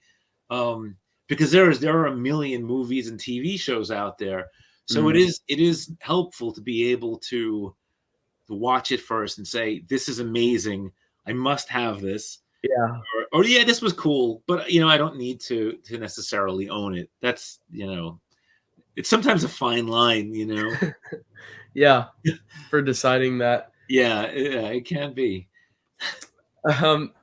Because there are a million movies and TV shows out there, so it is helpful to be able to watch it first and say, this is amazing, I must have this. Or yeah, this was cool, but you know, I don't need to necessarily own it. That's, you know, it's sometimes a fine line, you know. For deciding that. Yeah, it can be. And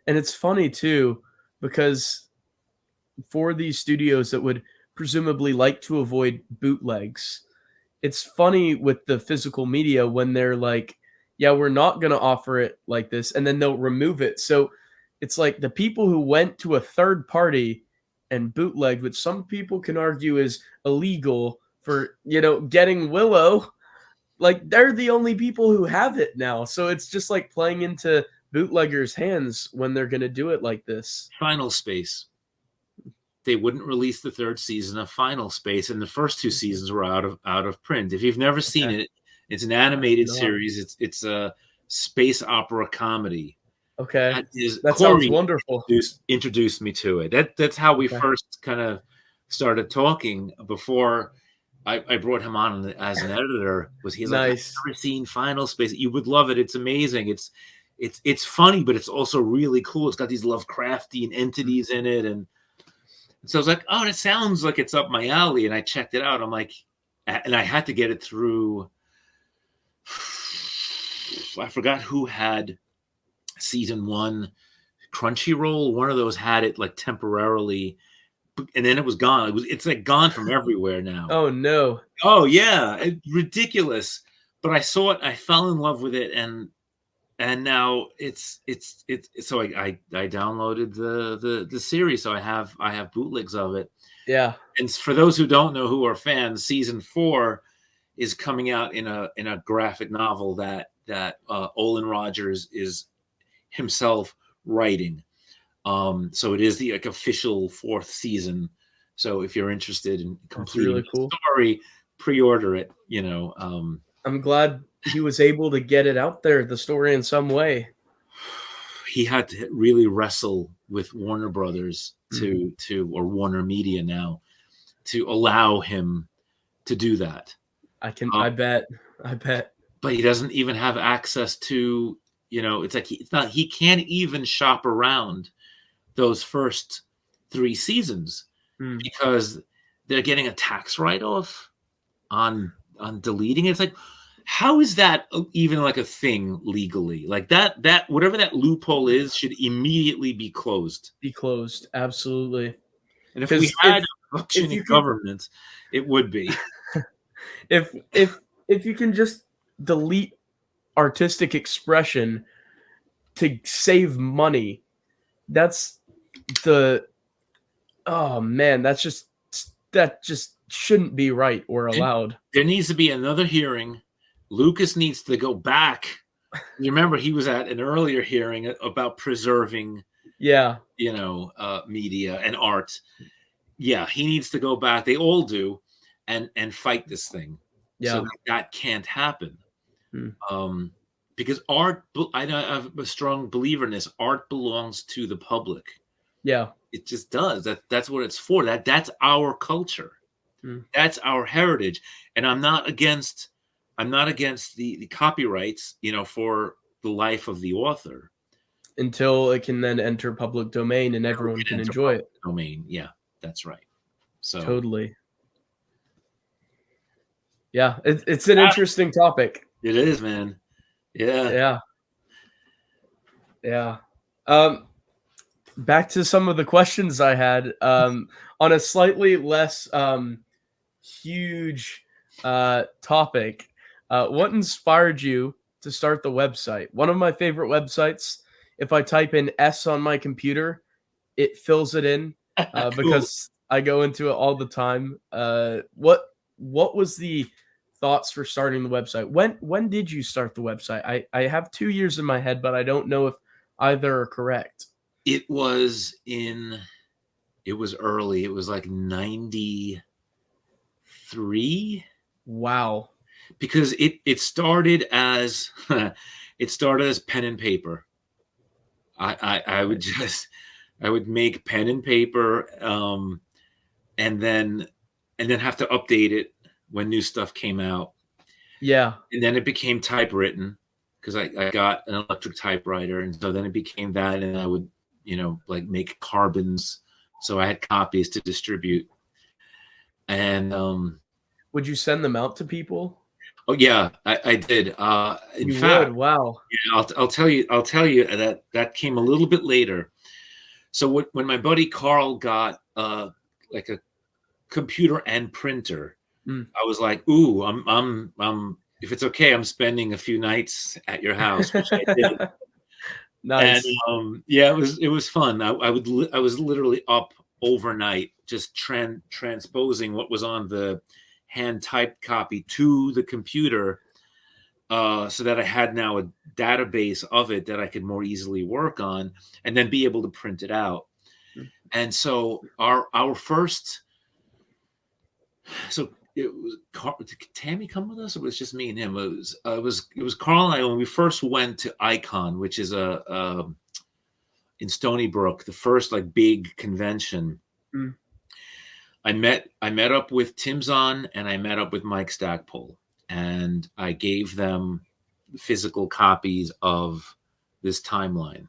it's funny too, because for these studios that would presumably like to avoid bootlegs, it's funny with the physical media when they're like, yeah, we're not going to offer it like this, and then they'll remove it. So it's like the people who went to a third party and bootlegged, which some people can argue is illegal for, you know, getting Willow, like they're the only people who have it now. So it's just like playing into bootleggers' hands when they're going to do it like this. Final Space. They wouldn't release the third season of Final Space, and the first two seasons were out of print. If you've never seen it, it's an animated series. It's a space opera comedy. Okay, that sounds wonderful. Introduced me to it. That's how we first kind of started talking before I brought him on as an editor. He's like, I've Nice. never seen Final Space. You would love it. It's amazing. It's funny, but it's also really cool. It's got these Lovecraftian entities in it, and so I was like, oh, it sounds like it's up my alley. And I checked it out. I'm like, and I had to get it through. I forgot who had season 1. Crunchyroll, one of those had it like temporarily, and then it was gone. It's like gone from everywhere now. Oh no. Oh yeah, ridiculous. But I saw it, I fell in love with it, and now it's so I downloaded the series, so I have bootlegs of it. Yeah. And for those who don't know, who are fans, season 4 is coming out in a graphic novel that Olin Rogers is himself writing. So it is the like official 4th season. So if you're interested in completing really cool. the story, pre-order it. I'm glad he was able to get it out there, the story, in some way. He had to really wrestle with Warner Brothers or Warner Media now, to allow him to do that. I bet. But he doesn't even have access to, it's like he can't even shop around those first 3 seasons because they're getting a tax write-off on deleting it. It's like, how is that even like a thing legally? Like that whatever that loophole is should immediately be closed. Be closed, absolutely. And if we had a functioning government, it would be. If you can just delete artistic expression to save money, that's that just shouldn't be right or allowed. There needs to be another hearing. Lucas needs to go back. You remember he was at an earlier hearing about preserving media and art. Yeah, he needs to go back. They all do, and fight this thing. Yeah. So that can't happen. Because art, I'm a strong believer in this. Art belongs to the public. Yeah, it just does. That's what it's for. That's our culture. That's our heritage. And I'm not against the copyrights, for the life of the author, until it can then enter public domain and everyone can enjoy it. Domain, yeah, that's right. So totally. Yeah, it's an interesting topic. It is, man. Yeah. Back to some of the questions I had on a slightly less huge topic. What inspired you to start the website? One of my favorite websites, if I type in S on my computer, it fills it in cool. Because I go into it all the time. What was the thoughts for starting the website? When did you start the website? I have 2 years in my head, but I don't know if either are correct. It was early. It was like 93. Wow. Because it started as pen and paper. I would make pen and paper, and then have to update it when new stuff came out. Yeah. And then it became typewritten because I got an electric typewriter, and so then it became that, and I would like make carbons, so I had copies to distribute. And would you send them out to people? Oh yeah, I did. In fact, would? Wow. Yeah, I'll tell you that came a little bit later. So when my buddy Carl got like a computer and printer, I was like, "Ooh, I'm if it's okay, I'm spending a few nights at your house," which I did. Nice. And yeah, it was fun. I was literally up overnight just transposing what was on the hand typed copy to the computer, so that I had now a database of it that I could more easily work on and then be able to print it out. And so our first, so it was did Tammy come with us, or was it just me and him? It was Carl and I when we first went to Icon, which is in Stony Brook, the first like big convention. I met up with Tim Zahn and I met up with Mike Stackpole, and I gave them physical copies of this timeline.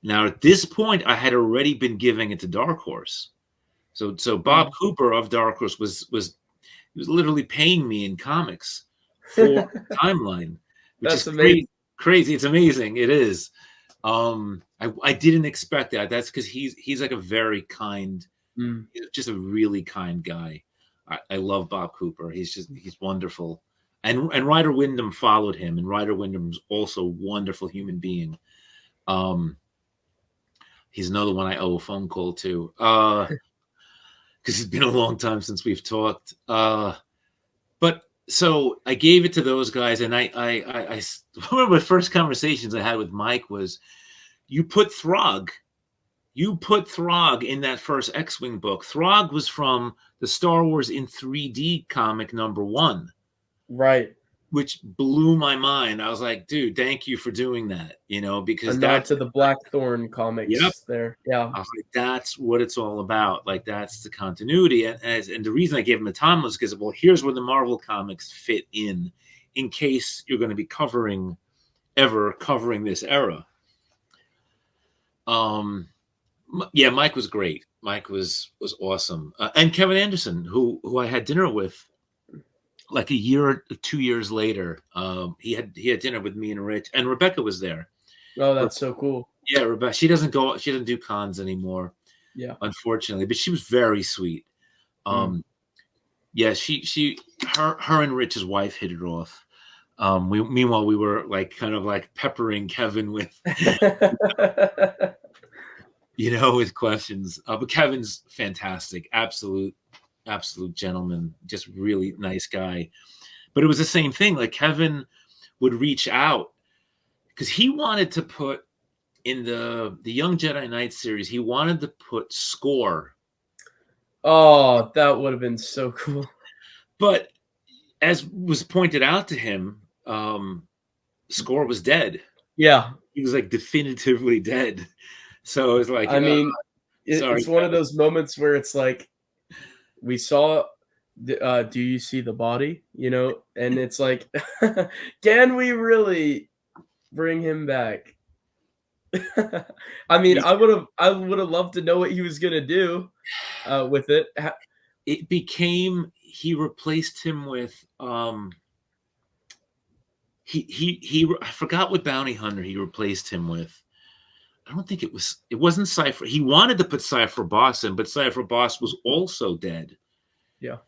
Now, at this point, I had already been giving it to Dark Horse. So Bob Cooper of Dark Horse was literally paying me in comics for timeline, which That's is amazing. crazy. It's amazing. It is. I didn't expect that. That's because he's like a very kind, just a really kind guy. I love Bob Cooper. He's wonderful. And Ryder Wyndham followed him, and Ryder Wyndham's also a wonderful human being. He's another one I owe a phone call to, because it's been a long time since we've talked. But so I gave it to those guys, and I one of the first conversations I had with Mike was, you put Throg in that first X-Wing book. Throg was from the Star Wars in 3D comic #1. Right. Which blew my mind. I was like, dude, thank you for doing that, because A nod that's to the Blackthorn comics there. Yeah. I was like, that's what it's all about. Like, that's the continuity. And the reason I gave him the time was because, well, here's where the Marvel comics fit in case you're going to be covering this era. Yeah, Mike was great. Mike was awesome. And Kevin Anderson, who I had dinner with like a year or 2 years later. He had dinner with me and Rich, and Rebecca was there. Oh, that's so cool. Yeah, Rebecca. She doesn't do cons anymore. Yeah. Unfortunately, but she was very sweet. Yeah, her and Rich's wife hit it off. Meanwhile, we were like kind of like peppering Kevin with with questions. But Kevin's fantastic. Absolute gentleman, just really nice guy. But it was the same thing. Like, Kevin would reach out because he wanted to put in the Young Jedi Knight series, he wanted to put Score. Oh, that would have been so cool. But as was pointed out to him, Score was dead. Yeah. He was like definitively dead. So it was like, I mean, it's one of those moments where it's like, we saw, do you see the body? And it's like, can we really bring him back? I mean, I would have loved to know what he was gonna do with it. It became, he replaced him with I forgot what bounty hunter he replaced him with. I don't think it wasn't Cypher. He wanted to put Cypher Boss in, but Cypher Boss was also dead. Yeah.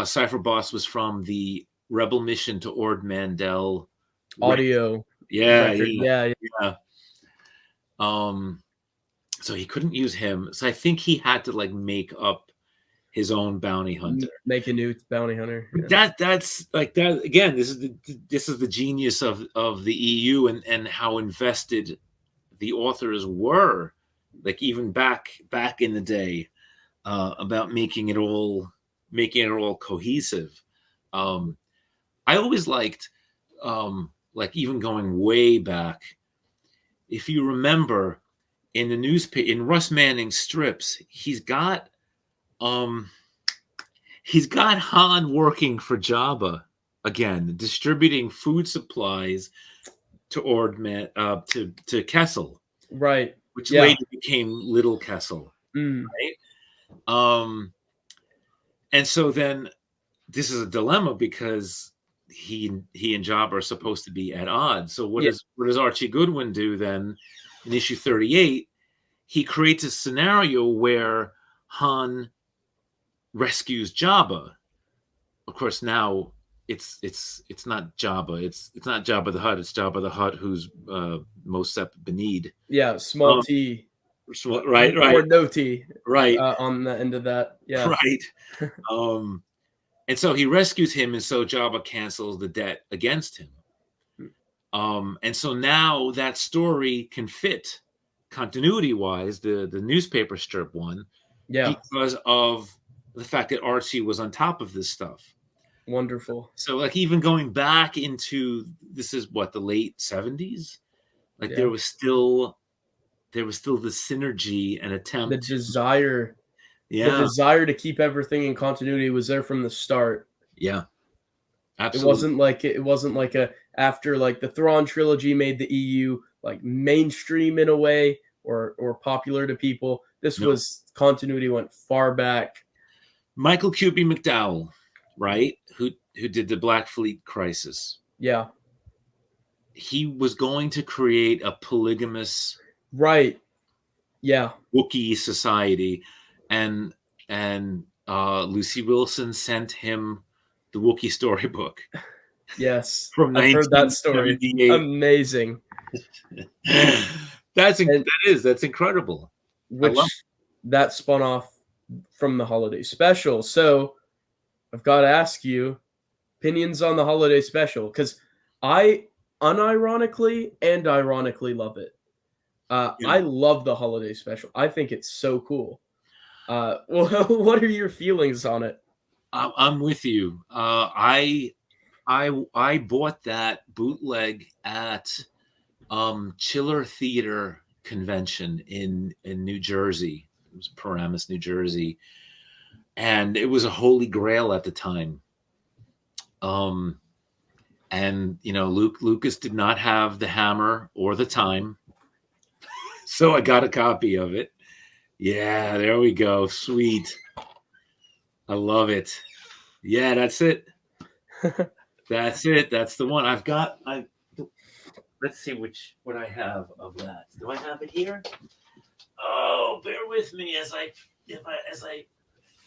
Cypher Boss was from the Rebel Mission to Ord Mantell audio. Yeah. So he couldn't use him. So I think he had to like make up his own bounty hunter. Make a new bounty hunter. Yeah. That's like that again. This is the genius of the EU and how invested the authors were, like even back in the day, about making it all cohesive. I always liked, like even going way back, if you remember in the newspaper, in Russ Manning's strips, he's got Han working for Jabba again, distributing food supplies to to Kessel, right? Which later became Little Kessel, right? And so then this is a dilemma because he and Jabba are supposed to be at odds. So what does Archie Goodwin do then? In issue 38, he creates a scenario where Han rescues Jabba. Of course, now it's not Jabba. It's not Jabba the Hutt. It's Jabba the Hutt who's Mosep Benid. Yeah, small T. Right. Or no T. Right. On the end of that. Yeah. Right. And so he rescues him, and so Jabba cancels the debt against him. And so now that story can fit continuity-wise, the newspaper strip one, because of the fact that Archie was on top of this stuff. Wonderful. So like even going back into, this is what, the late 70s? Like there was still the synergy and attempt. The desire The Yeah. desire to keep everything in continuity was there from the start. Yeah. It Absolutely. wasn't like a after like the Thrawn trilogy made the EU like mainstream in a way or popular to people. This No. was continuity went far back. Michael Cubey McDowell, right? Who did the Black Fleet Crisis. Yeah. He was going to create a polygamous Right. Yeah. Wookiee society, and Lucy Wilson sent him the Wookiee storybook Yes. from I've heard that story. 1978. Amazing. And That's incredible. I love which that spun off from the holiday special. So I've got to ask you opinions on the holiday special because I unironically and ironically love it. it. I love the holiday special. I think it's so cool. Well, what are your feelings on it? I'm with you. I bought that bootleg at Chiller Theater Convention in New Jersey. It was Paramus, New Jersey, and it was a holy grail at the time. And Lucas did not have the hammer or the time, so I got a copy of it. Yeah, there we go. Sweet. I love it. Yeah, that's it. That's it. That's the one. Let's see what I have of that. Do I have it here? Oh, bear with me as I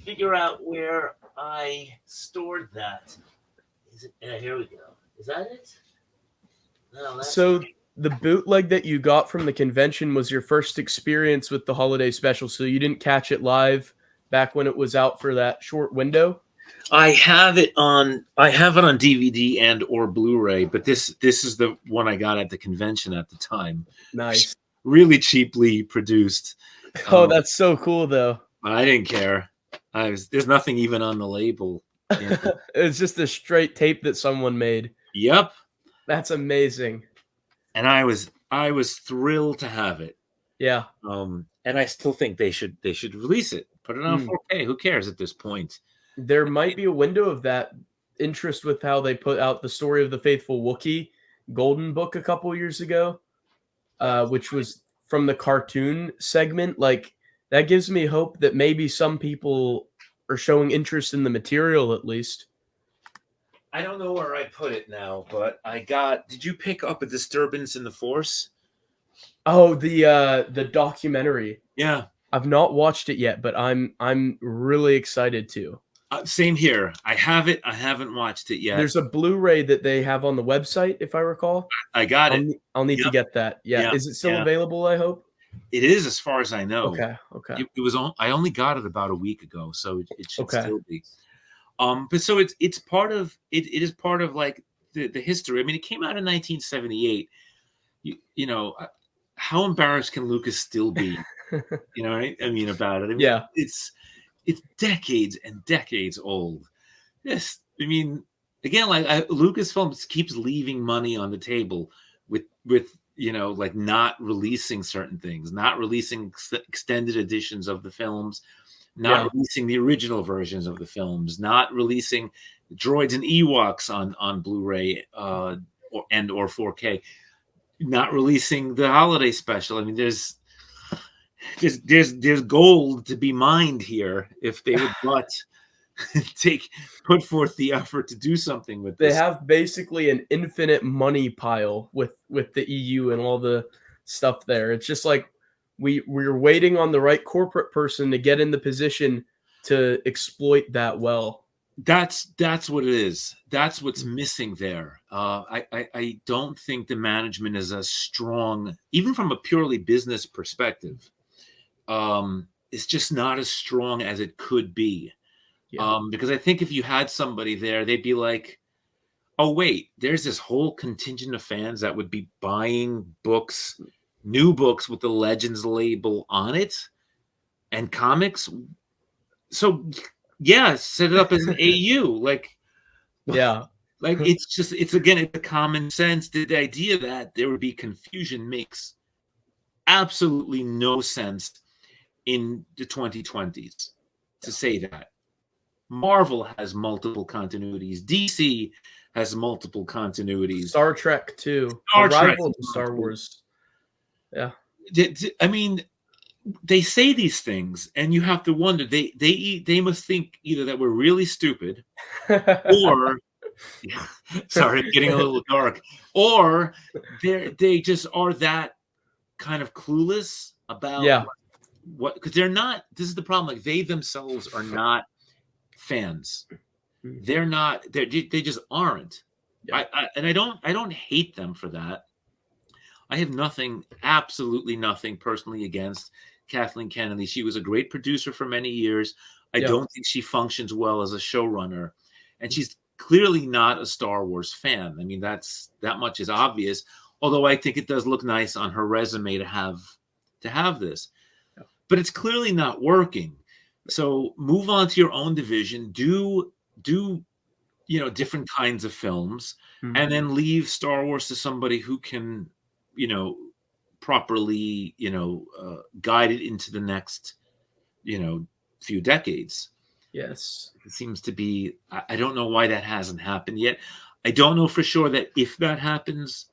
figure out where I stored that. Is it? Here we go. Is that it? No, that's So the bootleg that you got from the convention was your first experience with the holiday special, so you didn't catch it live back when it was out for that short window? I have it on DVD and or Blu-ray, but this is the one I got at the convention at the time. Nice. Really cheaply produced. Oh, that's so cool though. I didn't care. There's nothing even on the label. It's just a straight tape that someone made. Yep. That's amazing. And I was thrilled to have it. Yeah. And I still think they should release it. Put it on 4K. Who cares at this point? There might be a window of that interest with how they put out the Story of the Faithful Wookiee Golden Book a couple years ago, which was from the cartoon segment. Like, that gives me hope that maybe some people are showing interest in the material at least. I don't know where I put it now, but did you pick up A Disturbance in the Force? Oh, the documentary. Yeah. I've not watched it yet, but I'm really excited to. Same here. I have it. I haven't watched it yet. There's a Blu-ray that they have on the website, if I recall. I got it. I'll need to get that. Yeah. Is it still available, I hope? It is, as far as I know. Okay. It was I only got it about a week ago, so it should still be. But so it's part of it is part of like the history. I mean, it came out in 1978. You know, how embarrassed can Lucas still be? You know, I mean about it. I mean, yeah. It's decades and decades old. Yes, I mean, again, like Lucasfilm keeps leaving money on the table with like not releasing certain things, not releasing extended editions of the films, not releasing the original versions of the films, not releasing Droids and Ewoks on Blu-ray or 4K, not releasing the holiday special. I mean, there's gold to be mined here if they would but put forth the effort to do something with this. They have basically an infinite money pile with the EU and all the stuff there. It's just like we're waiting on the right corporate person to get in the position to exploit that well. That's what it is. That's what's missing there. I don't think the management is as strong, even from a purely business perspective. It's just not as strong as it could be. Because I think if you had somebody there, they'd be like, oh, wait, there's this whole contingent of fans that would be buying books, new books with the Legends label on it and comics. So, yeah, set it up as an AU. Like, it's a common sense. The idea that there would be confusion makes absolutely no sense in the 2020s. to say that. Marvel has multiple continuities. DC has multiple continuities. Star Trek too. Star A Trek rival is to Star multiple. Wars. Yeah. I mean, they say these things, and you have to wonder. They must think either that we're really stupid, or sorry, I'm getting a little dark, or they just are that kind of clueless about Yeah. what, because they're not. This is the problem. Like, they themselves are not fans. They're not. They just aren't. Yeah. I don't hate them for that. I have nothing, absolutely nothing personally against Kathleen Kennedy. She was a great producer for many years. I Yeah. don't think she functions well as a showrunner, and she's clearly not a Star Wars fan. I mean, that much is obvious. Although I think it does look nice on her resume to have this, but it's clearly not working. So move on to your own division. Do different kinds of films, and then leave Star Wars to somebody who can, properly, guide it into the next, few decades. Yes. It seems to be. I don't know why that hasn't happened yet. I don't know for sure that if that happens,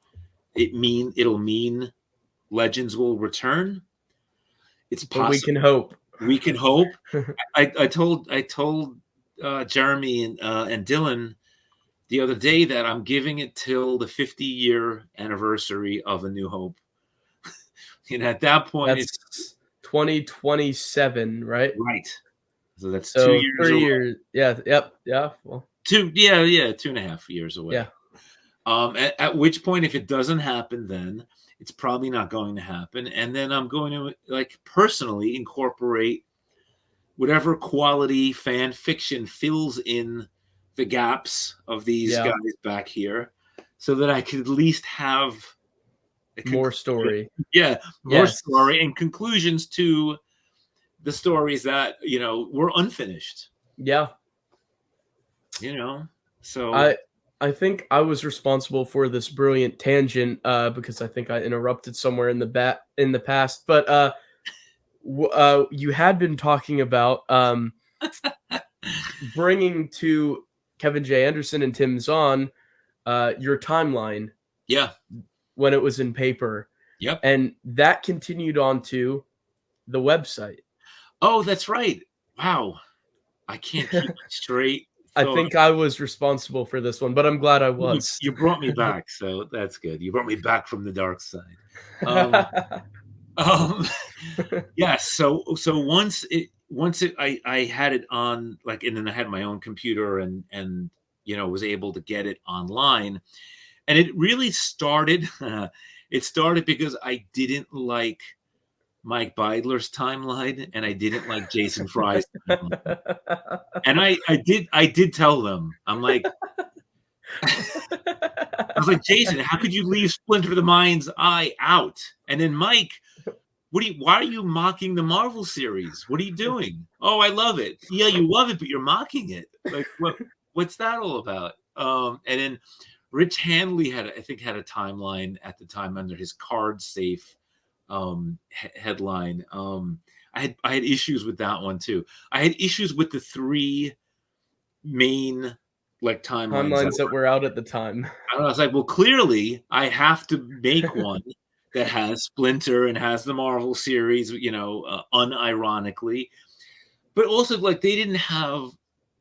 it'll mean Legends will return. It's possible. But we can hope. We can hope. I told Jeremy and Dylan the other day that I'm giving it till the 50-year anniversary of A New Hope. And at that point, it's 2027, right? Right. So that's so 2 years 3 away. years. Yeah. Yep. Yeah. Well. 2.5 years away. Yeah. At which point, if it doesn't happen, then it's probably not going to happen. And then I'm going to personally incorporate whatever quality fan fiction fills in the gaps of these guys back here, so that I could at least have more story. Yeah, more story and conclusions to the stories that were unfinished. Yeah. So I think I was responsible for this brilliant tangent because I think I interrupted somewhere in the past. But you had been talking about bringing to Kevin J. Anderson and Tim Zahn your timeline. Yeah. When it was in paper. Yep. And that continued on to the website. Oh, that's right. Wow. I can't keep it straight. I think I was responsible for this one, but I'm glad I was. You brought me back, so that's good. You brought me back from the dark side. Yes. So once I had it on, and then I had my own computer and was able to get it online, and it really started. It started because I didn't like Mike Beidler's timeline, and I didn't like Jason Fry's timeline. And I did tell them, I'm like, I was like, Jason, how could you leave Splinter the Mind's Eye out? And then Mike, why are you mocking the Marvel series? What are you doing? Oh, I love it. Yeah, you love it, but you're mocking it. Like, what's that all about? And then Rich Handley had a timeline at the time under his Card Safe headline. I had issues with that one too. I had issues with the three main timelines that were out at the time. I was like, well, clearly I have to make one that has Splinter and has the Marvel series, unironically, but also they didn't have.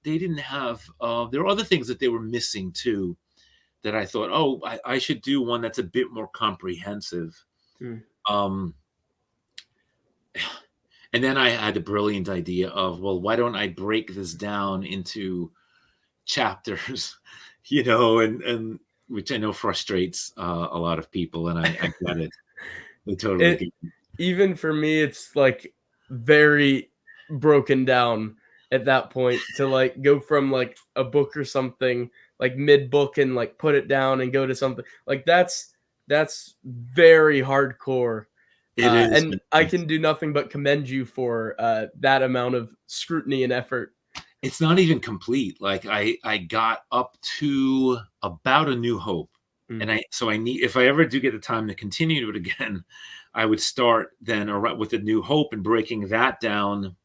There were other things that they were missing too, that I thought, I should do one that's a bit more comprehensive. And then I had the brilliant idea of, well, why don't I break this down into chapters, and which I know frustrates a lot of people, and I get it. I totally get it. Even for me, it's very broken down at that point to go from a book or something mid book and put it down and go to something that's very hardcore. It is, and I can do nothing but commend you for that amount of scrutiny and effort. It's not even complete. I got up to about A New Hope, and I need, if I ever do get the time to continue it again, I would start then with A New Hope and breaking that down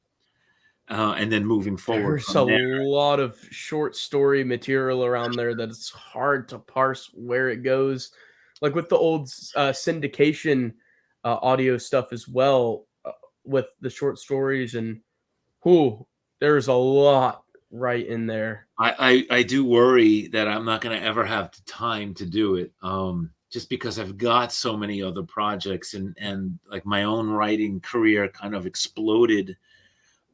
and then moving forward There's a from there. lot of short story material around there that it's hard to parse where it goes. Like with the old syndication audio stuff as well, with the short stories and who there's a lot right in there. I do worry that I'm not going to ever have the time to do it. Just because I've got so many other projects, and like my own writing career kind of exploded,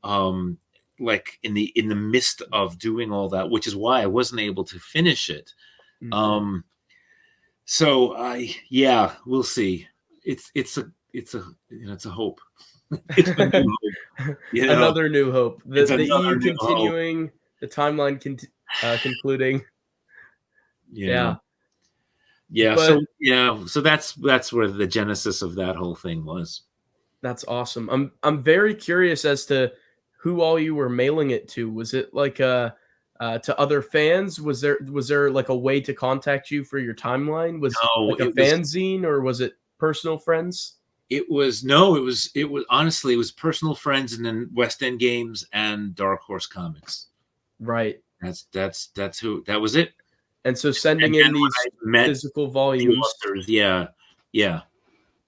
like in the midst of doing all that, which is why I wasn't able to finish it. Mhm. So yeah, we'll see. It's a it's a hope. It's a new hope. Another new hope. It's The another EU new hope. continuing, the timeline concluding. Yeah. Yeah, Yeah, but so that's where the genesis of that whole thing was. that's awesome. I'm very curious as to who all you were mailing it to. Was it like to other fans? Was there like a way to contact you for your timeline? Was No, like a fanzine or was it personal friends? it was honestly, it was personal friends and then West End Games and Dark Horse Comics. Right. That's who that was it. And so And sending then in when these I met physical the volumes, authors, yeah, yeah,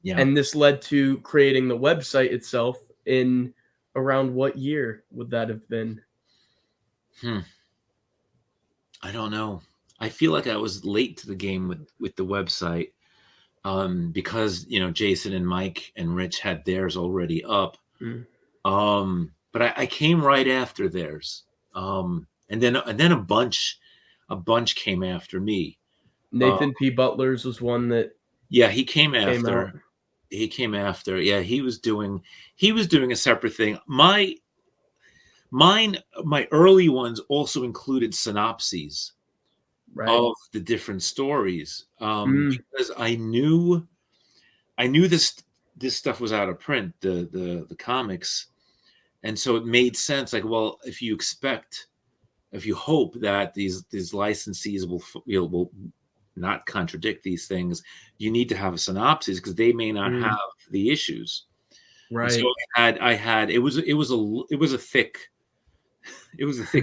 yeah. and this led to creating the website itself in around what year would that have been? Hmm. I don't know. I feel like I was late to the game with the website, because Jason and Mike and Rich had theirs already up. Mm. But I came right after theirs. And then a bunch came after me. Uh, Nathan P. Butler's was one that yeah, he came came after. out. He came after. Yeah, he was doing a separate thing. My early ones also included synopses Right. of the different stories, Mm, because I knew this stuff was out of print, the comics, and so it made sense. Like, well, if you hope that these licensees will not contradict these things, you need to have a synopsis because they may not have mm, the issues. And so right. I had it was a thick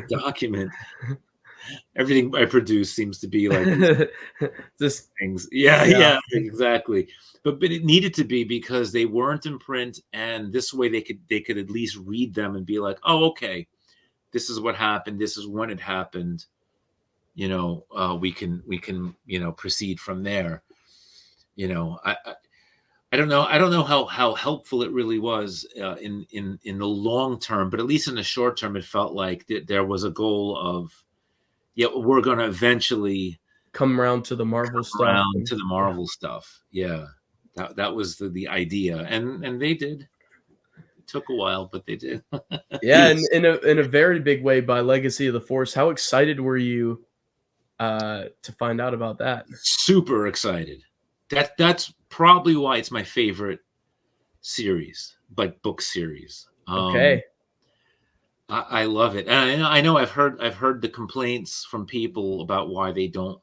document. Everything I produce seems to be like these Just things. Yeah, yeah. yeah, exactly. But it needed to be because they weren't in print, and this way they could at least read them and be like, oh, okay, this is what happened. This is when it happened. We can proceed from there. I don't know. I don't know how helpful it really was, in the long term, but at least in the short term, it felt like there was a goal of, yeah, we're going to eventually Come around to the Marvel stuff around and to the yeah. Marvel stuff. Yeah, that was the idea, and they did. It took a while, but they did. Yeah, and in a very big way by Legacy of the Force. How excited were you to find out about that? Super excited. That's probably why it's my favorite series, like book series. Okay. I love it, and I know I've heard the complaints from people about why they don't,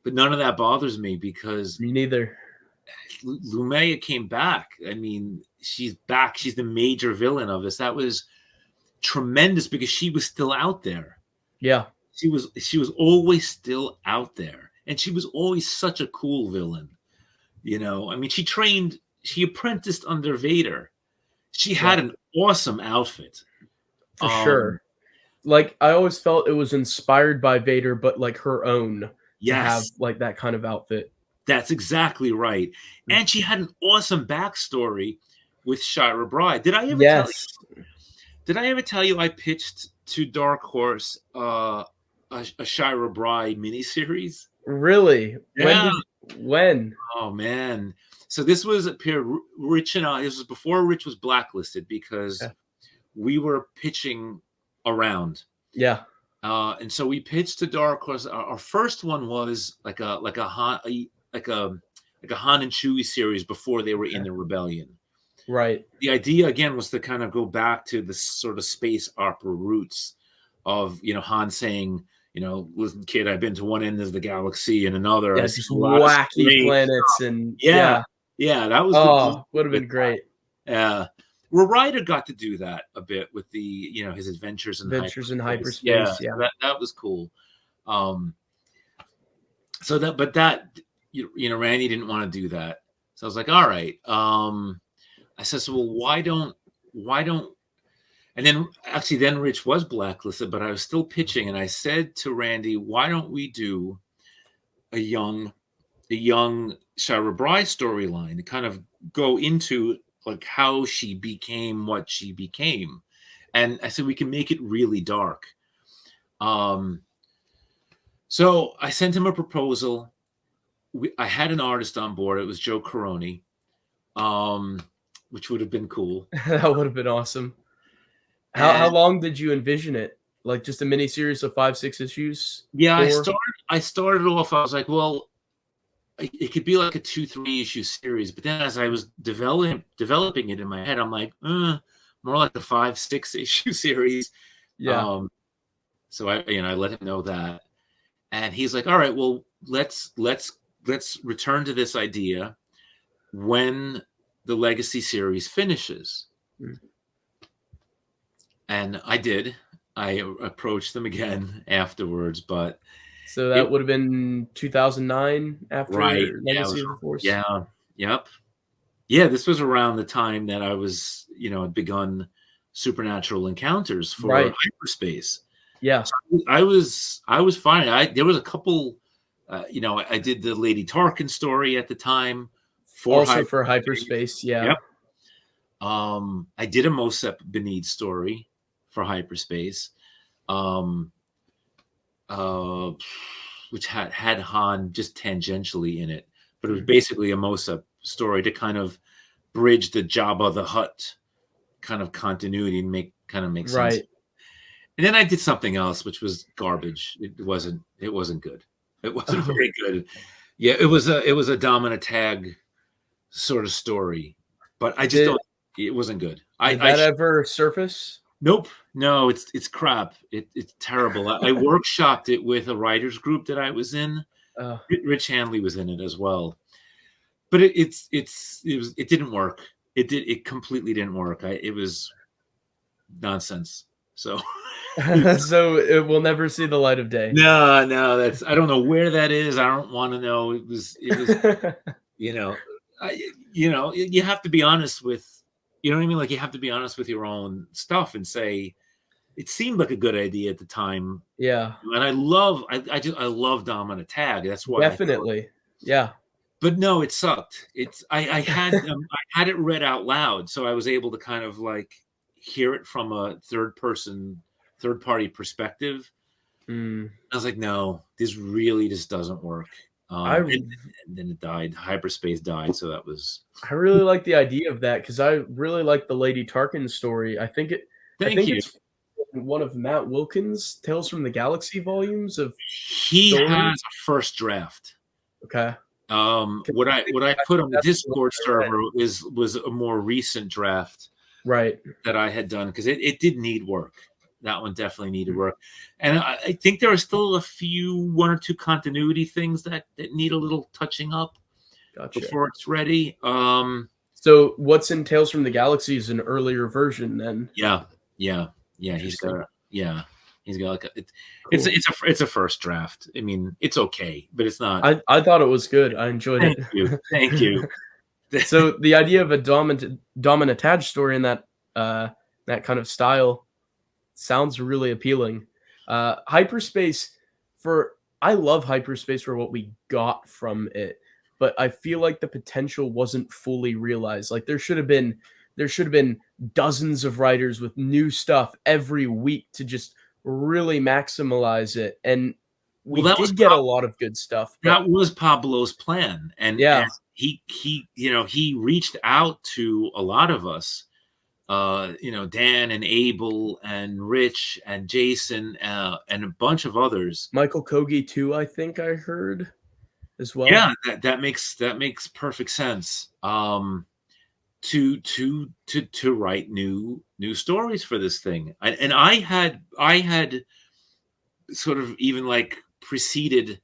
but none of that bothers me because Me neither. Lumea came back. I mean, she's back. She's the major villain of this. That was tremendous because she was still out there. Yeah. She was always still out there, and she was always such a cool villain. I mean, she apprenticed under Vader. She had Right. an awesome outfit. For Um, sure. Like I always felt it was inspired by Vader, but like her own to have yes, like that kind of outfit. that's exactly right. Mm. And she had an awesome backstory with Shira Bride. Yes. Did I ever tell you I pitched to Dark Horse a Shira Bride miniseries? Really? Yeah. When? Oh man. So this was a pair Rich and I. This was before Rich was blacklisted because Yeah. we were pitching around. Yeah. And so we pitched to Dark Horse. Our first one was like a Han and Chewie series before they were in Okay. the rebellion. Right. The idea again was to kind of go back to the sort of space opera roots of Han saying, listen, kid, I've been to one end of the galaxy and another. I Yeah, see just a lot of wacky strange planets stuff. and Yeah, yeah. yeah, that was the Oh, goal would have of it. been great. Yeah, Well, Ryder got to do that a bit with the, his adventures in hyperspace. Yeah. So that was cool. But Randy didn't want to do that. So I was like, all right. I said, so, well, why don't, and then Rich was blacklisted, but I was still pitching. And I said to Randy, why don't we do a young Shara Bry storyline to kind of go into like how she became what she became. And I said, we can make it really dark. So I sent him a proposal. I had an artist on board. It was Joe Caroni, which would have been cool. That would have been awesome. How long did you envision it? Like just a mini series of 5-6 issues? Yeah, 4? I started off. I was like, well, it could be like a 2-3 issue series. But then as I was developing it in my head, I'm like, more like a 5-6 issue series. Yeah. So I let him know that, and he's like, all right, well, let's return to this idea when the Legacy series finishes. Mm. And I did. I approached them again afterwards, but so that would have been 2009 after Legacy of the Force. Yeah. Yep. Yeah, this was around the time that I was, had begun Supernatural Encounters for Hyperspace. Yeah. So I was fine. There was a couple, I did the Lady Tarkin story at the time for Hyperspace. Yeah. Yep. I did a Mosep Benid story for Hyperspace, which had Han just tangentially in it, but it was basically a Mosep story to kind of bridge the Jabba the Hutt kind of continuity and make sense. Right. And then I did something else, which was garbage. It wasn't good. It wasn't very good. Yeah, it was a Dominant Tag sort of story, but I just it wasn't good. Did that ever surface? Nope. No, it's crap. It's terrible. I workshopped it with a writers group that I was in. Rich Hanley was in it as well, but it didn't work. It completely didn't work. It was nonsense. So so it will never see the light of day. No, I don't know where that is. I don't want to know. It was you have to be honest with, you know what I mean? Like, you have to be honest with your own stuff and say, it seemed like a good idea at the time. Yeah. And I love Dominant Tag. That's why. Definitely. Yeah. But no, it sucked. I had I had it read out loud, so I was able to kind of like hear it from a third party perspective. I was like, no, this really just doesn't work. And then it died. Hyperspace died, so that was. I really like the idea of that because I really like the Lady Tarkin story. I think it's one of Matt Wilkins' Tales from the Galaxy volumes of. He has a first draft. Okay. What I put on the Discord server was a more recent draft. Right. That I had done because it did need work. That one definitely needed work. And I think there are still one or two continuity things that need a little touching up before it's ready. So what's in Tales from the Galaxy is an earlier version then? Yeah. He's got like it's a first draft. I mean, it's okay, but it's not. I thought it was good. I enjoyed it. Thank you. So the idea of a dominant Tag story in that kind of style sounds really appealing. Hyperspace I love Hyperspace for what we got from it, but I feel like the potential wasn't fully realized. Like there should have been dozens of writers with new stuff every week to just really maximize it. And we did get a lot of good stuff. That was Pablo's plan. And he reached out to a lot of us, Dan and Abel and Rich and Jason and a bunch of others. Michael Kogi too, I think I heard as well. Yeah, that makes perfect sense. To write new stories for this thing. And I had sort of even like preceded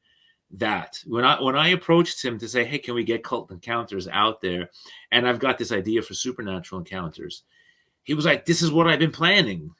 that when I approached him to say, hey, can we get Cult Encounters out there? And I've got this idea for Supernatural Encounters. he was like, "This is what I've been planning."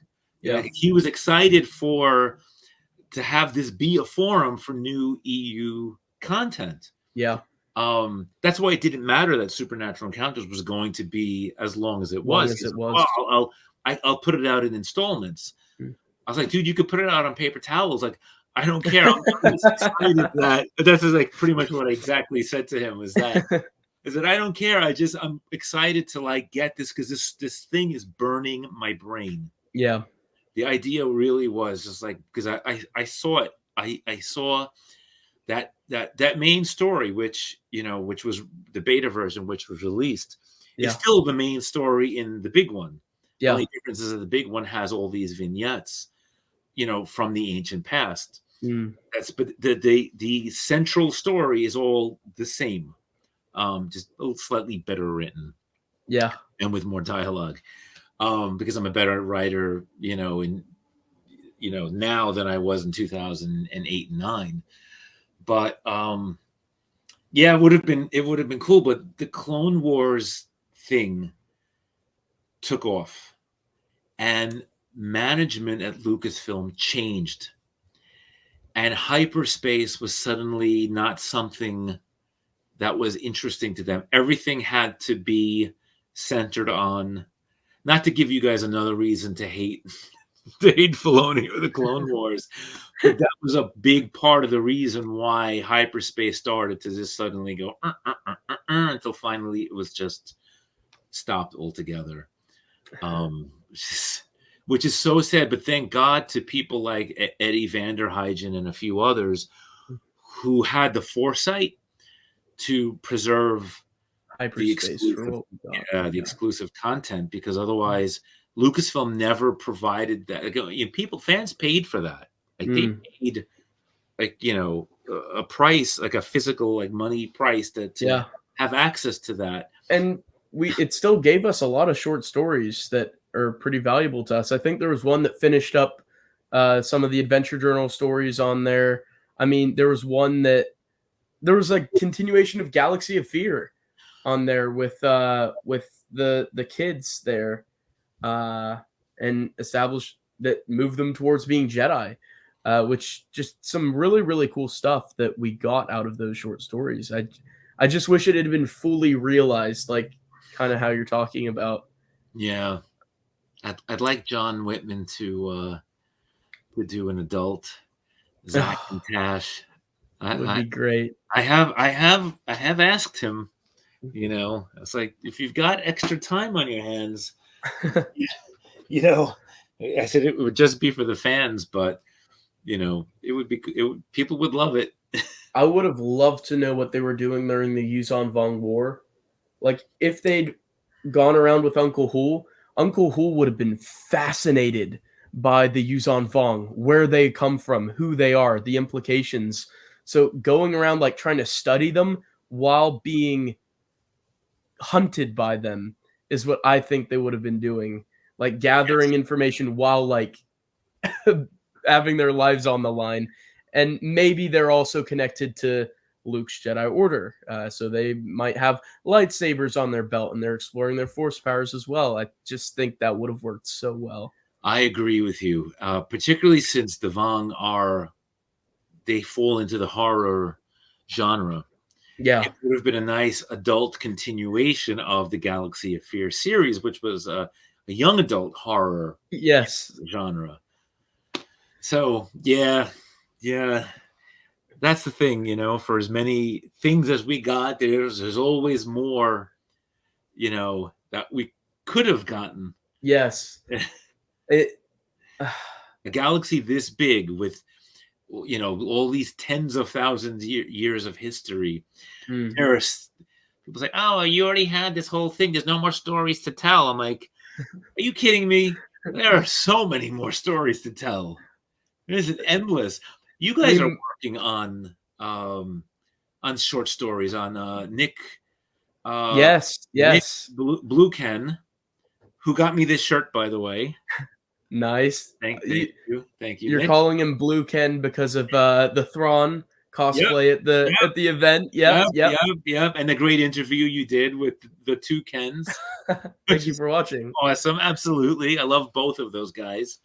Yeah. Like, he was excited to have this be a forum for new EU content. Yeah. That's why it didn't matter that Supernatural Encounters was going to be as long as it was. As it was. Oh, I'll put it out in installments. I was like, dude, you could put it out on paper towels. Like, I don't care. I'm just excited that that's like pretty much what I exactly said to him is that I don't care. I'm excited to like get this because this thing is burning my brain. Yeah. The idea really was just like, because I saw it. I saw that main story, which was the beta version, which was released, is still the main story in the big one. The only difference is that the big one has all these vignettes, from the ancient past. But the central story is all the same, just a little slightly better written, and with more dialogue. Because I'm a better writer, now than I was in 2008 and 9. But it would have been cool. But the Clone Wars thing took off, and management at Lucasfilm changed, and hyperspace was suddenly not something that was interesting to them. Everything had to be centered on, not to give you guys another reason to hate Filoni or the Clone Wars, but that was a big part of the reason why hyperspace started to just suddenly go until finally it was just stopped altogether. Which is so sad, but thank God to people like Eddie Vanderhygen and a few others who had the foresight to preserve the exclusive content, because otherwise Lucasfilm never provided that. Fans paid for that. Like they paid a price, like a physical money price to have access to that. And it still gave us a lot of short stories that are pretty valuable to us. I think there was one that finished up some of the Adventure Journal stories on there. I mean, there was one that there was a continuation of Galaxy of Fear on there with the kids there, and established that moved them towards being Jedi, which just some really, really cool stuff that we got out of those short stories. I just wish it had been fully realized, like kind of how you're talking about. Yeah. I'd like John Whitman to do an adult Zach and Tash. Would be great. I have asked him, it's like, if you've got extra time on your hands, I said it would just be for the fans, but people would love it. I would have loved to know what they were doing during the Yuzon Vong War. Like, if they'd gone around with Uncle Hul would have been fascinated by the Yuzon Vong, where they come from, who they are, the implications. So going around trying to study them while being hunted by them is what I think they would have been doing. Like gathering information while having their lives on the line. And maybe they're also connected to Luke's Jedi Order. So they might have lightsabers on their belt and they're exploring their force powers as well. I just think that would have worked so well. I agree with you, particularly since the Vong they fall into the horror genre. Yeah. It would have been a nice adult continuation of the Galaxy of Fear series, which was a young adult horror genre. So, yeah. That's the thing, for as many things as we got, there's always more, that we could have gotten. Yes. A galaxy this big with, all these tens of thousands years of history. Mm-hmm. There's people say, "Oh, you already had this whole thing. There's no more stories to tell." I'm like, "Are you kidding me? There are so many more stories to tell. It's endless." You guys are working on short stories on Nick. Yes. Nick Blue Ken, who got me this shirt, by the way. Nice. Thank you. You're calling him Blue Ken because of the Thrawn cosplay at the event. Yep, yep. And the great interview you did with the two Kens. Thank you for watching. Awesome. Absolutely. I love both of those guys.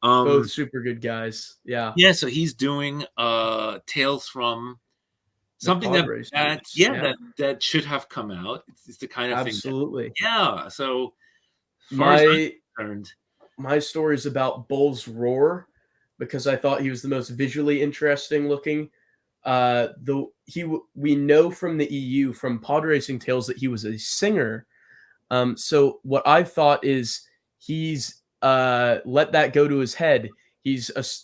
Both super good guys. Yeah. Yeah. So he's doing Tales from something that should have come out. It's the kind of absolutely thing. Yeah. So my story is about Bull's Roar because I thought he was the most visually interesting looking. We know from the EU from Pod Racing Tales that he was a singer. So what I thought is he's let that go to his head.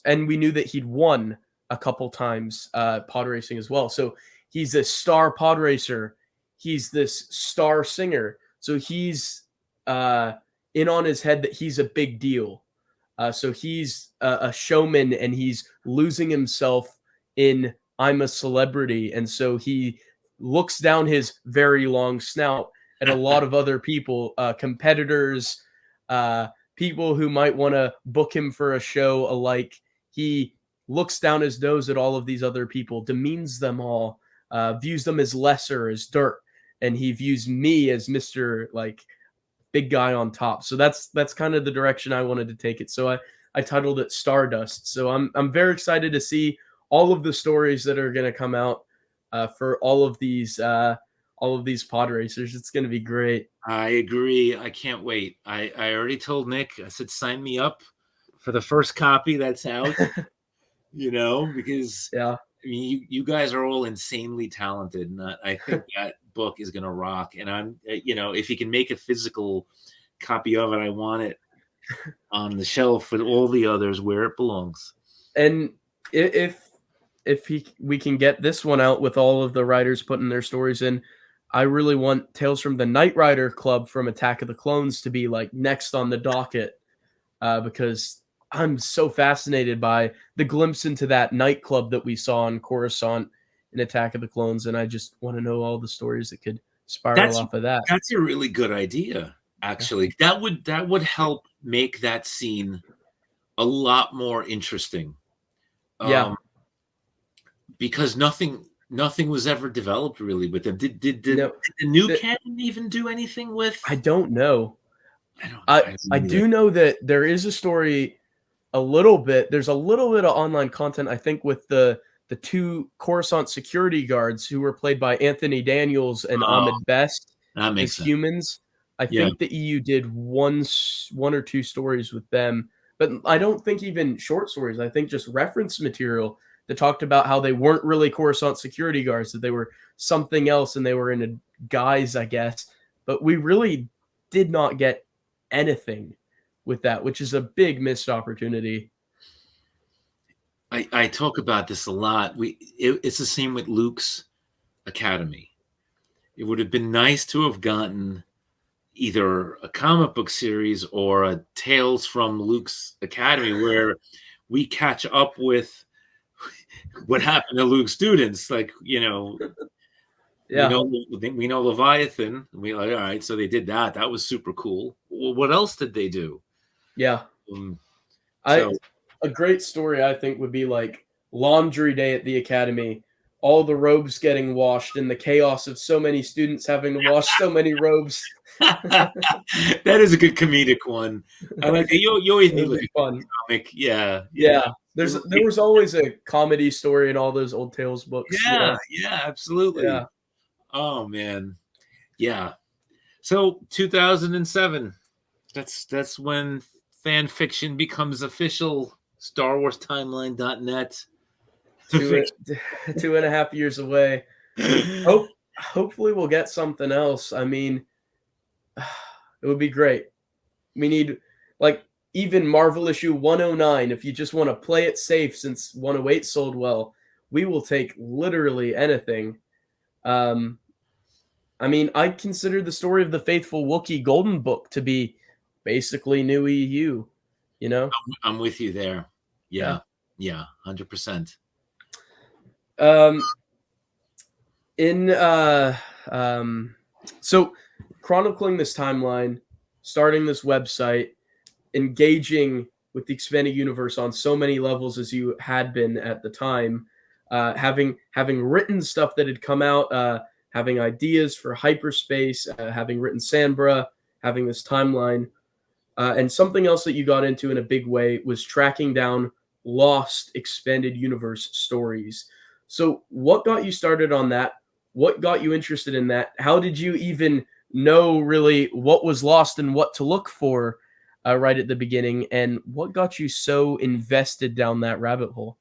And we knew that he'd won a couple times pod racing as well. So he's a star pod racer. He's this star singer. So he's in on his head that he's a big deal. So he's a showman and he's losing himself in I'm a celebrity. And so he looks down his very long snout at a lot of other people, competitors, people who might want to book him for a show alike. He looks down his nose at all of these other people, demeans them all, views them as lesser, as dirt, and he views me as Mr. like big guy on top. So that's kind of the direction I wanted to take it. So I titled it Stardust. So I'm very excited to see all of the stories that are going to come out for all of these pod racers. It's going to be great. I agree. I can't wait. I already told Nick, I said, sign me up for the first copy that's out, because yeah, I mean, you guys are all insanely talented. And I think that book is going to rock. And I'm, if you can make a physical copy of it, I want it on the shelf with all the others where it belongs. And if we can get this one out with all of the writers putting their stories in, I really want Tales from the Knight Rider Club from Attack of the Clones to be like next on the docket, because I'm so fascinated by the glimpse into that nightclub that we saw in Coruscant in Attack of the Clones, and I just want to know all the stories that could spiral off of that. That's a really good idea, actually. That would help make that scene a lot more interesting. Yeah, because nothing was ever developed really with them. Did the new canon even do anything with? I don't know. I do know that there is a story a little bit. There's a little bit of online content, I think, with the two Coruscant security guards who were played by Anthony Daniels and Ahmed Best as humans. I think the EU did one or two stories with them, but I don't think even short stories. I think just reference material that talked about how they weren't really Coruscant security guards, that they were something else and they were in a guise, I guess. But we really did not get anything with that, which is a big missed opportunity. I talk about this a lot. It's the same with Luke's Academy. It would have been nice to have gotten either a comic book series or a Tales from Luke's Academy where we catch up with what happened to Luke's students. Like, we know Leviathan. We're like, all right, so they did that. That was super cool. Well, what else did they do? Yeah. A great story, I think, would be like laundry day at the academy, all the robes getting washed and the chaos of so many students having to wash so many robes. That is a good comedic one. I like it. You always need like a fun comic. Yeah. There was always a comedy story in all those old Tales books. Yeah, absolutely. Yeah. Oh man. Yeah. So 2007. That's when fan fiction becomes official. StarWarsTimeline.net. 2.5 years away. Hopefully we'll get something else. I mean, it would be great. We need even Marvel issue 109. If you just want to play it safe, since 108 sold well, we will take literally anything. I mean, I consider the story of the Faithful Wookiee Golden Book to be basically new EU. I'm with you there. Yeah, 100%. So chronicling this timeline, starting this website, engaging with the expanded universe on so many levels as you had been at the time, having written stuff that had come out, having ideas for hyperspace, having written Sambra, having this timeline. And something else that you got into in a big way was tracking down lost expanded universe stories. So, what got you started on that? What got you interested in that? How did you even know really what was lost and what to look for right at the beginning? And what got you so invested down that rabbit hole?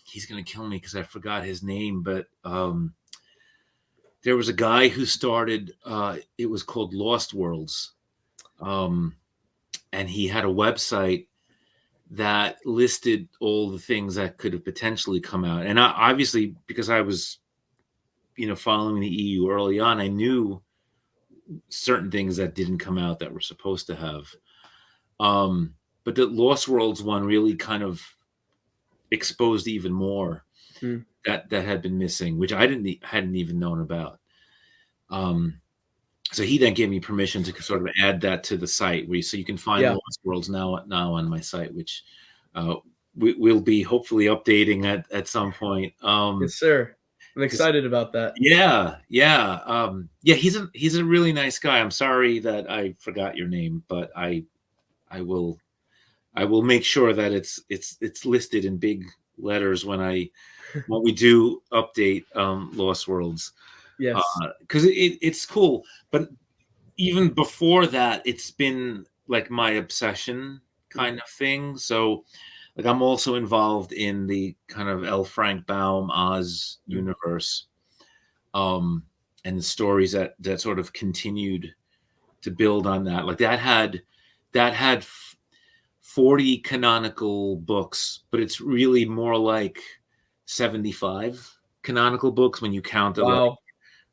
He's gonna kill me because I forgot his name, but there was a guy who started. It was called Lost Worlds, and he had a website that listed all the things that could have potentially come out. And obviously, because I was, following the EU early on, I knew certain things that didn't come out that were supposed to have. But the Lost Worlds one really kind of exposed even more that had been missing, which I hadn't even known about. So he then gave me permission to sort of add that to the site, so you can find Lost Worlds now on my site, which we'll be hopefully updating at some point. Yes, sir. I'm excited about that. Yeah. He's a really nice guy. I'm sorry that I forgot your name, but I will make sure that it's listed in big letters when we do update Lost Worlds. Yes, because it's cool. But even before that, it's been like my obsession kind of thing. So, like, I'm also involved in the kind of L. Frank Baum Oz universe, and the stories that sort of continued to build on that. Like that had 40 canonical books, but it's really more like 75 canonical books when you count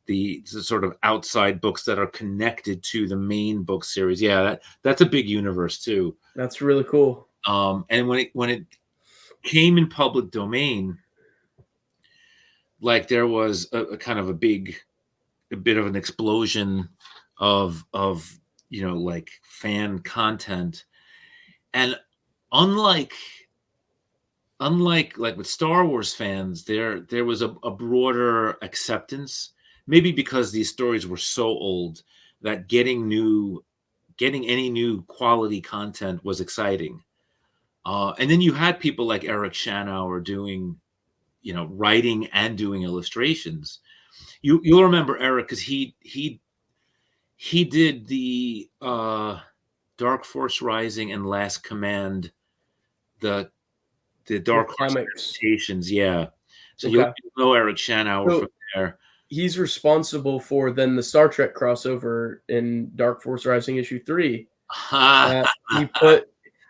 the sort of outside books that are connected to the main book series. Yeah, that's a big universe too. That's really cool. And when it came in public domain, like there was a kind of a bit of an explosion of like fan content. And unlike like with Star Wars fans, there was a broader acceptance, maybe because these stories were so old that getting any new quality content was exciting. And then you had people like Eric Shanauer doing, writing and doing illustrations. You'll remember Eric because he did the Dark Force Rising and Last Command, the Dark Horse adaptations. Yeah. So you'll know Eric Shanauer from there. He's responsible for then the Star Trek crossover in Dark Force Rising issue 3.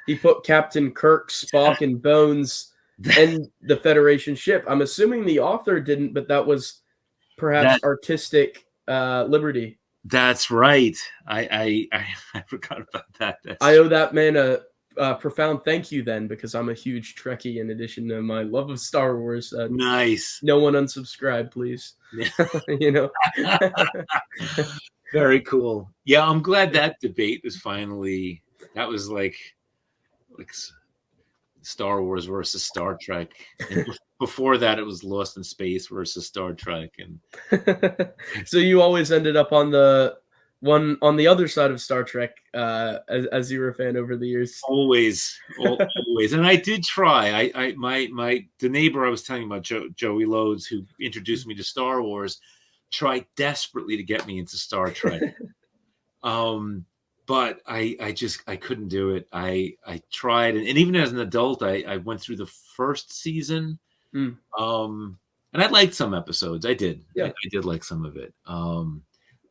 He put Captain Kirk, Spock, and Bones and the Federation ship. I'm assuming the author didn't, but that was perhaps artistic liberty. That's right. I forgot about that. I owe that man a profound thank you then, because I'm a huge Trekkie in addition to my love of Star Wars. Nice. No one unsubscribe, please. Very cool. Yeah, I'm glad that debate was finally. That was like Star Wars versus Star Trek. And before that, it was Lost in Space versus Star Trek. And so you always ended up on the one on the other side of Star Trek, as you were a fan over the years. Always. And I did try. The neighbor I was telling you about, Joey Loads, who introduced me to Star Wars, tried desperately to get me into Star Trek. But I couldn't do it. I tried, and even as an adult, I went through the first season. And I liked some episodes. I did. Yeah. I did like some of it.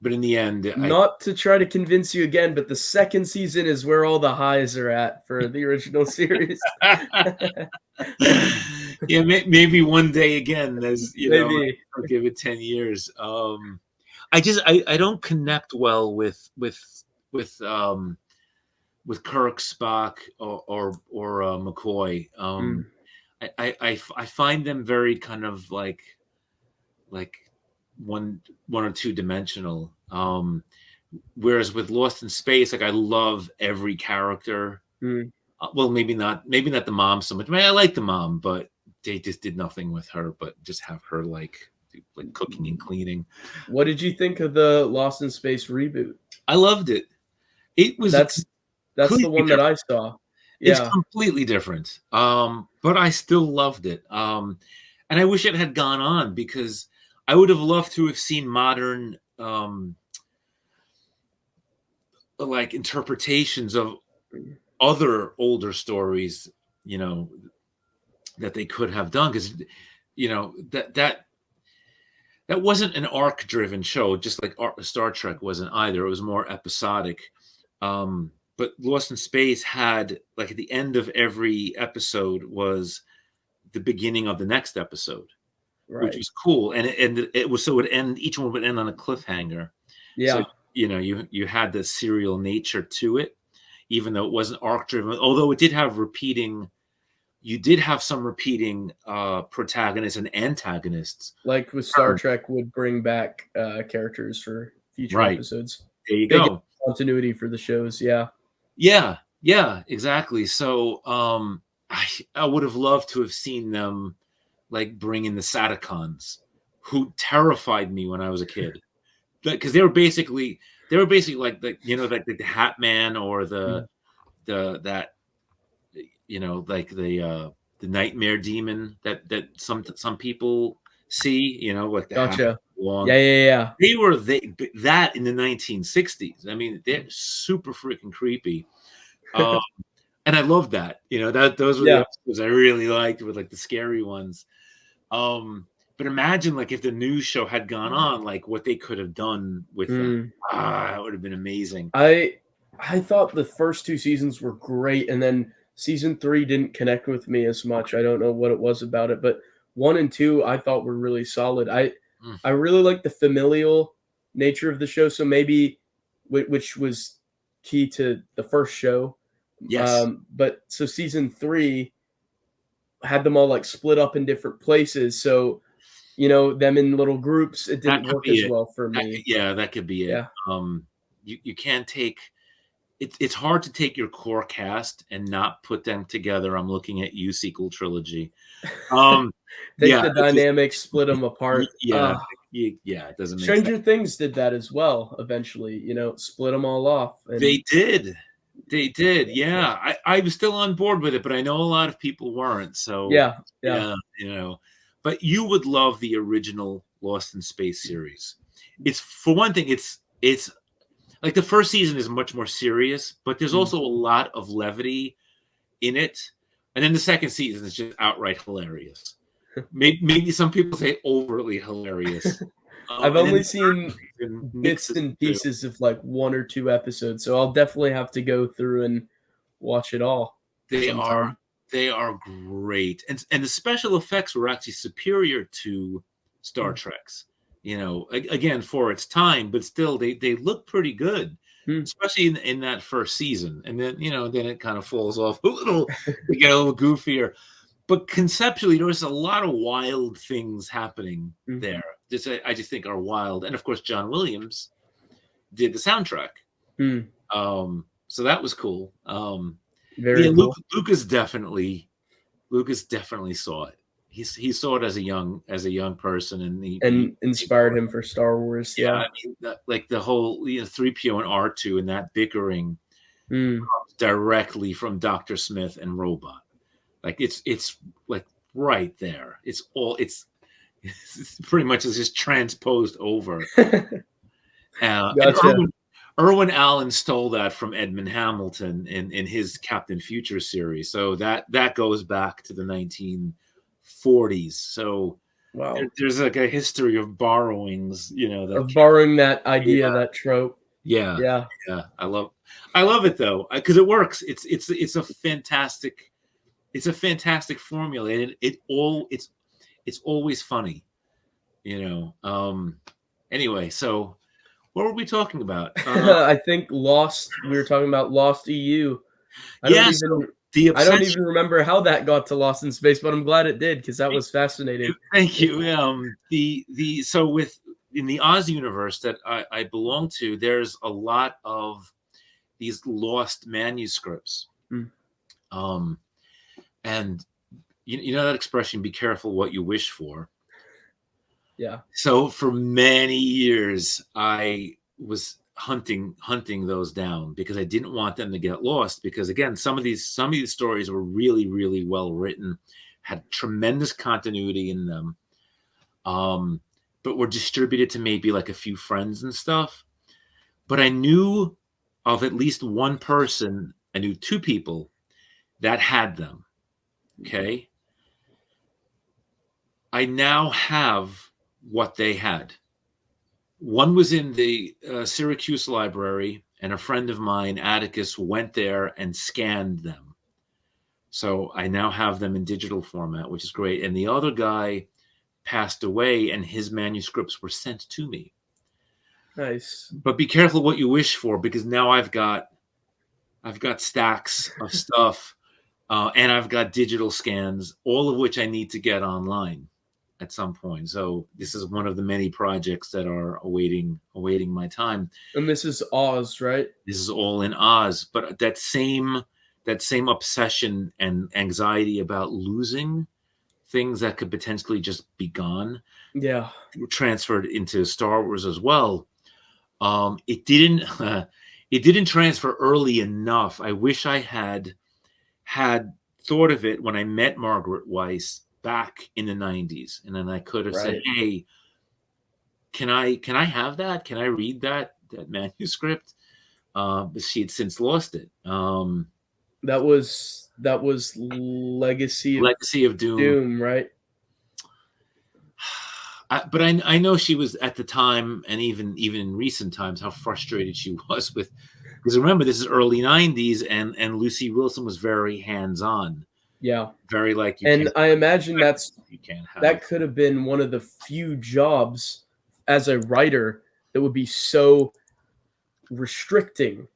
But in the end, not to try to convince you again, but the second season is where all the highs are at for the original series. Yeah, maybe one day again, as maybe. I'll give it 10 years. I don't connect well with Kirk, Spock, or McCoy. I find them very kind of like one or two dimensional. Whereas with Lost in Space, like I love every character. Well, maybe not the mom so much. I mean, I like the mom, but they just did nothing with her, but just have her like cooking and cleaning. What did you think of the Lost in Space reboot? I loved it. It was That's the completely one that I different. saw. It's Yeah, completely different. But I still loved it. And I wish it had gone on because I would have loved to have seen modern like interpretations of other older stories, you know, that they could have done, because you know that wasn't an arc driven show, just like Star Trek wasn't either. It was more episodic. But Lost in Space had, like, at the end of every episode was the beginning of the next episode, which right. was cool. And it was, so it would end, each one would end on a cliffhanger. So Yeah, you know, you had the serial nature to it, even though it wasn't arc driven. Although it did have repeating, you did have some repeating protagonists and antagonists. like with Star Trek would bring back characters for future Right. episodes. There you Big go. continuity for the shows. Yeah, Yeah, yeah, exactly. So I would have loved to have seen them like bring in the Sadakons, who terrified me when I was a kid, because they were basically like the Hat Man, or mm, that like the nightmare demon that some people see, like the hat gotcha. long. Yeah, yeah, yeah. They were that in the 1960s. I mean, they're super freaking creepy. Um, and I love that. That those were the Yeah. episodes I really liked, with like the scary ones. But imagine, like, if the news show had gone on, like what they could have done with them. Mm. That would have been amazing. I thought the first 2 seasons were great, and then season 3 didn't connect with me as much. I don't know what it was about it, but 1 and 2 I thought were really solid. Mm, I really like the familial nature of the show, so maybe which was key to the first show. yes, But so season 3 had them all, like, split up in different places, so, them in little groups, it that didn't could work be as it. well for me. Yeah, that could be it. Yeah. You can't take it's hard to take your core cast and not put them together. I'm looking at you, sequel trilogy. Um, Take yeah, the it's just dynamics, split them apart. yeah, yeah, it doesn't make sense. Stranger Things did that as well eventually, split them all off, and They did. They did. Yeah. I was still on board with it, but I know a lot of people weren't. So yeah, yeah. yeah, but you would love the original Lost in Space series. It's, for one thing, it's like the first season is much more serious, but there's Mm. also a lot of levity in it. And then the second season is just outright hilarious. Maybe some people say overtly hilarious. I've And then only the seen third season bits mixes and the two. pieces of, like, 1 or 2 episodes, so I'll definitely have to go through and watch it all They are sometime. they are great, and the special effects were actually superior to Star Mm. Trek's. Again, for its time, but still, they look pretty good, Hmm. especially in that first season. And then it kind of falls off a little. We get a little goofier, but conceptually, there's a lot of wild things happening Mm. there. I just think are wild, and of course, John Williams did the soundtrack. Mm. So that was cool. Yeah, Very cool, Lucas definitely saw it. He saw it as a young person, and and inspired him for Star Wars, yeah. yeah. I mean, like the whole 3PO and R2 and that bickering Mm. directly from Dr. Smith and Robot. Like it's like right there. It's pretty much just transposed over. And Gotcha. Irwin Allen stole that from Edmund Hamilton in his Captain Future series. So that goes back to the 1940s. So Wow. there's like a history of borrowings, that Of borrowing that yeah, idea, that trope. yeah, Yeah. yeah. I love it though, because it works. It's a fantastic formula, and it's always funny. Anyway, so what were we talking about? I think Lost we were talking about Lost EU. I don't Yeah, so even the I don't obsession. even remember how that got to Lost in Space, but I'm glad it did because that was fascinating. Thank you. So in the Oz universe that I belong to, there's a lot of these lost manuscripts. Mm. And you know that expression, be careful what you wish for. Yeah. So for many years, I was hunting those down because I didn't want them to get lost. Because again, some of these stories were really, really well written, had tremendous continuity in them, but were distributed to maybe like a few friends and stuff. But I knew of at least one person. I knew two people that had them. Okay, I now have what they had. One was in the Syracuse library, and a friend of mine, Atticus, went there and scanned them. So I now have them in digital format, which is great. And the other guy passed away, and his manuscripts were sent to me. Nice. But be careful what you wish for, because now I've got stacks of stuff, and I've got digital scans, all of which I need to get online at some point. So this is one of the many projects that are awaiting my time. And this is Oz, right? This is all in Oz, but that same obsession and anxiety about losing things that could potentially just be gone, Yeah, transferred into Star Wars as well. It didn't it didn't transfer early enough. I wish I had thought of it when I met Margaret Weiss back in the 90s, and then I could have said, hey, can I have that? Can I read that manuscript? But she had since lost it. that was Legacy of Doom, right? But I know she was at the time, and even in recent times, how frustrated she was with, because remember, this is early 90s, and Lucy Wilson was very hands-on. Yeah. Very like, and I imagine you can't have. that could have been one of the few jobs as a writer that would be so restricting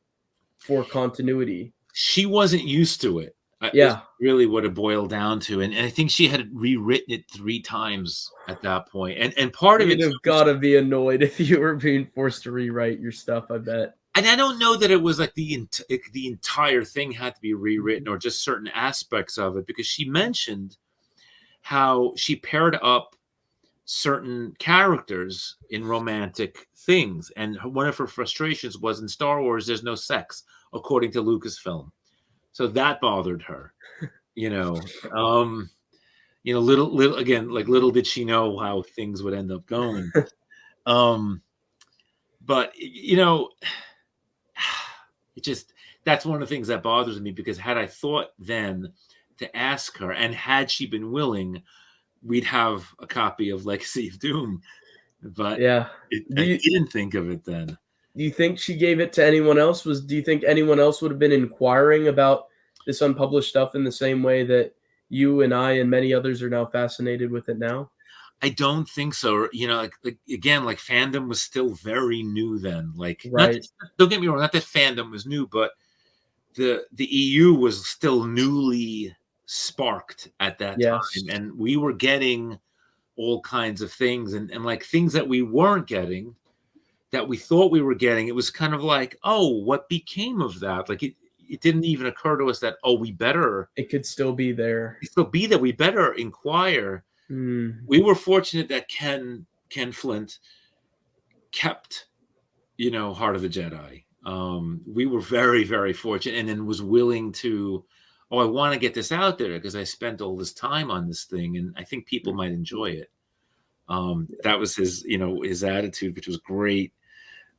for continuity. She wasn't used to it. Yeah. Really what it boiled down to. And I think she had rewritten it 3 times at that point. And part of it, you'd have got to be annoyed if you were being forced to rewrite your stuff, I bet. And I don't know that it was like the entire thing had to be rewritten, or just certain aspects of it, because she mentioned how she paired up certain characters in romantic things. And one of her frustrations was, in Star Wars, there's no sex, according to Lucasfilm. So that bothered her, little again, like, little did she know how things would end up going. But it just, that's one of the things that bothers me, because had I thought then to ask her, and had she been willing, we'd have a copy of Legacy of Doom. But yeah, I didn't think of it then. Do you think she gave it to anyone else? Do you think anyone else would have been inquiring about this unpublished stuff in the same way that you and I and many others are now fascinated with it now? I don't think so. Again, like, fandom was still very new then. Like, right. Don't get me wrong, not that fandom was new, but the EU was still newly sparked at that time, and we were getting all kinds of things, and like, things that we weren't getting, that we thought we were getting. It was kind of like, oh, what became of that? Like, it didn't even occur to us that, oh, it could still be there. We better inquire. We were fortunate that Ken Flint kept, Heart of the Jedi. We were very, very fortunate, and then was willing to, I want to get this out there because I spent all this time on this thing, and I think people might enjoy it. That was his attitude, which was great.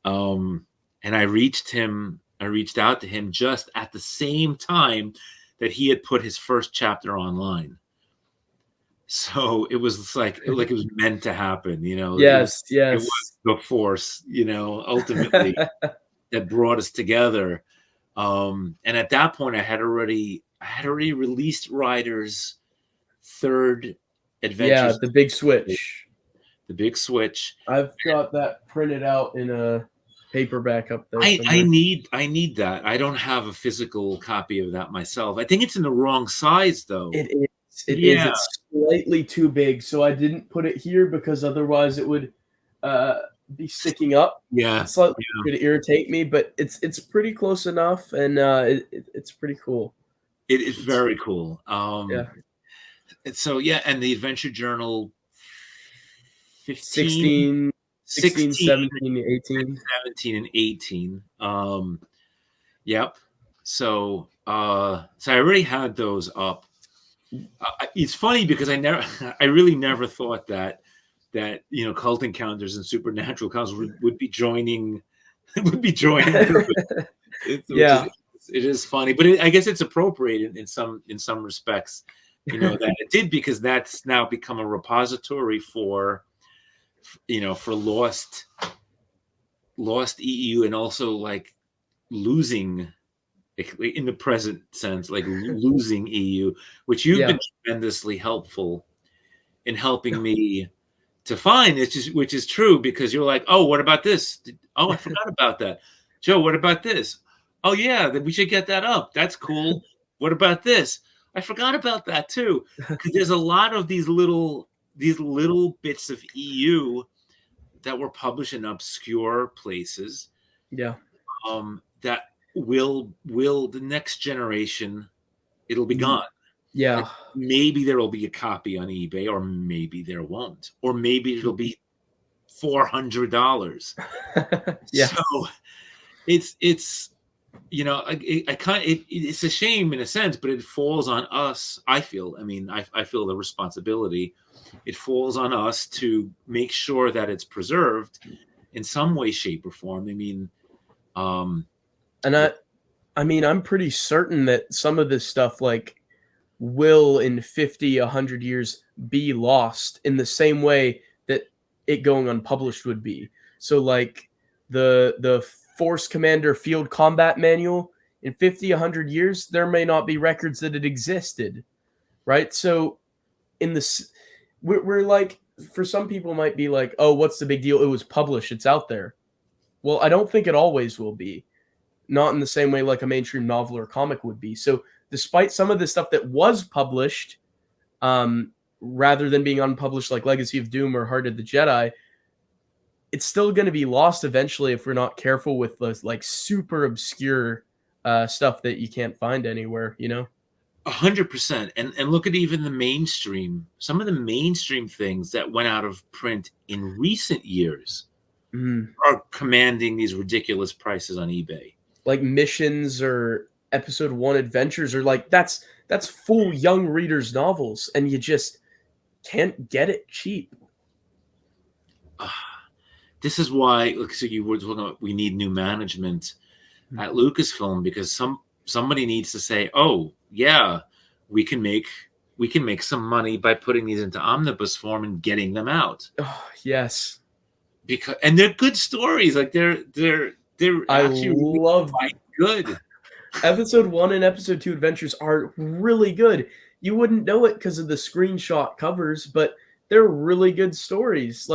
And I reached out to him just at the same time that he had put his first chapter online. So it was like it was meant to happen, Yes. It was the force, ultimately that brought us together. And at that point, I had already released Ryder's third adventure. Yeah, the big switch. The big switch. I've got that printed out in a paperback up there. I need that. I don't have a physical copy of that myself. I think it's in the wrong size, though. It is. It's slightly too big, so I didn't put it here because otherwise it would be sticking up. Yeah, slightly could irritate me, but it's pretty close enough, and it's pretty cool. It is very cool. And so yeah, and the Adventure Journal 15, 16, 16, 16, 17, 18. 17, and 18. Yep. So so I already had those up. It's funny because I really never thought that cult encounters and supernatural encounters would be joining would be joining Yeah. it is funny, but I guess it's appropriate in some respects, that it did, because that's now become a repository for for lost EU, and also like losing, in the present sense, like losing EU, which you've Yeah. been tremendously helpful in helping me to find, which is true, because you're like, oh, what about this? Oh, I forgot about that. Joe, what about this? Oh yeah, then we should get that up. That's cool. What about this? I forgot about that too. Because there's a lot of these little bits of EU that were published in obscure places. Yeah. That will the next generation, it'll be gone. Yeah. And maybe there will be a copy on eBay, or maybe there won't, or maybe it'll be $400. Yeah. So it's it's a shame in a sense, but it falls on us. I feel the responsibility. It falls on us to make sure that it's preserved in some way, shape, or form. And I'm pretty certain that some of this stuff will in 50, 100 years be lost in the same way that it going unpublished would be. So the Force Commander Field Combat Manual, in 50, 100 years, there may not be records that it existed, right? So in this, we're like, for some people might be like, oh, what's the big deal? It was published. It's out there. Well, I don't think it always will be. Not in the same way like a mainstream novel or comic would be. So despite some of the stuff that was published, rather than being unpublished like Legacy of Doom or Heart of the Jedi, it's still going to be lost eventually if we're not careful with those super obscure stuff that you can't find anywhere, 100%. And look at even some of the mainstream things that went out of print in recent years are commanding these ridiculous prices on eBay. Like Missions or Episode 1 Adventures, or that's full young readers' novels, and you just can't get it cheap. This is why, so you were talking about, we need new management at Lucasfilm, because somebody needs to say, oh yeah, we can make some money by putting these into omnibus form and getting them out. Oh, yes. And they're good stories. Like they're actually love really good. Episode 1 and Episode 2 Adventures are really good. You wouldn't know it because of the screenshot covers, but they're really good stories.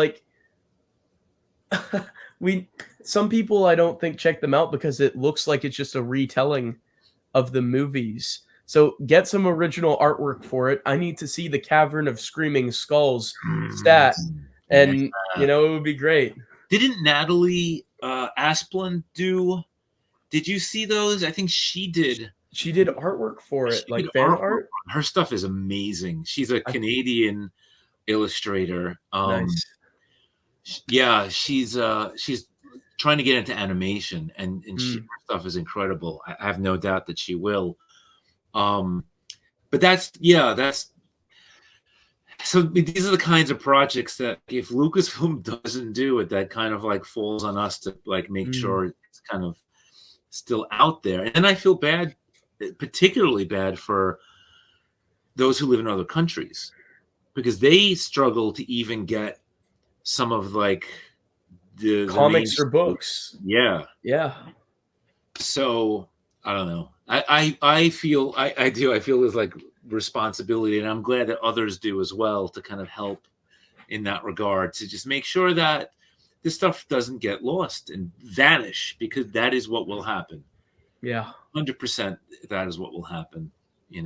Some people I don't think check them out because it looks like it's just a retelling of the movies. So get some original artwork for it. I need to see the Cavern of Screaming Skulls stat, and it would be great. Didn't Natalie Asplund do? Did you see those? I think she did. She did artwork for it, like fan art. Her stuff is amazing. She's a Canadian illustrator. Nice. Yeah, she's trying to get into animation, and her stuff is incredible. I have no doubt that she will. But that's so these are the kinds of projects that if Lucasfilm doesn't do it, that kind of falls on us to make sure it's kind of still out there. And I feel bad, particularly bad for those who live in other countries, because they struggle to even get some of the comics or books. Yeah. So I don't know. I feel there's responsibility, and I'm glad that others do as well, to kind of help in that regard, to just make sure that this stuff doesn't get lost and vanish, because that is what will happen. Yeah. 100% that is what will happen.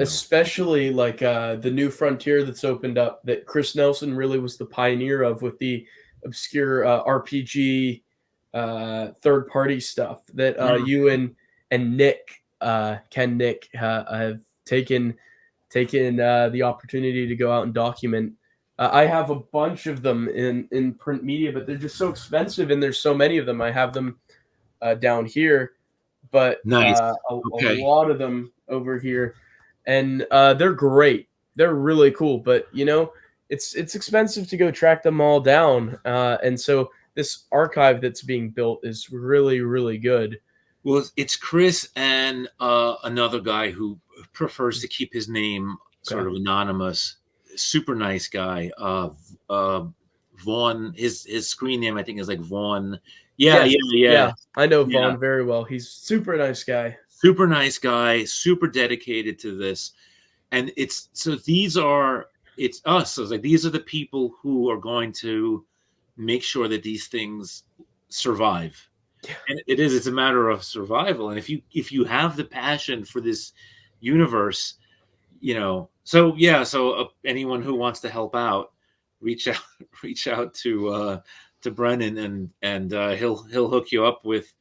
Especially the new frontier that's opened up that Chris Nelson really was the pioneer of, with the obscure RPG third party stuff that you and Nick Ken Nick have taken taken the opportunity to go out and document. I have a bunch of them in print media, but they're just so expensive, and there's so many of them. I have them down here, but Nice. a Okay. lot of them over here, and they're great. They're really cool, but it's expensive to go track them all down, and so this archive that's being built is really really good. Well, it's Chris and another guy who prefers to keep his name sort Okay. of anonymous. Super nice guy. Vaughn. His screen name I think is like Vaughn. Yeah, Yes, yeah, yeah, yeah, I know yeah. Vaughn very well. He's super nice guy. Super nice guy. Super dedicated to this. And it's us. So it's like these are the people who are going to make sure that these things survive. And it's a matter of survival. And if you have the passion for this universe, so anyone who wants to help out, reach out reach out to Brennan, and he'll hook you up with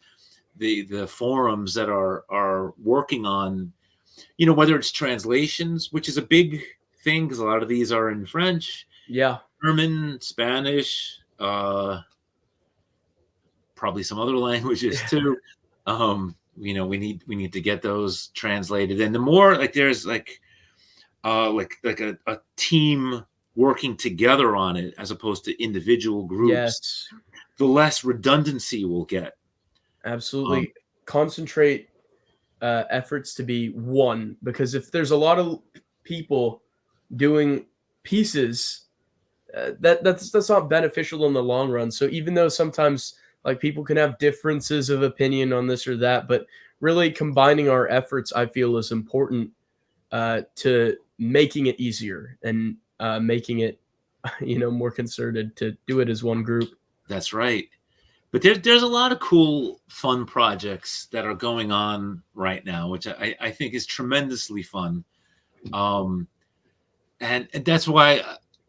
the forums that are working on, whether it's translations, which is a big thing because a lot of these are in French, Yeah. German, Spanish, probably some other languages too. We need to get those translated. And the more like there's like a team working together on it as opposed to individual groups, Yes. the less redundancy we'll get. Absolutely. Concentrate efforts to be one, because if there's a lot of people doing pieces, that's not beneficial in the long run. So even though sometimes like people can have differences of opinion on this or that, but really combining our efforts, I feel, is important to making it easier and making it more concerted to do it as one group. That's right. But there's a lot of cool, fun projects that are going on right now, which I think is tremendously fun. And that's why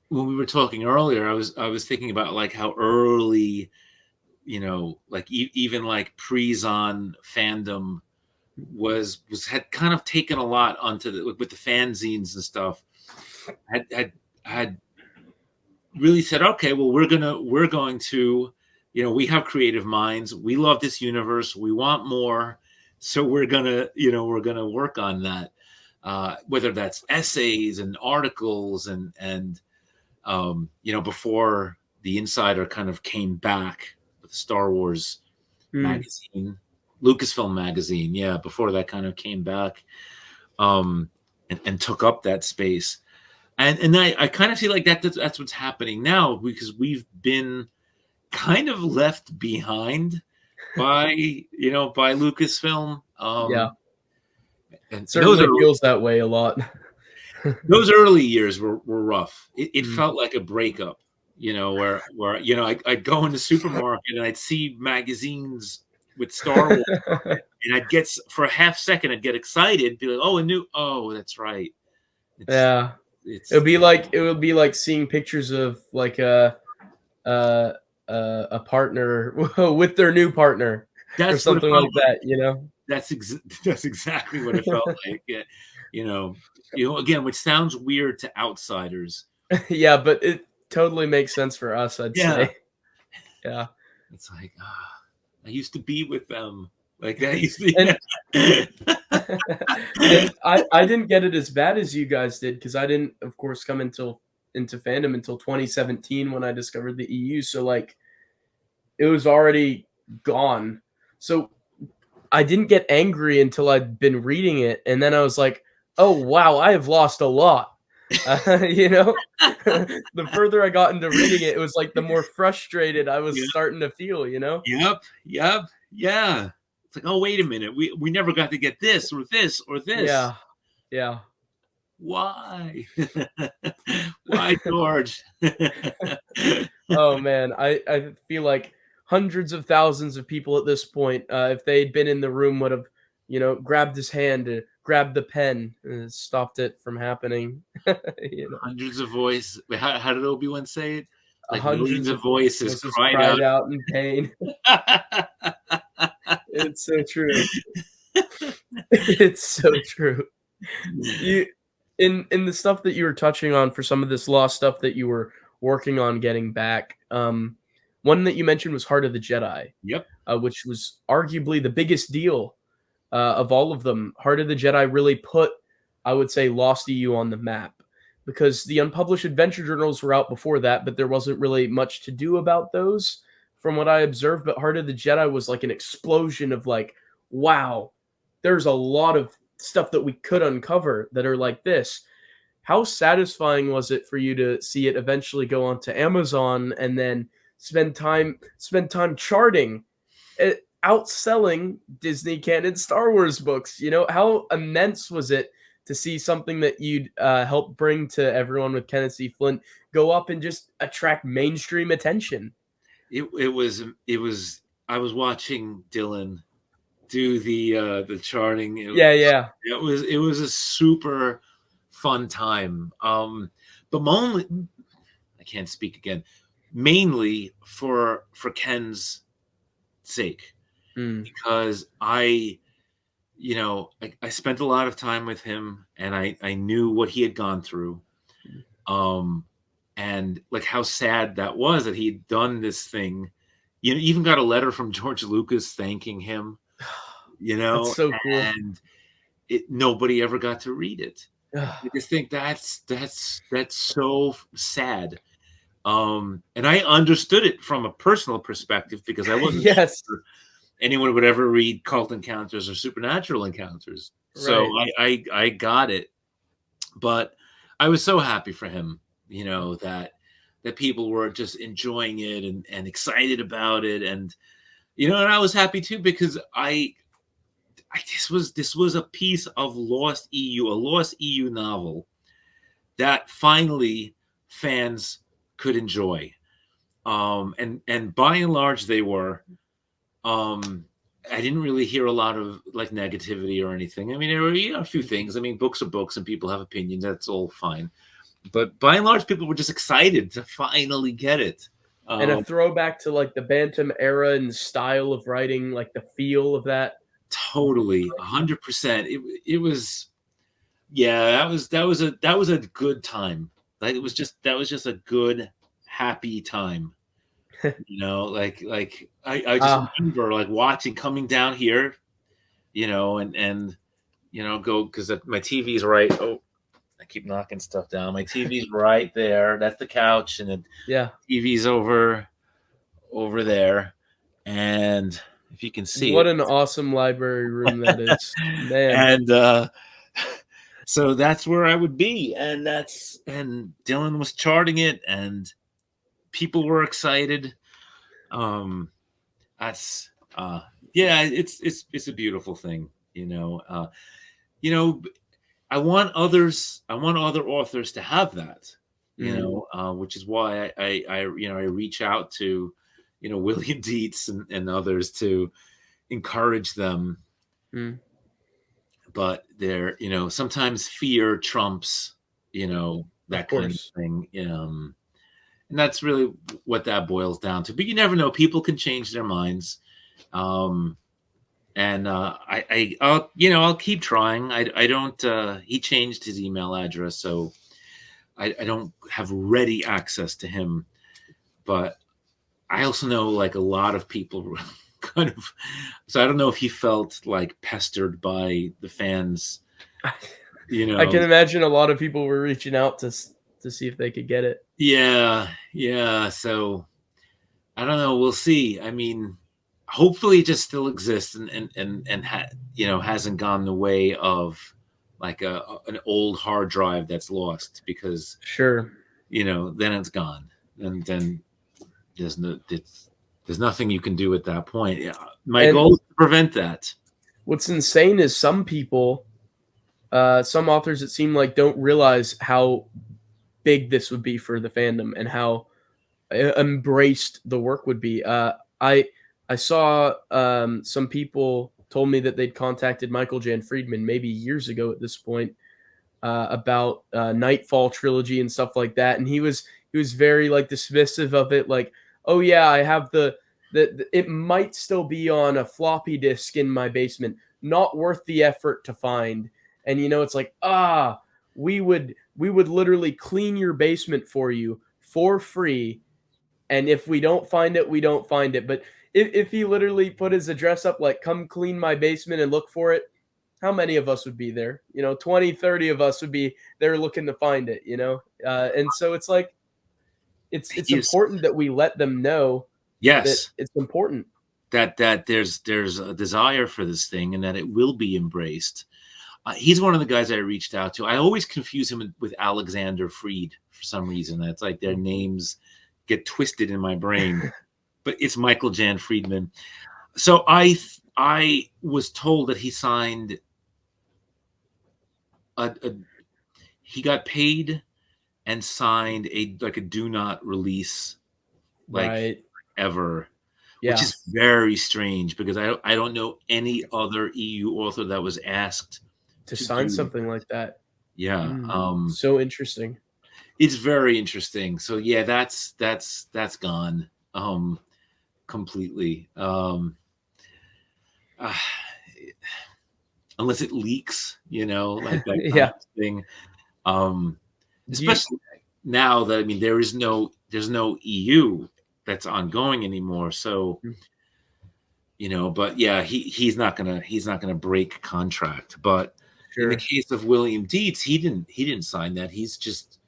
when we were talking earlier, I was thinking about like how early, like even like pre-Zon fandom had kind of taken a lot onto with the fanzines and stuff. Had really said, okay, well, we're going to, we have creative minds. We love this universe. We want more. So we're gonna work on that. Whether that's essays and articles and before the Insider kind of came back with the Star Wars magazine, Lucasfilm magazine. Yeah. Before that kind of came back, and took up that space. And I kind of feel like that's what's happening now, because we've been kind of left behind by Lucasfilm. Yeah, And certainly feels that way a lot. those early years were rough. It felt like a breakup, where I'd go in the supermarket and I'd see magazines with Star Wars on it, and I'd get, for a half second, I'd get excited, be like, oh, that's right. Yeah. It would be like seeing pictures of like a partner with their new partner or something like that. That's exactly what it felt like. Again, which sounds weird to outsiders. Yeah, but it totally makes sense for us, I'd say. Yeah. It's like, I used to be with them. Like that used to be. And I didn't get it as bad as you guys did, because I didn't, of course, come into fandom until 2017 when I discovered the EU. So like it was already gone. So I didn't get angry until I'd been reading it, and then I was like, oh wow, I have lost a lot. The further I got into reading it, it was like the more frustrated I was starting to feel. Yep. Yeah. It's like, oh, wait a minute, we never got to get this or this or this. Yeah. Why? Why, George? Oh man, I feel like hundreds of thousands of people at this point, if they'd been in the room, would have, grabbed his hand, grabbed the pen, and stopped it from happening. Hundreds of voices. How did Obi-Wan say it? Like hundreds millions of voices cried out in pain. It's so true. It's so true. in the stuff that you were touching on for some of this lost stuff that you were working on getting back, one that you mentioned was Heart of the Jedi, Yep. which was arguably the biggest deal of all of them. Heart of the Jedi really put, I would say, Lost EU on the map because the unpublished adventure journals were out before that, but there wasn't really much to do about those from what I observed. But Heart of the Jedi was like an explosion of like, wow, there's a lot of stuff that we could uncover that are like this. How satisfying was it for you to see it eventually go onto Amazon and then spend time charting it, outselling Disney canon Star Wars books? You know, how immense was it to see something that you'd help bring to everyone with Kenneth C. Flint go up and just attract mainstream attention? It was I was watching Dylan do the charting. Yeah. It was a super fun time. But mainly, I can't speak again. Mainly for Ken's sake, Mm. because I spent a lot of time with him, and I knew what he had gone through, and like how sad that was that he had done this thing. Even got a letter from George Lucas thanking him. That's so cool. And nobody ever got to read it. I just think that's so sad. And I understood it from a personal perspective because I wasn't Yes. sure anyone would ever read Cult Encounters or Supernatural Encounters. So Right. I got it, but I was so happy for him, that people were just enjoying it and excited about it, and and I was happy too because this was a piece of Lost EU, a Lost EU novel that finally fans could enjoy. And by and large they were. I didn't really hear a lot of like negativity or anything. I mean, there were a few things. I mean, books are books and people have opinions. That's all fine. But by and large, people were just excited to finally get it. And a Um, throwback to like the Bantam era and style of writing, like the feel of that. Totally, 100%. It was, yeah, that was a good time. Like that was just a good, happy time. I just Ah, remember like watching coming down here, and go because my TV's right. Oh, I keep knocking stuff down. My TV's right there. That's the couch, and the yeah. TV's over there. And if you can see What it, an awesome library room that is. Man. and so that's where I would be, and Dylan was charting it, and people were excited. Um, that's yeah, it's a beautiful thing, you know. I want other authors to have that, Mm, which is why I reach out to, William Dietz and others to encourage them. mm, But sometimes fear trumps, of that kind of course. thing. And that's really what that boils down to. But you never know; people can change their minds. Um, and I'll keep trying. I don't. He changed his email address, so I don't have ready access to him. But I also know like a lot of people kind of. So I don't know if he felt like pestered by the fans. You I can know, imagine a lot of people were reaching out to see if they could get it. yeah, yeah. So I don't know. We'll see. I mean, hopefully, it just still exists and hasn't gone the way of like an old hard drive that's lost because Sure. then it's gone, and then there's nothing you can do at that point. Yeah, my And goal is to prevent that. what's insane is some people, some authors, it seem like don't realize how big this would be for the fandom and how embraced the work would be. I I saw some people told me that they'd contacted Michael Jan Friedman maybe years ago at this point about Nightfall trilogy and stuff like that, and he was very like dismissive of it, like, oh yeah, I have it might still be on a floppy disk in my basement, not worth the effort to find. And it's like, we would literally clean your basement for you for free, and if we don't find it, we don't find it. But if he literally put his address up like, come clean my basement and look for it, how many of us would be there? 20, 30 of us would be there looking to find it, and so it's like, it's He's, important that we let them know that yes, it's important. that there's a desire for this thing and that it will be embraced. He's one of the guys I reached out to. I always confuse him with Alexander Freed for some reason. It's like their names get twisted in my brain, but it's Michael Jan Friedman. So I was told that he signed he got paid and signed a do not release, like, Right. ever, Yeah. which is very strange because I don't know any other EU author that was asked to sign something like that. Yeah. So interesting. It's very interesting. So yeah, that's gone completely. Unless it leaks, like that kind Yeah. of thing. Especially now that, I mean, there's no EU that's ongoing anymore. So, but yeah, he's not gonna break contract. But in the case of William Dietz, he didn't sign that. He just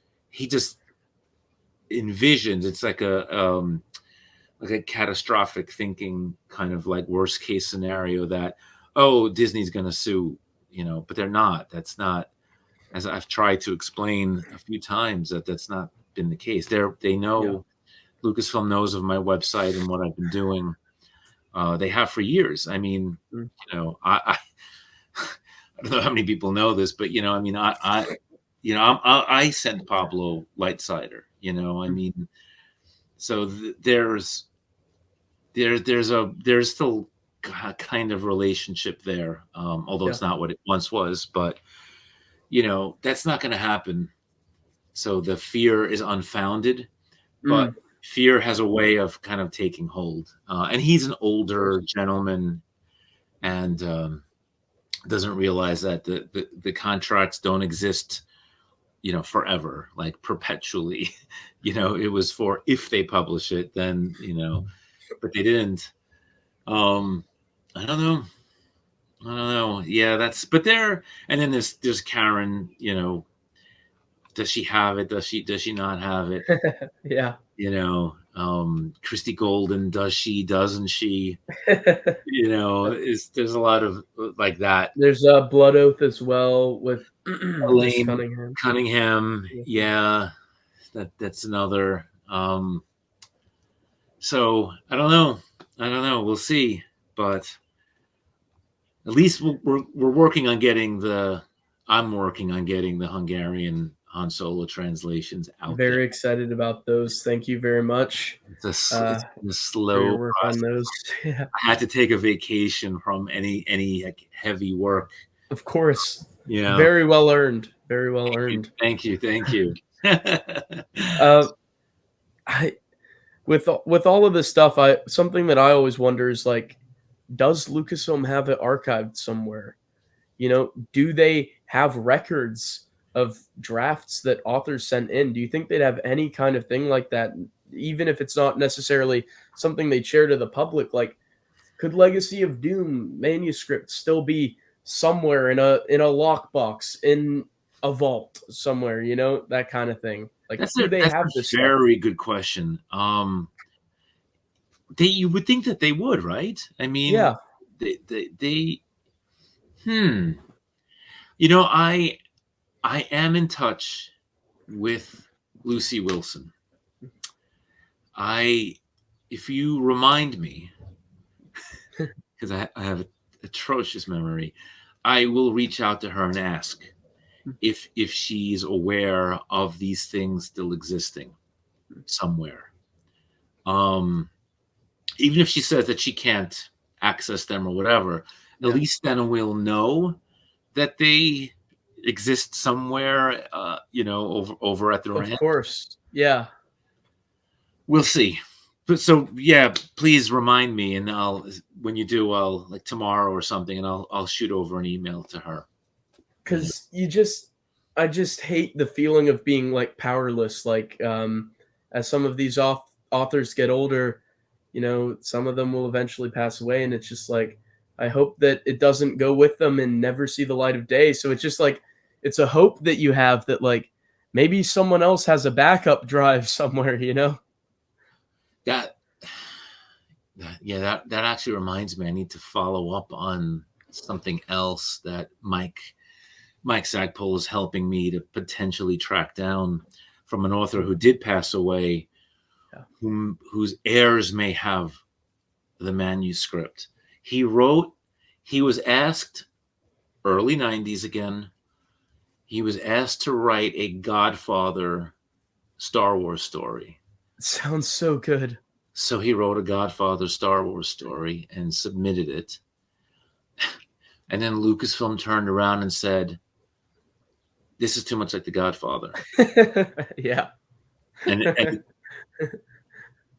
envisions, it's like a catastrophic thinking, kind of like worst case scenario that, oh, Disney's gonna sue, but they're not. That's not, as I've tried to explain a few times, that's not been the case. They know, Lucasfilm knows of my website and what I've been doing. They have for years. I mean, I don't know how many people know this, but I mean, I sent Pablo Lightsider. I mean, so there's still a kind of relationship there, although it's not what it once was. But that's not going to happen. So the fear is unfounded, but fear has a way of kind of taking hold. And he's an older gentleman, and doesn't realize that the contracts don't exist, forever, like perpetually. It was for if they publish it, then, but they didn't. I don't know. Yeah, but and then there's Karen, does she have it? Does she not have it? Yeah. Christy Golden, doesn't she? There's a lot of like that. There's a Blood Oath as well with Elaine Cunningham. Yeah, that's another. So I don't know. We'll see, but at least we're working on getting I'm working on getting the Hungarian Han Solo translations out. Very excited about those. Thank you very much. It's a slow work process. on those. Yeah. I had to take a vacation from any heavy work. Of course. Yeah. Very well earned. Very well earned. Thank you. With all of this stuff, something that I always wonder is, like, does Lucasfilm have it archived somewhere? Do they have records of drafts that authors sent in? Do you think they'd have any kind of thing like that, even if it's not necessarily something they share to the public? Like, could Legacy of Doom manuscript still be somewhere in a lockbox in a vault somewhere? That kind of thing. Like, that's do they have this very good question. You would think that they would, right? I mean, yeah. They I am in touch with Lucy Wilson. If you remind me, because I have an atrocious memory, I will reach out to her and ask if she's aware of these things still existing somewhere. Even if she says that she can't access them or whatever, at least then we'll know that they exist somewhere, over at the ranch. Of course. Yeah. We'll see. But so, yeah, please remind me, and when you do, I'll, like, tomorrow or something, and I'll shoot over an email to her. Because I just hate the feeling of being like powerless. Like as some of these authors get older, you know, some of them will eventually pass away, and it's just like I hope that it doesn't go with them and never see the light of day. So it's just like it's a hope that you have that like maybe someone else has a backup drive somewhere, you know? That that actually reminds me. I need to follow up on something else that Mike Sagpole is helping me to potentially track down from an author who did pass away, Yeah. whose heirs may have the manuscript. He was asked, early 90s again, he was asked to write a Godfather Star Wars story. It sounds so good. So he wrote a Godfather Star Wars story and submitted it. And then Lucasfilm turned around and said, "This is too much like The Godfather." Yeah. And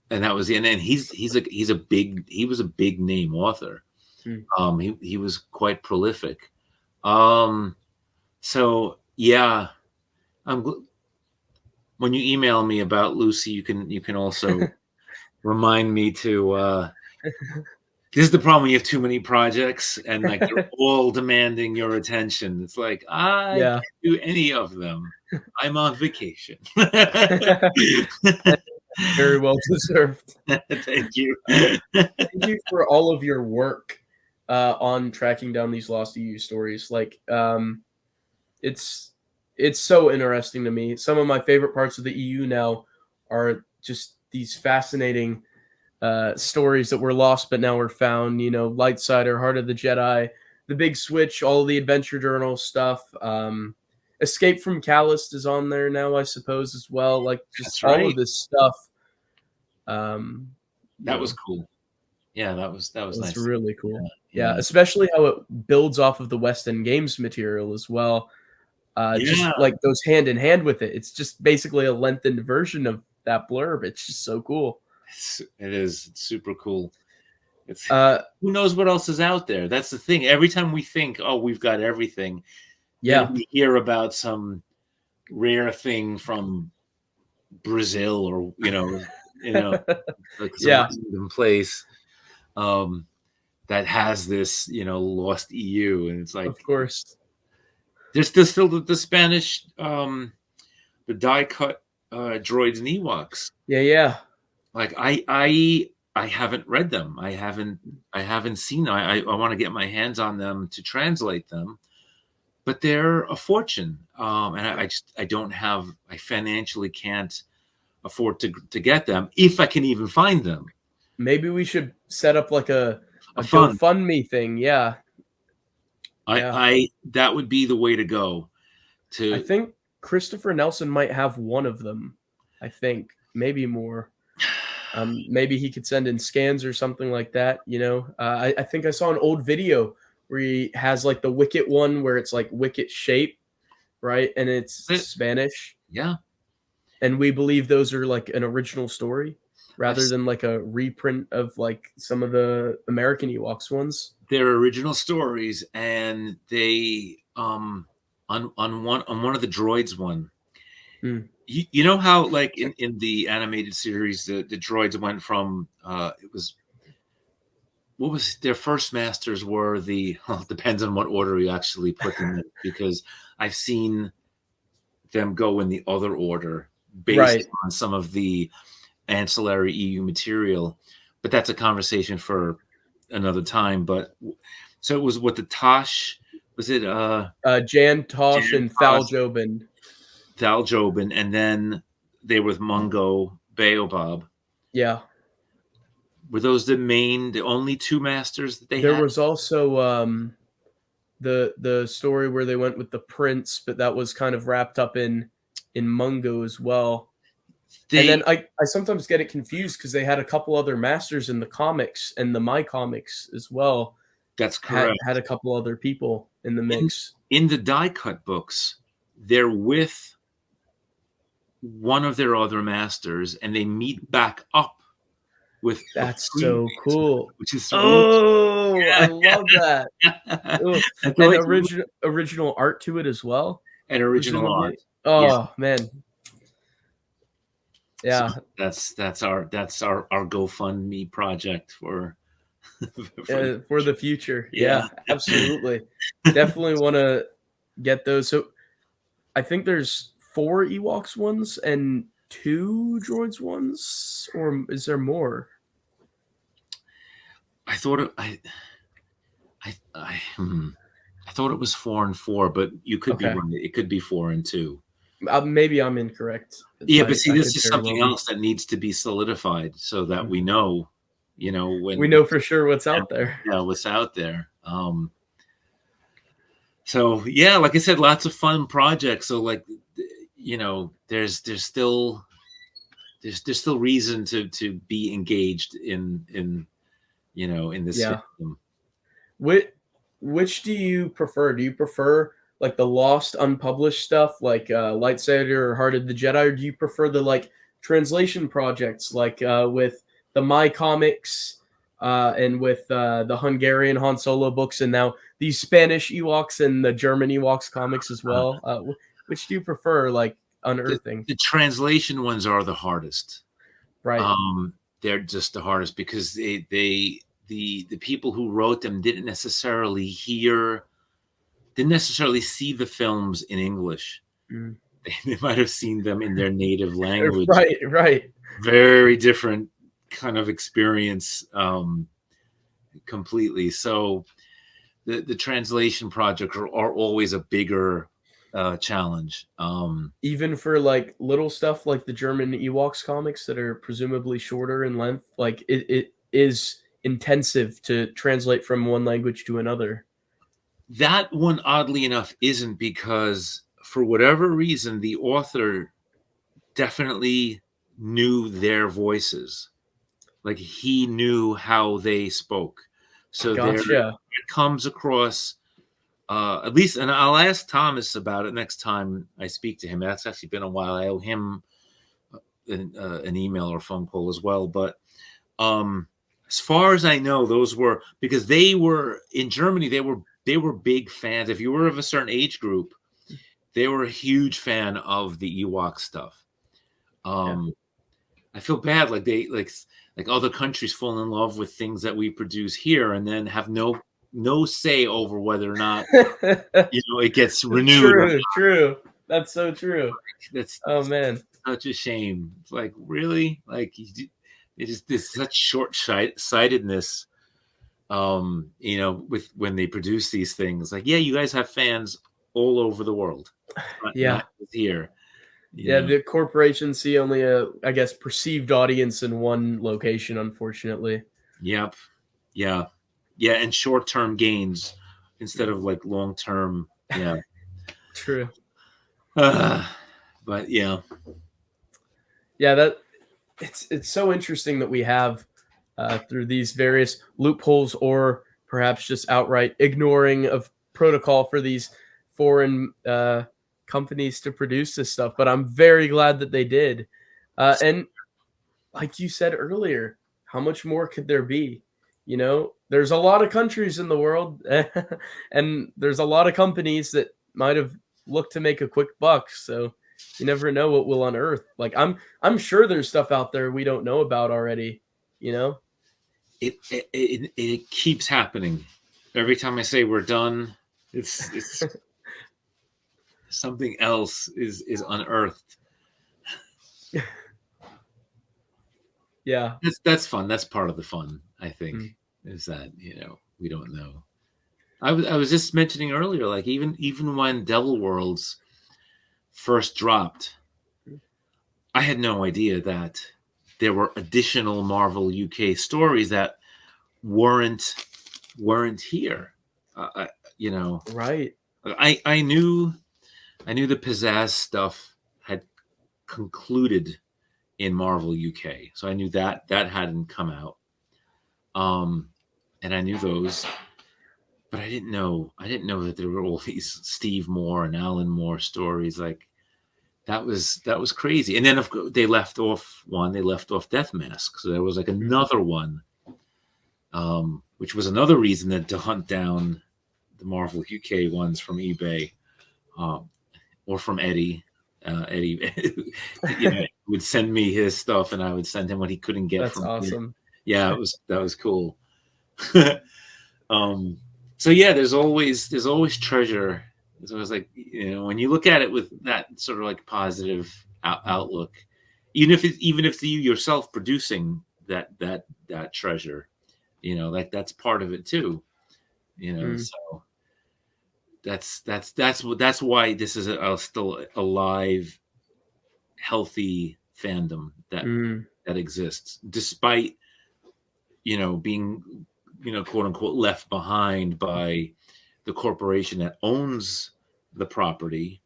that was the end. And he was a big name author. He was quite prolific. So yeah, when you email me about Lucy, you can also remind me to. This is the problem when you have too many projects and like they're all demanding your attention. It's like I can't do any of them. I'm on vacation. Very well deserved. Thank you. Thank you for all of your work on tracking down these lost EU stories. Like, it's so interesting to me. Some of my favorite parts of the EU now are just these fascinating stories that were lost but now were found. You know, Lightsider, Heart of the Jedi, The Big Switch, all the Adventure Journal stuff. Escape from Calist is on there now, I suppose, as well. Like, just all of this stuff. That was cool. Yeah, that was nice. Really cool. Yeah, especially how it builds off of the West End Games material as well. Just like goes hand in hand with it. It's just basically a lengthened version of that blurb. It's just so cool. It is. It's super cool. It's who knows what else is out there? That's the thing. Every time we think, oh, we've got everything, then we hear about some rare thing from Brazil or like some random place that has this lost EU, and it's like, of course, there's still the Spanish the die cut droids and Ewoks. Yeah. Like I haven't read them. I haven't seen them. I want to get my hands on them to translate them, but they're a fortune. And I financially can't afford to get them if I can even find them. Maybe we should set up like a GoFundMe thing. Yeah. That would be the way to go. I think Christopher Nelson might have one of them. I think maybe more. Maybe he could send in scans or something like that. I think I saw an old video where he has like the Wicket one where it's like Wicket shape, right? And it's Spanish. Yeah. And we believe those are like an original story rather than like a reprint of like some of the American Ewoks ones. They're original stories, and they on one of the droids one. You know how like in the animated series the droids went from what was their first masters were depends on what order you actually put them in, because I've seen them go in the other order based on some of the ancillary EU material, but that's a conversation for another time. But so it was what the Tosh was it Jan Tosh and Thal Jobin. Thal Jobin, and then they were with Mungo Baobab. Yeah. Were those the only two masters that they had? There was also the story where they went with the prince, but that was kind of wrapped up in Mungo as well. And then I sometimes get it confused because they had a couple other masters in the comics and the My Comics as well. That's correct. Had a couple other people in the mix. In the die cut books, they're with one of their other masters, and they meet back up with. That's so cool. Which is I love that. And original art to it as well. and original presumably. art. Yeah. Oh man, So yeah. that's our GoFundMe project for for the For the future. future. Yeah. Yeah, absolutely. Definitely want to get those. So I think there's 4 Ewoks ones and 2 Droids ones, or is there more? I thought it, I thought it was 4 and 4, but you could be Okay. right. It could be 4 and 2. Maybe I'm incorrect. Yeah, but see, I this could is very well something be. else that needs to be solidified so that Mm. we know, We when know for sure what's out there. what's out there. So yeah, like I said, lots of fun projects. So like, there's still reason to be engaged in this Yeah. fandom. Which which do you prefer? Do you prefer like the lost unpublished stuff like Lightsaber or Heart of the Jedi, or do you prefer the like translation projects like with the My Comics and with the Hungarian Han Solo books and now these Spanish Ewoks and the German Ewoks comics as Uh, well? Which do you prefer, like the, unearthing? the translation ones are the hardest. Right. Um, they're just the hardest because the people who wrote them didn't necessarily see the films in English. Mm. They might have seen them in their native language. Right, right. Very different kind of experience, completely. So the translation projects are always a bigger challenge. Even for like little stuff like the German Ewoks comics that are presumably shorter in length, like it is intensive to translate from one language to another. That one, oddly enough, isn't, because for whatever reason, the author definitely knew their voices. Like, he knew how they spoke. So Gotcha. it comes across, at least, and I'll ask Thomas about it next time I speak to him. That's actually been a while. I owe him an email or phone call as well. But as far as I know, those were, because they were in Germany. They were big fans. If you were of a certain age group, they were a huge fan of the Ewok stuff. Yeah. I feel bad, like they like other countries fall in love with things that we produce here, and then have no say over whether or not it gets renewed. True, true. That's so true. That's Oh man. such a shame. It's like, really, like, it just, there's such short sightedness. With when they produce these things, like, yeah, you guys have fans all over the world, Yeah. not just here. Yeah, the corporations see only a, I guess, perceived audience in one location, unfortunately. Yep. Yeah. Yeah. And short-term gains instead of like long-term. Yeah. True. But yeah. Yeah, that it's so interesting that we have through these various loopholes or perhaps just outright ignoring of protocol for these foreign companies to produce this stuff. But I'm very glad that they did. And like you said earlier, how much more could there be? There's a lot of countries in the world, and there's a lot of companies that might have looked to make a quick buck. So you never know what we'll unearth. Like I'm sure there's stuff out there we don't know about already. You know? It keeps happening. Every time I say we're done, it's something else is unearthed. Yeah. That's fun. That's part of the fun, I think, is that, we don't know. I was just mentioning earlier, like, even when Devil Worlds first dropped, I had no idea that there were additional Marvel UK stories that weren't here. Right. I knew the pizzazz stuff had concluded in Marvel UK, so I knew that hadn't come out. And I knew those, but I didn't know that there were all these Steve Moore and Alan Moore stories. Like, that was crazy. And then, of course, they left off Death Mask, so there was like another one, which was another reason then to hunt down the Marvel UK ones from eBay. or from Eddie. Eddie, would send me his stuff, and I would send him what he couldn't get That's from here. awesome. Yeah, that was cool. So yeah, there's always treasure. It's always like, when you look at it with that sort of like positive outlook, even if it's you yourself producing that treasure, like that's part of it too. So that's why this is still a live, healthy fandom that exists, despite being quote unquote left behind by the corporation that owns the property.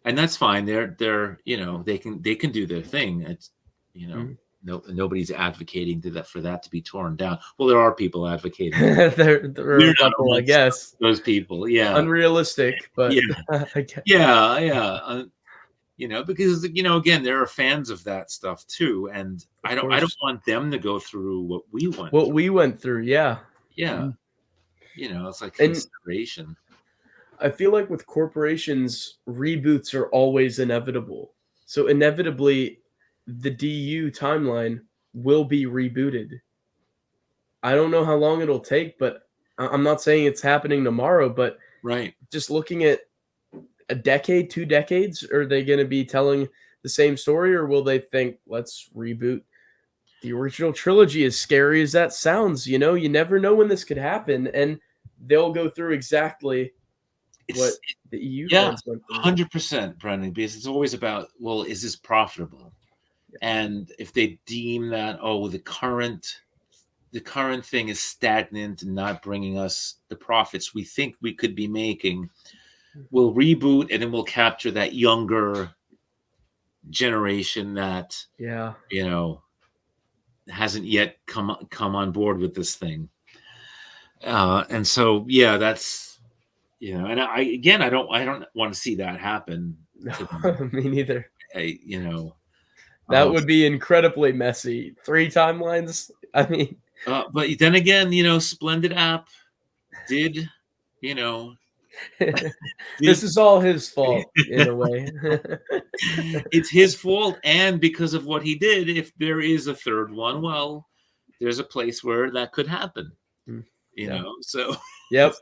And that's fine. They're they can do their thing. It's nobody's advocating for that to be torn down. Well, there are people advocating. there are a couple, I guess. Those people, yeah, unrealistic, but yeah. Because again, there are fans of that stuff too, and I don't want them to go through what we went through. Yeah. It's like consideration. I feel like with corporations, reboots are always inevitable. So inevitably, the DU timeline will be rebooted. I don't know how long it'll take, but I'm not saying it's happening tomorrow, but right. Just looking at a decade, 2 decades, are they going to be telling the same story, or will they think, let's reboot the original trilogy? As scary as that sounds, you never know when this could happen, and they'll go through exactly what the EU fans went through. 100%, Brendan, because it's always about, well, is this profitable? And if they deem that, the current thing is stagnant and not bringing us the profits we think we could be making, we'll reboot, and then we'll capture that younger generation that hasn't yet come on board with this thing. And so that's and I don't want to see that happen. Me neither. That would be incredibly messy. 3 timelines. I mean, but then again, Splendid App did, this is all his fault in a way. It's his fault, and because of what he did, if there is a third one, well, there's a place where that could happen. So yep.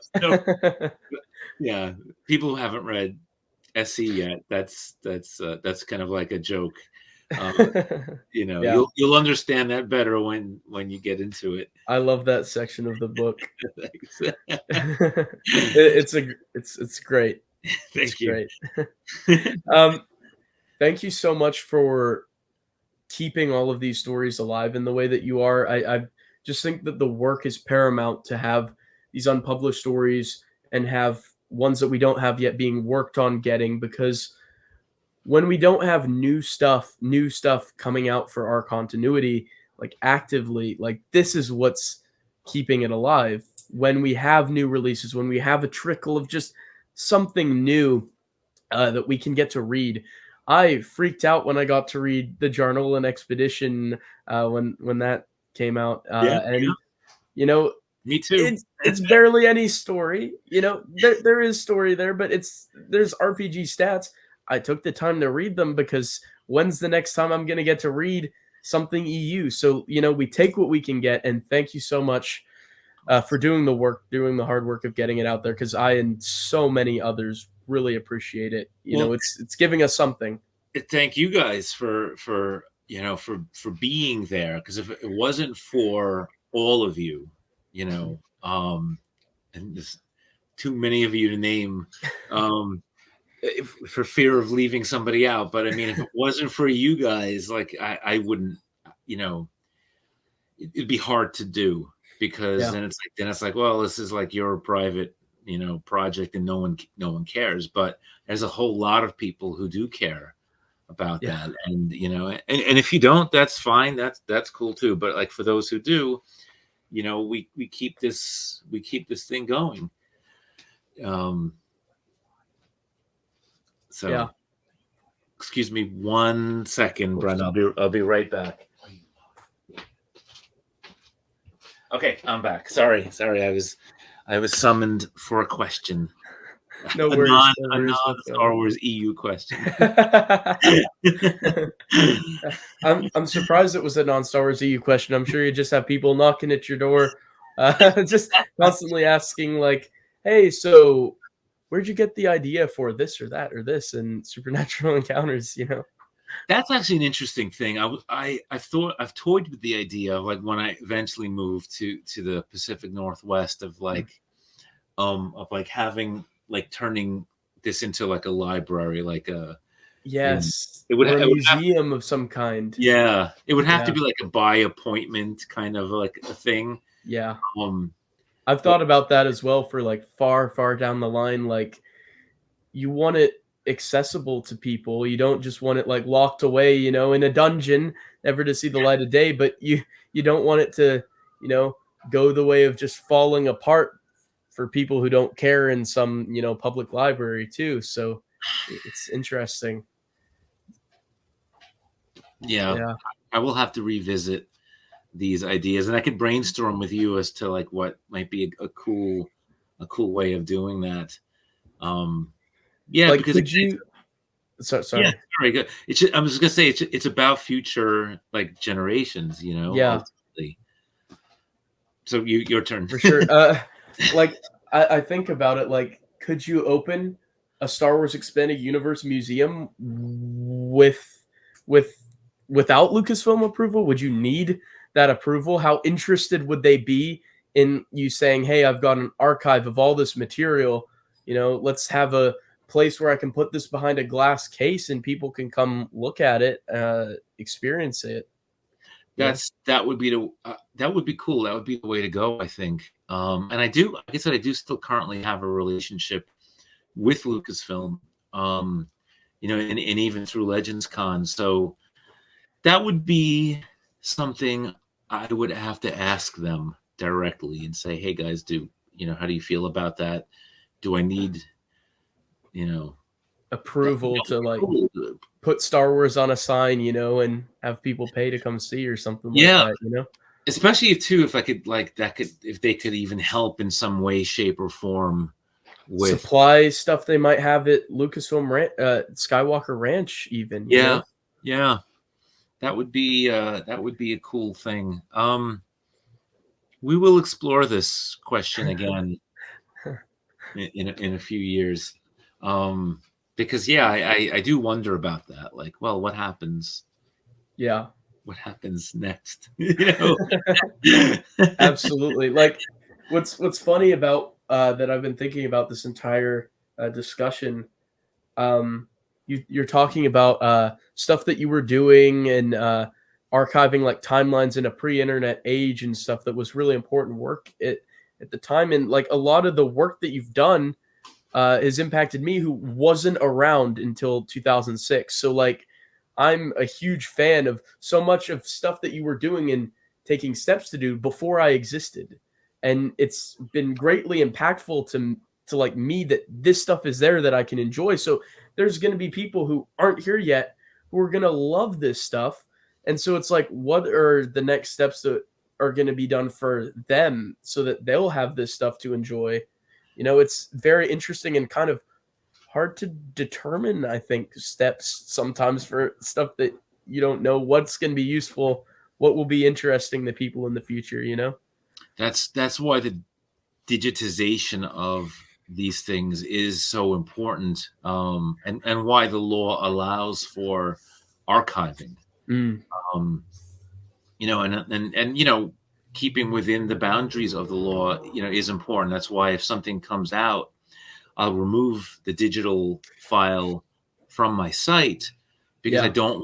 Yeah, people who haven't read SC yet, that's kind of like a joke. You'll understand that better when you get into it. I love that section of the book. It's great. Thank you. Great. Thank you so much for keeping all of these stories alive in the way that you are. I just think that the work is paramount to have these unpublished stories and have ones that we don't have yet being worked on getting, because when we don't have new stuff coming out for our continuity, like actively, like this is what's keeping it alive. When we have new releases, when we have a trickle of just something new that we can get to read. I freaked out when I got to read the Journal and Expedition when that came out. Me too. It's barely any story. There is story there, but there's RPG stats. I took the time to read them because when's the next time I'm going to get to read something EU? So, we take what we can get, and thank you so much for doing the hard work of getting it out there, because I and so many others really appreciate it. It's giving us something. Thank you guys for being there, because if it wasn't for all of you, and there's too many of you to name, for fear of leaving somebody out. But I mean, if it wasn't for you guys, like I wouldn't, it'd be hard to do, because then it's like, well, this is like your private, project, and no one cares. But there's a whole lot of people who do care about that, and and if you don't, that's fine. That's cool too. But like for those who do, we keep this thing going. So excuse me 1 second, Brendan. I'll be right back. Okay, I'm back. Sorry. I was summoned for a question. No A worries, non no a worries non-Star whatsoever. Wars EU question. I'm surprised it was a non-Star Wars EU question. I'm sure you just have people knocking at your door, just constantly asking like, "Hey, so where'd you get the idea for this or that or this?" And supernatural encounters, you know? That's actually an interesting thing. I've thought I've toyed with the idea of like when I eventually moved to the Pacific Northwest of like having like turning this into like a library, like a you know Yes, it would or a it would have museum of some kind. yeah it would have to Yeah, be like a by appointment kind of like a thing. yeah. Um, I've but thought about that as well for like far, far down the line. Like you want it accessible to people. You don't just want it like locked away, you know, in a dungeon, never to see the light of day. But you don't want it to, you know, go the way of just falling apart for people who don't care in some, you know, public library too. So it's interesting. yeah, Yeah. I will have to revisit these ideas, and I could brainstorm with you as to like what might be a cool way of doing that. Um, yeah, Like, because could you? So yeah, sorry. very good. I was just gonna say it's about future like generations, Yeah, ultimately. So your turn. for sure. Like I think about it. Like, could you open a Star Wars expanded universe museum with without Lucasfilm approval? Would you need that approval? How interested would they be in you saying, "Hey, I've got an archive of all this material. You know, let's have a place where I can put this behind a glass case and people can come look at it, experience it." You know, That would be that would be cool. That would be the way to go, I think. And like I said, I do still currently have a relationship with Lucasfilm. And even through Legends Con. So that would be something I would have to ask them directly and say, "Hey guys, how do you feel about that? Do I need, you know, that approval would to be like cool." put Star Wars on a sign, you know, and have people pay to come see or something like Yeah, that, you know? especially if I could like that could if they could even help in some way, shape, or form with Supply stuff they might have at Skywalker Ranch even, you yeah, know? yeah. That would be a cool thing. We will explore this question again in a few years. Um, because yeah, I do wonder about that. Like, well, what happens? Yeah. What happens next? Absolutely. Like what's funny about that I've been thinking about this entire discussion. You're talking about stuff that you were doing and archiving like timelines in a pre-internet age and stuff that was really important work at the time. And like a lot of the work that you've done has impacted me who wasn't around until 2006. So like I'm a huge fan of so much of stuff that you were doing and taking steps to do before I existed. And it's been greatly impactful to like me that this stuff is there that I can enjoy. So there's going to be people who aren't here yet who are going to love this stuff. And so it's like what are the next steps that are going to be done for them so that they'll have this stuff to enjoy. You know, it's very interesting and kind of hard to determine, I think, steps sometimes for stuff that you don't know what's going to be useful, what will be interesting to people in the future, you know? That's why the digitization of these things is so important, and why the law allows for archiving. Mm, Um, and keeping within the boundaries of the law, is important. That's why if something comes out, I'll remove the digital file from my site because yeah, I don't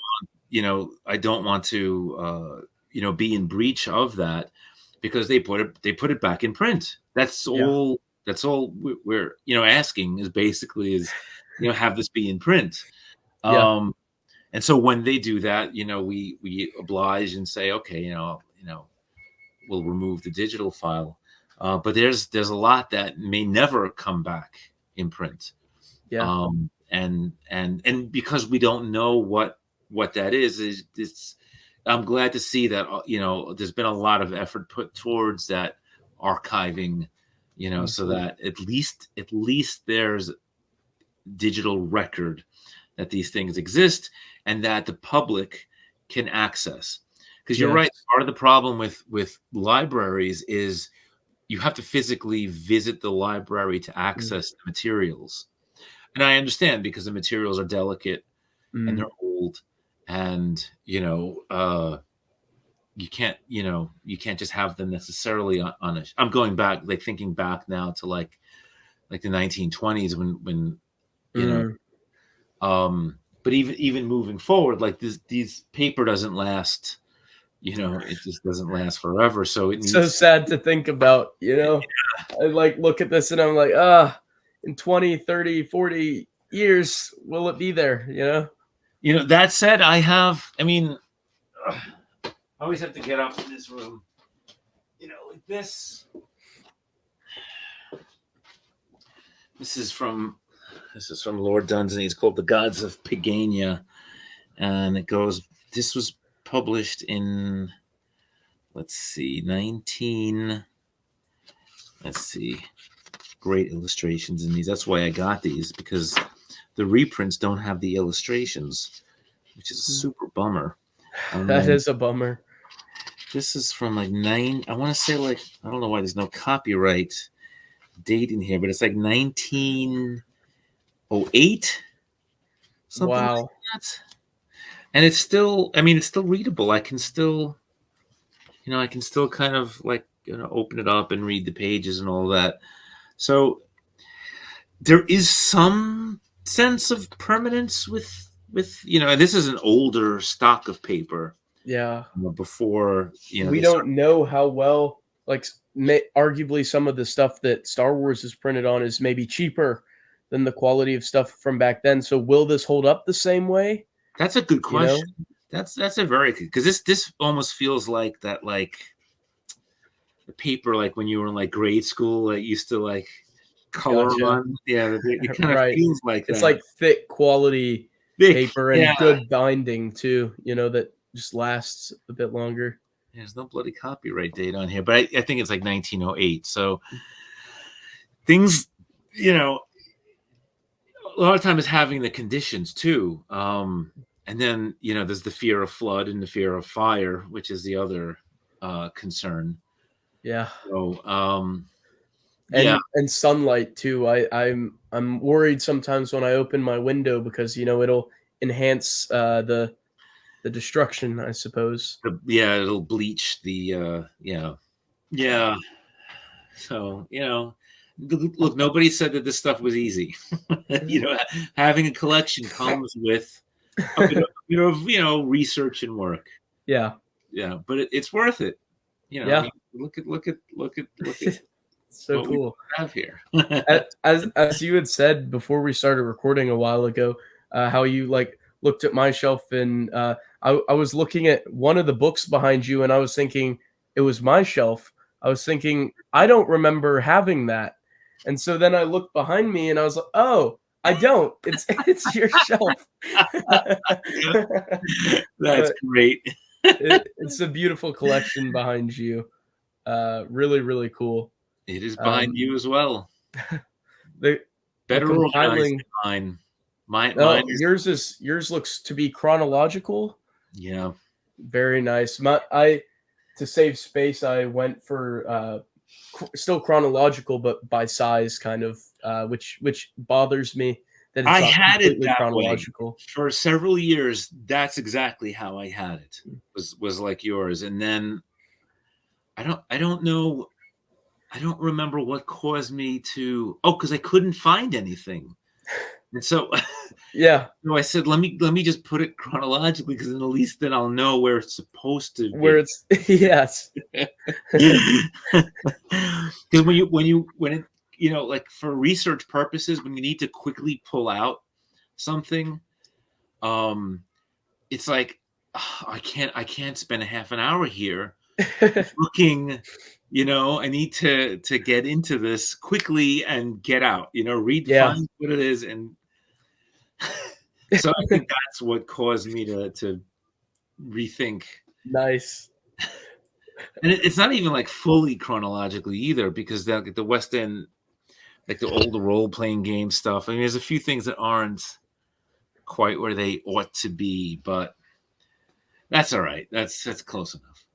want to be in breach of that because they put it back in print. yeah, That's all we're asking is basically is have this be in print. yeah, And so when they do that, we oblige and say, okay, we'll remove the digital file. But there's a lot that may never come back in print. yeah, And because we don't know what that is it's I'm glad to see that there's been a lot of effort put towards that archiving, mm, so that at least there's digital record that these things exist and that the public can access. Because you're right, part of the problem with libraries is you have to physically visit the library to access the materials. And I understand, because the materials are delicate and they're old, and you can't just have them necessarily on a. I'm going back, like thinking back now to like the 1920s when but even moving forward, like these paper doesn't last. It just doesn't last forever. So it needs. So sad to think about, I like look at this and I'm like, in 20, 30, 40 years, will it be there? That said, I always have to get up in this room. Like this. This is from Lord Dunsany. It's called The Gods of Pagania. And it goes, this was published in, let's see, great illustrations in these. That's why I got these, because the reprints don't have the illustrations, which is a super bummer. That is a bummer. This is from I want to say I don't know why there's no copyright date in here, but it's like 1908. Something like that. And it's still, it's still readable. I can still kind of open it up and read the pages and all that. So there is some sense of permanence with and this is an older stock of paper. Yeah. Before, we don't know how well, arguably some of the stuff that Star Wars is printed on is maybe cheaper than the quality of stuff from back then. So will this hold up the same way? That's a good question. That's a very good, because this almost feels like that, like the paper, like when you were in grade school, that used to color on. Yeah, it kind of feels like that. It's like thick quality paper and good binding too. That just lasts a bit longer. There's no bloody copyright date on here, but I think it's like 1908. So things, a lot of times having the conditions too. And then, there's the fear of flood and the fear of fire, which is the other concern. Yeah. So, and sunlight too. I'm worried sometimes when I open my window, because it'll enhance the destruction, I suppose. It'll bleach the yeah. So look, nobody said that this stuff was easy. Having a collection comes with a bit of research and work. Yeah, but it's worth it. Look at so cool. We have here. as you had said before we started recording a while ago, how you looked at my shelf, and I was looking at one of the books behind you, and I was thinking it was my shelf. I was thinking, I don't remember having that. And so then I looked behind me and I was like, oh, I don't. It's your shelf. That's great. It's a beautiful collection behind you. Really, really cool. It is behind you as well. Better organized than mine. Yours looks to be chronological. Yeah. Very nice. To save space, I went for still chronological, but by size, kind of, which bothers me that it's I not had it that chronological. Way. For several years, that's exactly how I had it. Was like yours, and then I don't know. I don't remember what caused me to. Oh, because I couldn't find anything, and so yeah. So I said, let me just put it chronologically, because at least then I'll know where it's supposed to be. Where it's yes. Because when it for research purposes, when you need to quickly pull out something, it's like I can't spend a half an hour here looking. I need to get into this quickly and get out. Find what it is, and so I think that's what caused me to rethink. Nice. And it's not even fully chronologically either, because the West End like the older role playing game stuff. I mean, there's a few things that aren't quite where they ought to be, but that's all right. That's close enough.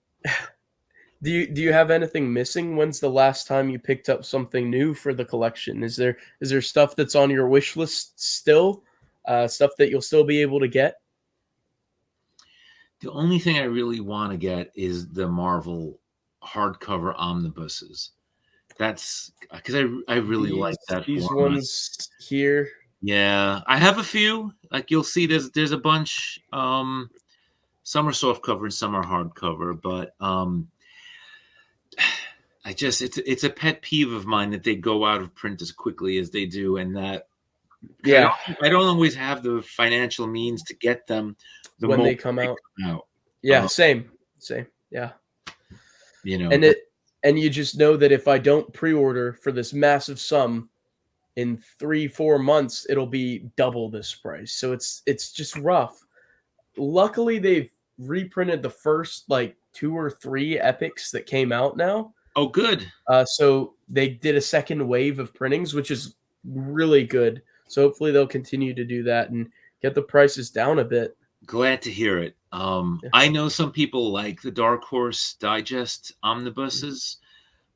Do you have anything missing? When's the last time you picked up something new for the collection? Is there stuff that's on your wish list still? Stuff that you'll still be able to get? The only thing I really want to get is the Marvel hardcover omnibuses. That's because I really like that These format. ones here. Yeah, I have a few. Like you'll see, there's a bunch. Some are soft cover and some are hardcover, but it's a pet peeve of mine that they go out of print as quickly as they do, and that Yeah, I don't always have the financial means to get them the when they moment come out. come out. Yeah, same. Yeah. You know, And you just know that if I don't pre-order for this massive sum in 3-4 months, it'll be double this price. So it's just rough. Luckily, they've reprinted the first like 2 or 3 epics that came out now. oh, good. So they did a second wave of printings, which is really good. So hopefully they'll continue to do that and get the prices down a bit. Glad to hear it. I know some people like the Dark Horse Digest omnibuses,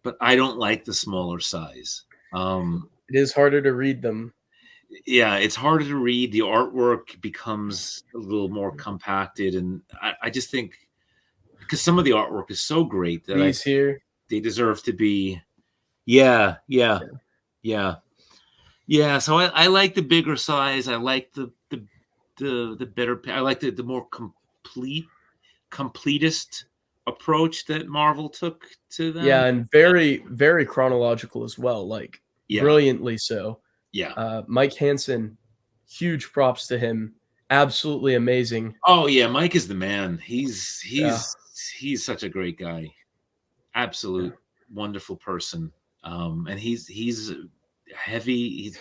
but I don't like the smaller size. It is harder to read them. Yeah, it's harder to read. The artwork becomes a little more compacted, and I just think because some of the artwork is so great that These here, they deserve to be. Yeah. So I like the bigger size. I like the better. I like the more completist approach that Marvel took to them. yeah, and very very chronological as well, like brilliantly so. Yeah. Mike Hansen, huge props to him. Absolutely amazing. Oh yeah, Mike is the man. He's such a great guy. Absolute wonderful person. And he's heavy. He's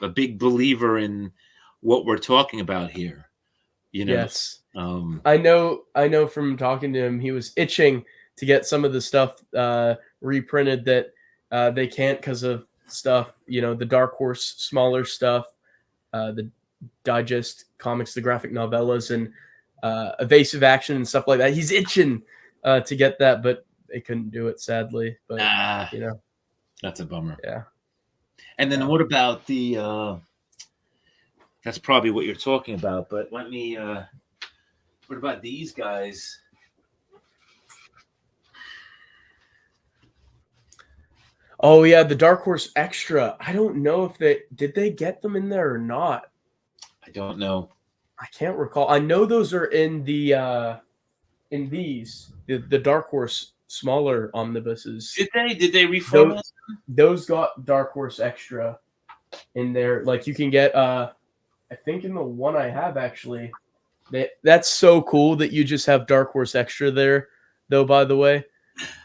a big believer in what we're talking about here. You know. Yes. I know from talking to him, he was itching to get some of the stuff reprinted that they can't because of stuff, the Dark Horse smaller stuff, the digest comics, the graphic novellas, and evasive action and stuff like that. He's itching to get that, but they couldn't do it, sadly. But that's a bummer. Yeah. And then what about the? That's probably what you're talking about. But let me. What about these guys? Oh yeah, the Dark Horse Extra. I don't know if they get them in there or not. I don't know. I can't recall. I know those are in the Dark Horse smaller omnibuses. Did they reformat those got Dark Horse Extra in there? Like you can get I think in the one I have actually. That's so cool that you just have Dark Horse Extra there, though, by the way.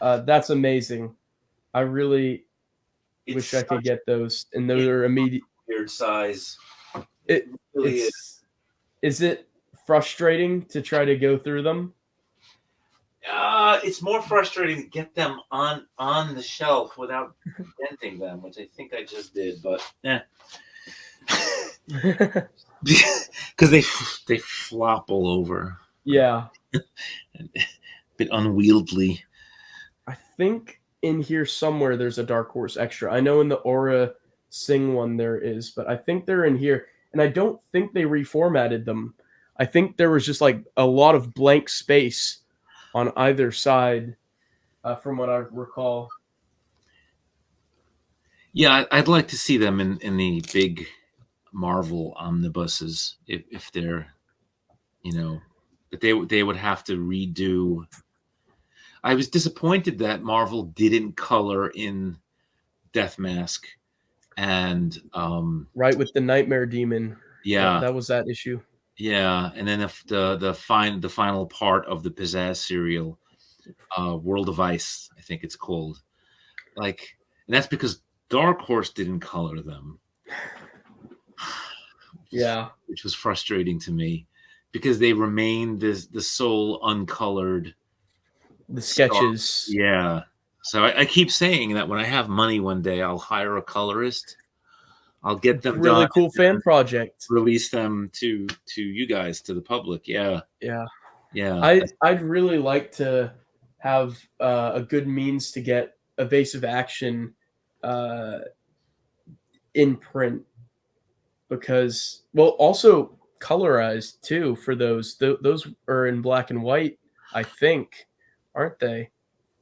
That's amazing. I really wish I could get those. And those are immediate. Weird size. It really is. Is it frustrating to try to go through them? It's more frustrating to get them on the shelf without denting them, which I think I just did, but because they flop all over. Yeah. A bit unwieldy. I think in here somewhere there's a Dark Horse Extra. I know in the Aura Sing one there is, but I think they're in here. And I don't think they reformatted them. I think there was just like a lot of blank space on either side, from what I recall. Yeah, I'd like to see them in the big Marvel omnibuses if they're, but they would have to redo. I was disappointed that Marvel didn't color in Death Mask and right with the Nightmare Demon. Yeah, that was that issue. Yeah, and then the final part of the Pizzazz serial, World of Ice, I think it's called. And that's because Dark Horse didn't color them. Yeah, which was frustrating to me because they remained the sole uncolored. The sketches. Yeah. So I keep saying that when I have money one day, I'll hire a colorist I'll get them Really done cool fan and project. release them to you guys, to the public. Yeah. Yeah. Yeah. I'd really like to have a good means to get Evasive Action uh, in print because, well, also colorized too for those. Those are in black and white, I think, aren't they?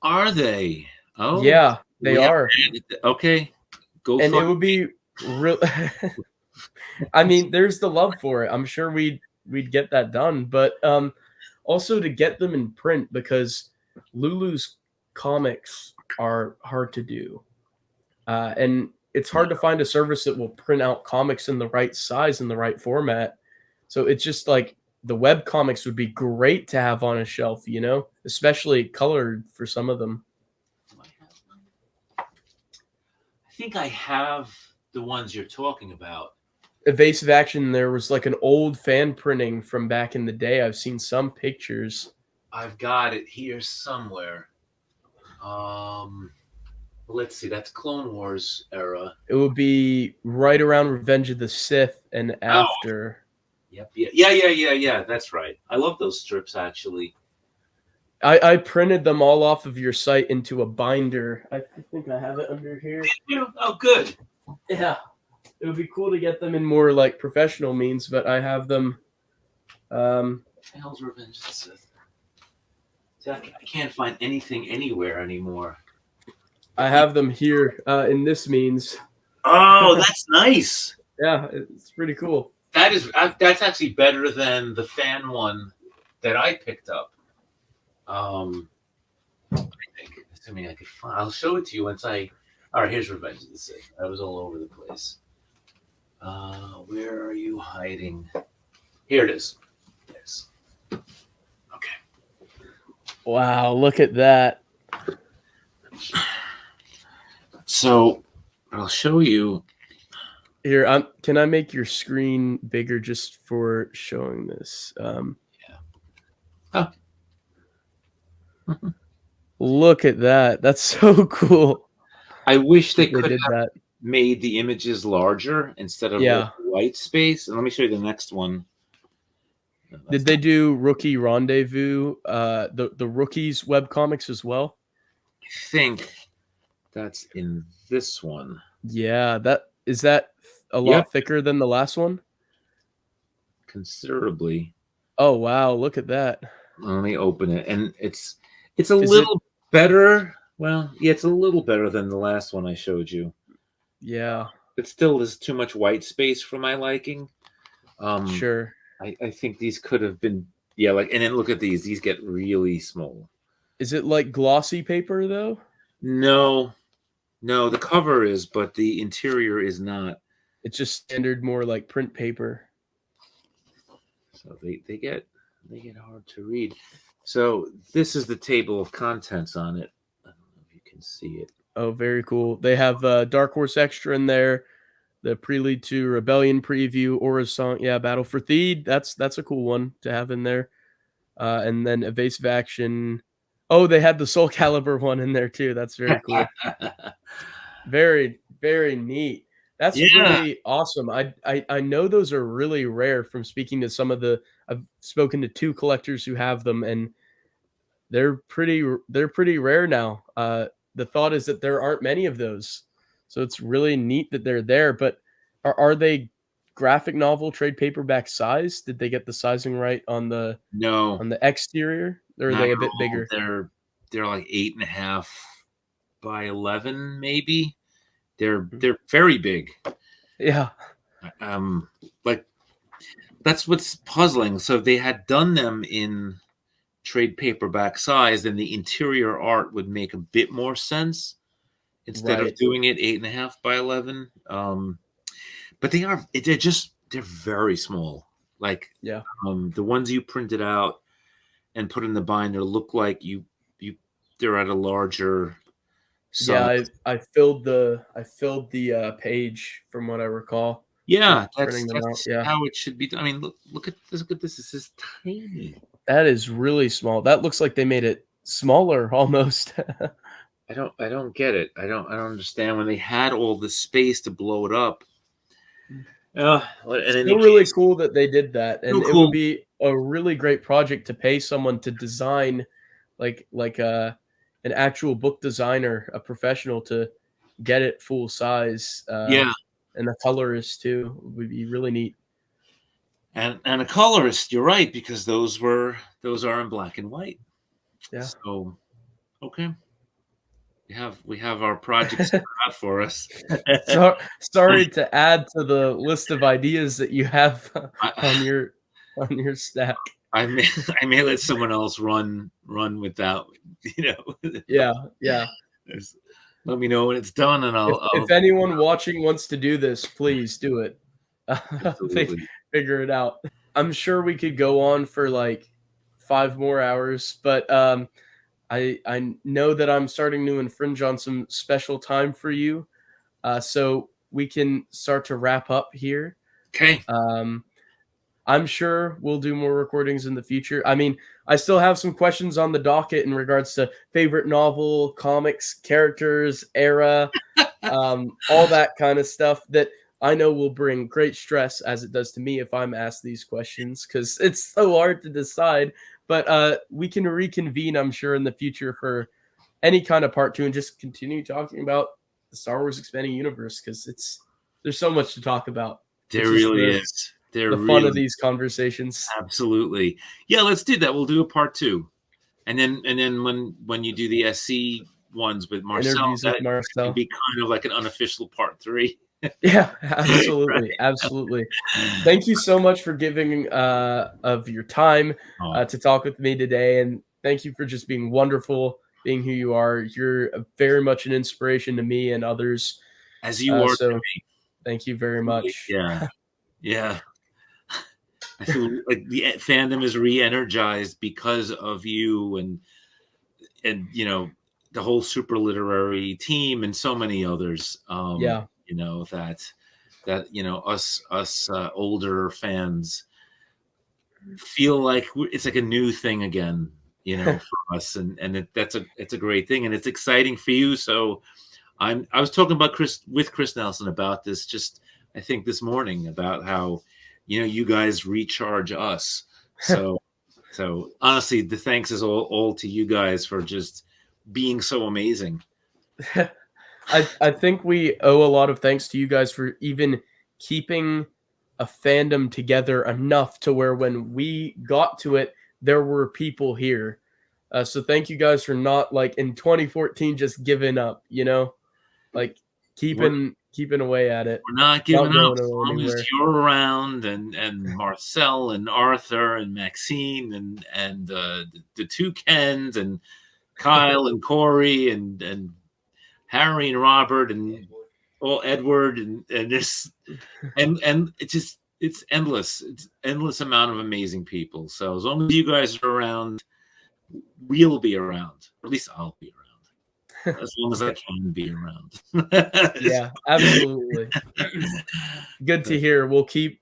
Are they? Oh, Yeah, they we have are, okay. Go and it fund would be real. I mean, there's the love for it. I'm sure we'd get that done, but also to get them in print because Lulu's comics are hard to do, and it's hard to find a service that will print out comics in the right size and the right format. So it's just like the web comics would be great to have on a shelf, you know, especially colored for some of them. I think I have the ones you're talking about. Evasive Action, there was like an old fan printing from back in the day. I've seen some pictures. I've got it here somewhere. Let's see. That's Clone Wars era. It would be right around Revenge of the Sith and Oh, after. yep. Yeah. That's right. I love those strips actually. I printed them all off of your site into a binder. I think I have it under here. Oh, good. Yeah. It would be cool to get them in more like professional means, but I have them. What the hell's Revenge of the Sith? See, I can't find anything anywhere anymore. I have them here in this means. Oh, that's nice. Yeah, it's pretty cool. That's actually better than the fan one that I picked up. I think, assuming I could find, I'll show it to you once I. All right, here's Revenge of the Sith. I was all over the place. Where are you hiding? Here it is. Yes. Okay. Wow, look at that. So I'll show you. Here, can I make your screen bigger just for showing this? Oh. Look at that. That's so cool. I wish they could did have that. made the images larger instead of white space. And let me show you the next one. Did they do Rookie Rendezvous, the Rookies webcomics as well? I think that's in this one. Yeah, is that a lot thicker than the last one? Considerably. Oh wow, look at that. Let me open it. And it's a little better. Well, yeah, it's a little better than the last one I showed you. Yeah. It still is too much white space for my liking. Sure. I think these could have been, yeah, like, and then look at these. These get really small. Is it like glossy paper though? No, the cover is, but the interior is not. It's just standard, more like print paper. So they get hard to read. So this is the table of contents on it. I don't know if you can see it. Oh, very cool. They have Dark Horse Extra in there, the Prelude to Rebellion preview, Aura's Song, yeah, Battle for Theed. That's a cool one to have in there. And then Evasive Action. Oh, they had the Soul Calibur one in there too. That's very cool. Very, very neat. That's really awesome. I know those are really rare from speaking to some of the. I've spoken to 2 collectors who have them, and they're pretty rare now. The thought is that there aren't many of those, so it's really neat that they're there. But are they graphic novel trade paperback size? Did they get the sizing right on the exterior, or are they a bit bigger? They're like 8.5 by 11, maybe. They're very big. Yeah. Like, that's what's puzzling. So they had done them in trade paperback size, then the interior art would make a bit more sense instead of doing it 8.5 by 11. But they're very small. Like, the ones you printed out and put in the binder look like they're at a larger size. Yeah, I filled the page from what I recall. Yeah, that's how it should be done. I mean, look at this. This is tiny. That is really small. That looks like they made it smaller almost. I don't get it. I don't understand when they had all the space to blow it up. At any Still really case, cool that they did that, so and it would cool. be a really great project to pay someone to design, an actual book designer, a professional, to get it full size, Yeah, and a colorist too would be really neat. and a colorist. You're right, because those are in black and white. Yeah. So okay, we have our projects out for us. So sorry to add to the list of ideas that you have I, on your stack. I may I may let someone else run with that. You know, Yeah, yeah. There's- let me know when it's done, and If I'll anyone watching wants to do this, please do it. absolutely. Figure it out. I'm sure we could go on for like 5 more hours, but I know that I'm starting to infringe on some special time for you, so we can start to wrap up here. Okay. Um, I'm sure we'll do more recordings in the future. I mean, I still have some questions on the docket in regards to favorite novel, comics, characters, era, all that kind of stuff that I know will bring great stress, as it does to me if I'm asked these questions, because it's so hard to decide. But we can reconvene, I'm sure, in the future for any kind of part two and just continue talking about the Star Wars expanding universe, because there's so much to talk about. There It's just really is. There the fun of really these conversations. absolutely. Yeah, let's do that. We'll do a part two. And then when you do the SC ones with Marcel, Interviews with that can Marcel. be kind of like an unofficial part three. Yeah, Right. absolutely, absolutely. Thank you so much for giving of your time Oh, to talk with me today, and thank you for just being wonderful, being who you are. You're very much an inspiration to me and others. as you are to So thank you very me. much. Yeah. Yeah. I feel like the fandom is re-energized because of you and the whole super literary team and so many others. Yeah, That us older fans feel like it's like a new thing again, for us, and it's a great thing, and it's exciting for you. So I was talking about Chris Nelson about this just I think this morning about how you guys recharge us. So honestly, the thanks is all to you guys for just being so amazing. I think we owe a lot of thanks to you guys for even keeping a fandom together enough to where when we got to it, there were people here. So thank you guys for not like in 2014 just giving up, like We're keeping away at it, we're not not giving up going as long as anywhere. you're around, and Marcel and Arthur and Maxine and the two Kens and Kyle and Corey and Harry and Robert and Edward and this and it's endless. It's endless amount of amazing people. So as long as you guys are around, we'll be around. Or at least I'll be around. As long as I can be around. Yeah, absolutely. Good to hear. We'll keep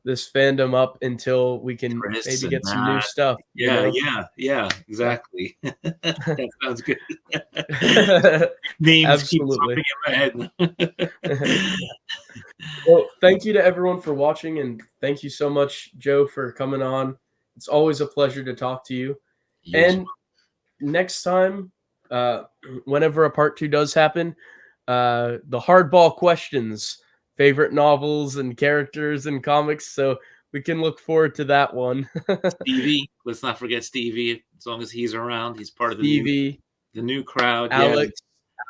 this fandom up until we can Chris maybe and get some new Matt. stuff. Yeah, Yeah. exactly. That sounds good. Names keep Absolutely. popping in my head. Well, thank you to everyone for watching, and thank you so much, Joe, for coming on. It's always a pleasure to talk to you. You as And next time, uh, whenever a part two does happen, the hardball questions, favorite novels and characters and comics. So we can look forward to that one. Stevie. Let's not forget Stevie. As long as he's around, he's part of Stevie, the new crowd. Yeah, Alex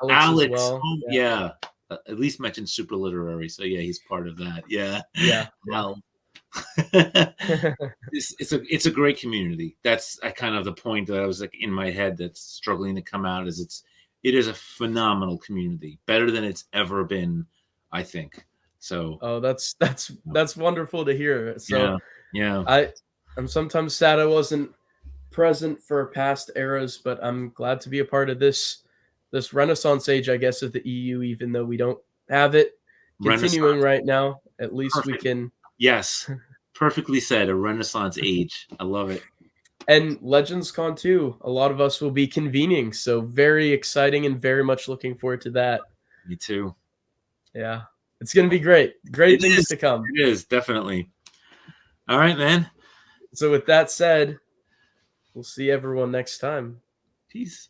as Alex. well. Oh, yeah. At least mentioned super literary. So yeah, he's part of that. Yeah. Yeah. Al. It's a great community. That's kind of the point that I was like in my head that's struggling to come out is it is a phenomenal community, better than it's ever been, I think. So Oh, that's wonderful to hear. So yeah, yeah. I'm sometimes sad I wasn't present for past eras, but I'm glad to be a part of this Renaissance age, I guess, of the EU, even though we don't have it continuing Renaissance. right now. At least we Perfect. can. Yes. Perfectly said. A Renaissance age. I love it. And Legends Con too. A lot of us will be convening, so very exciting and very much looking forward to that. Me too. Yeah. It's going to be great. Great It things is. to come. It is, definitely. All right, man. So with that said, we'll see everyone next time. Peace.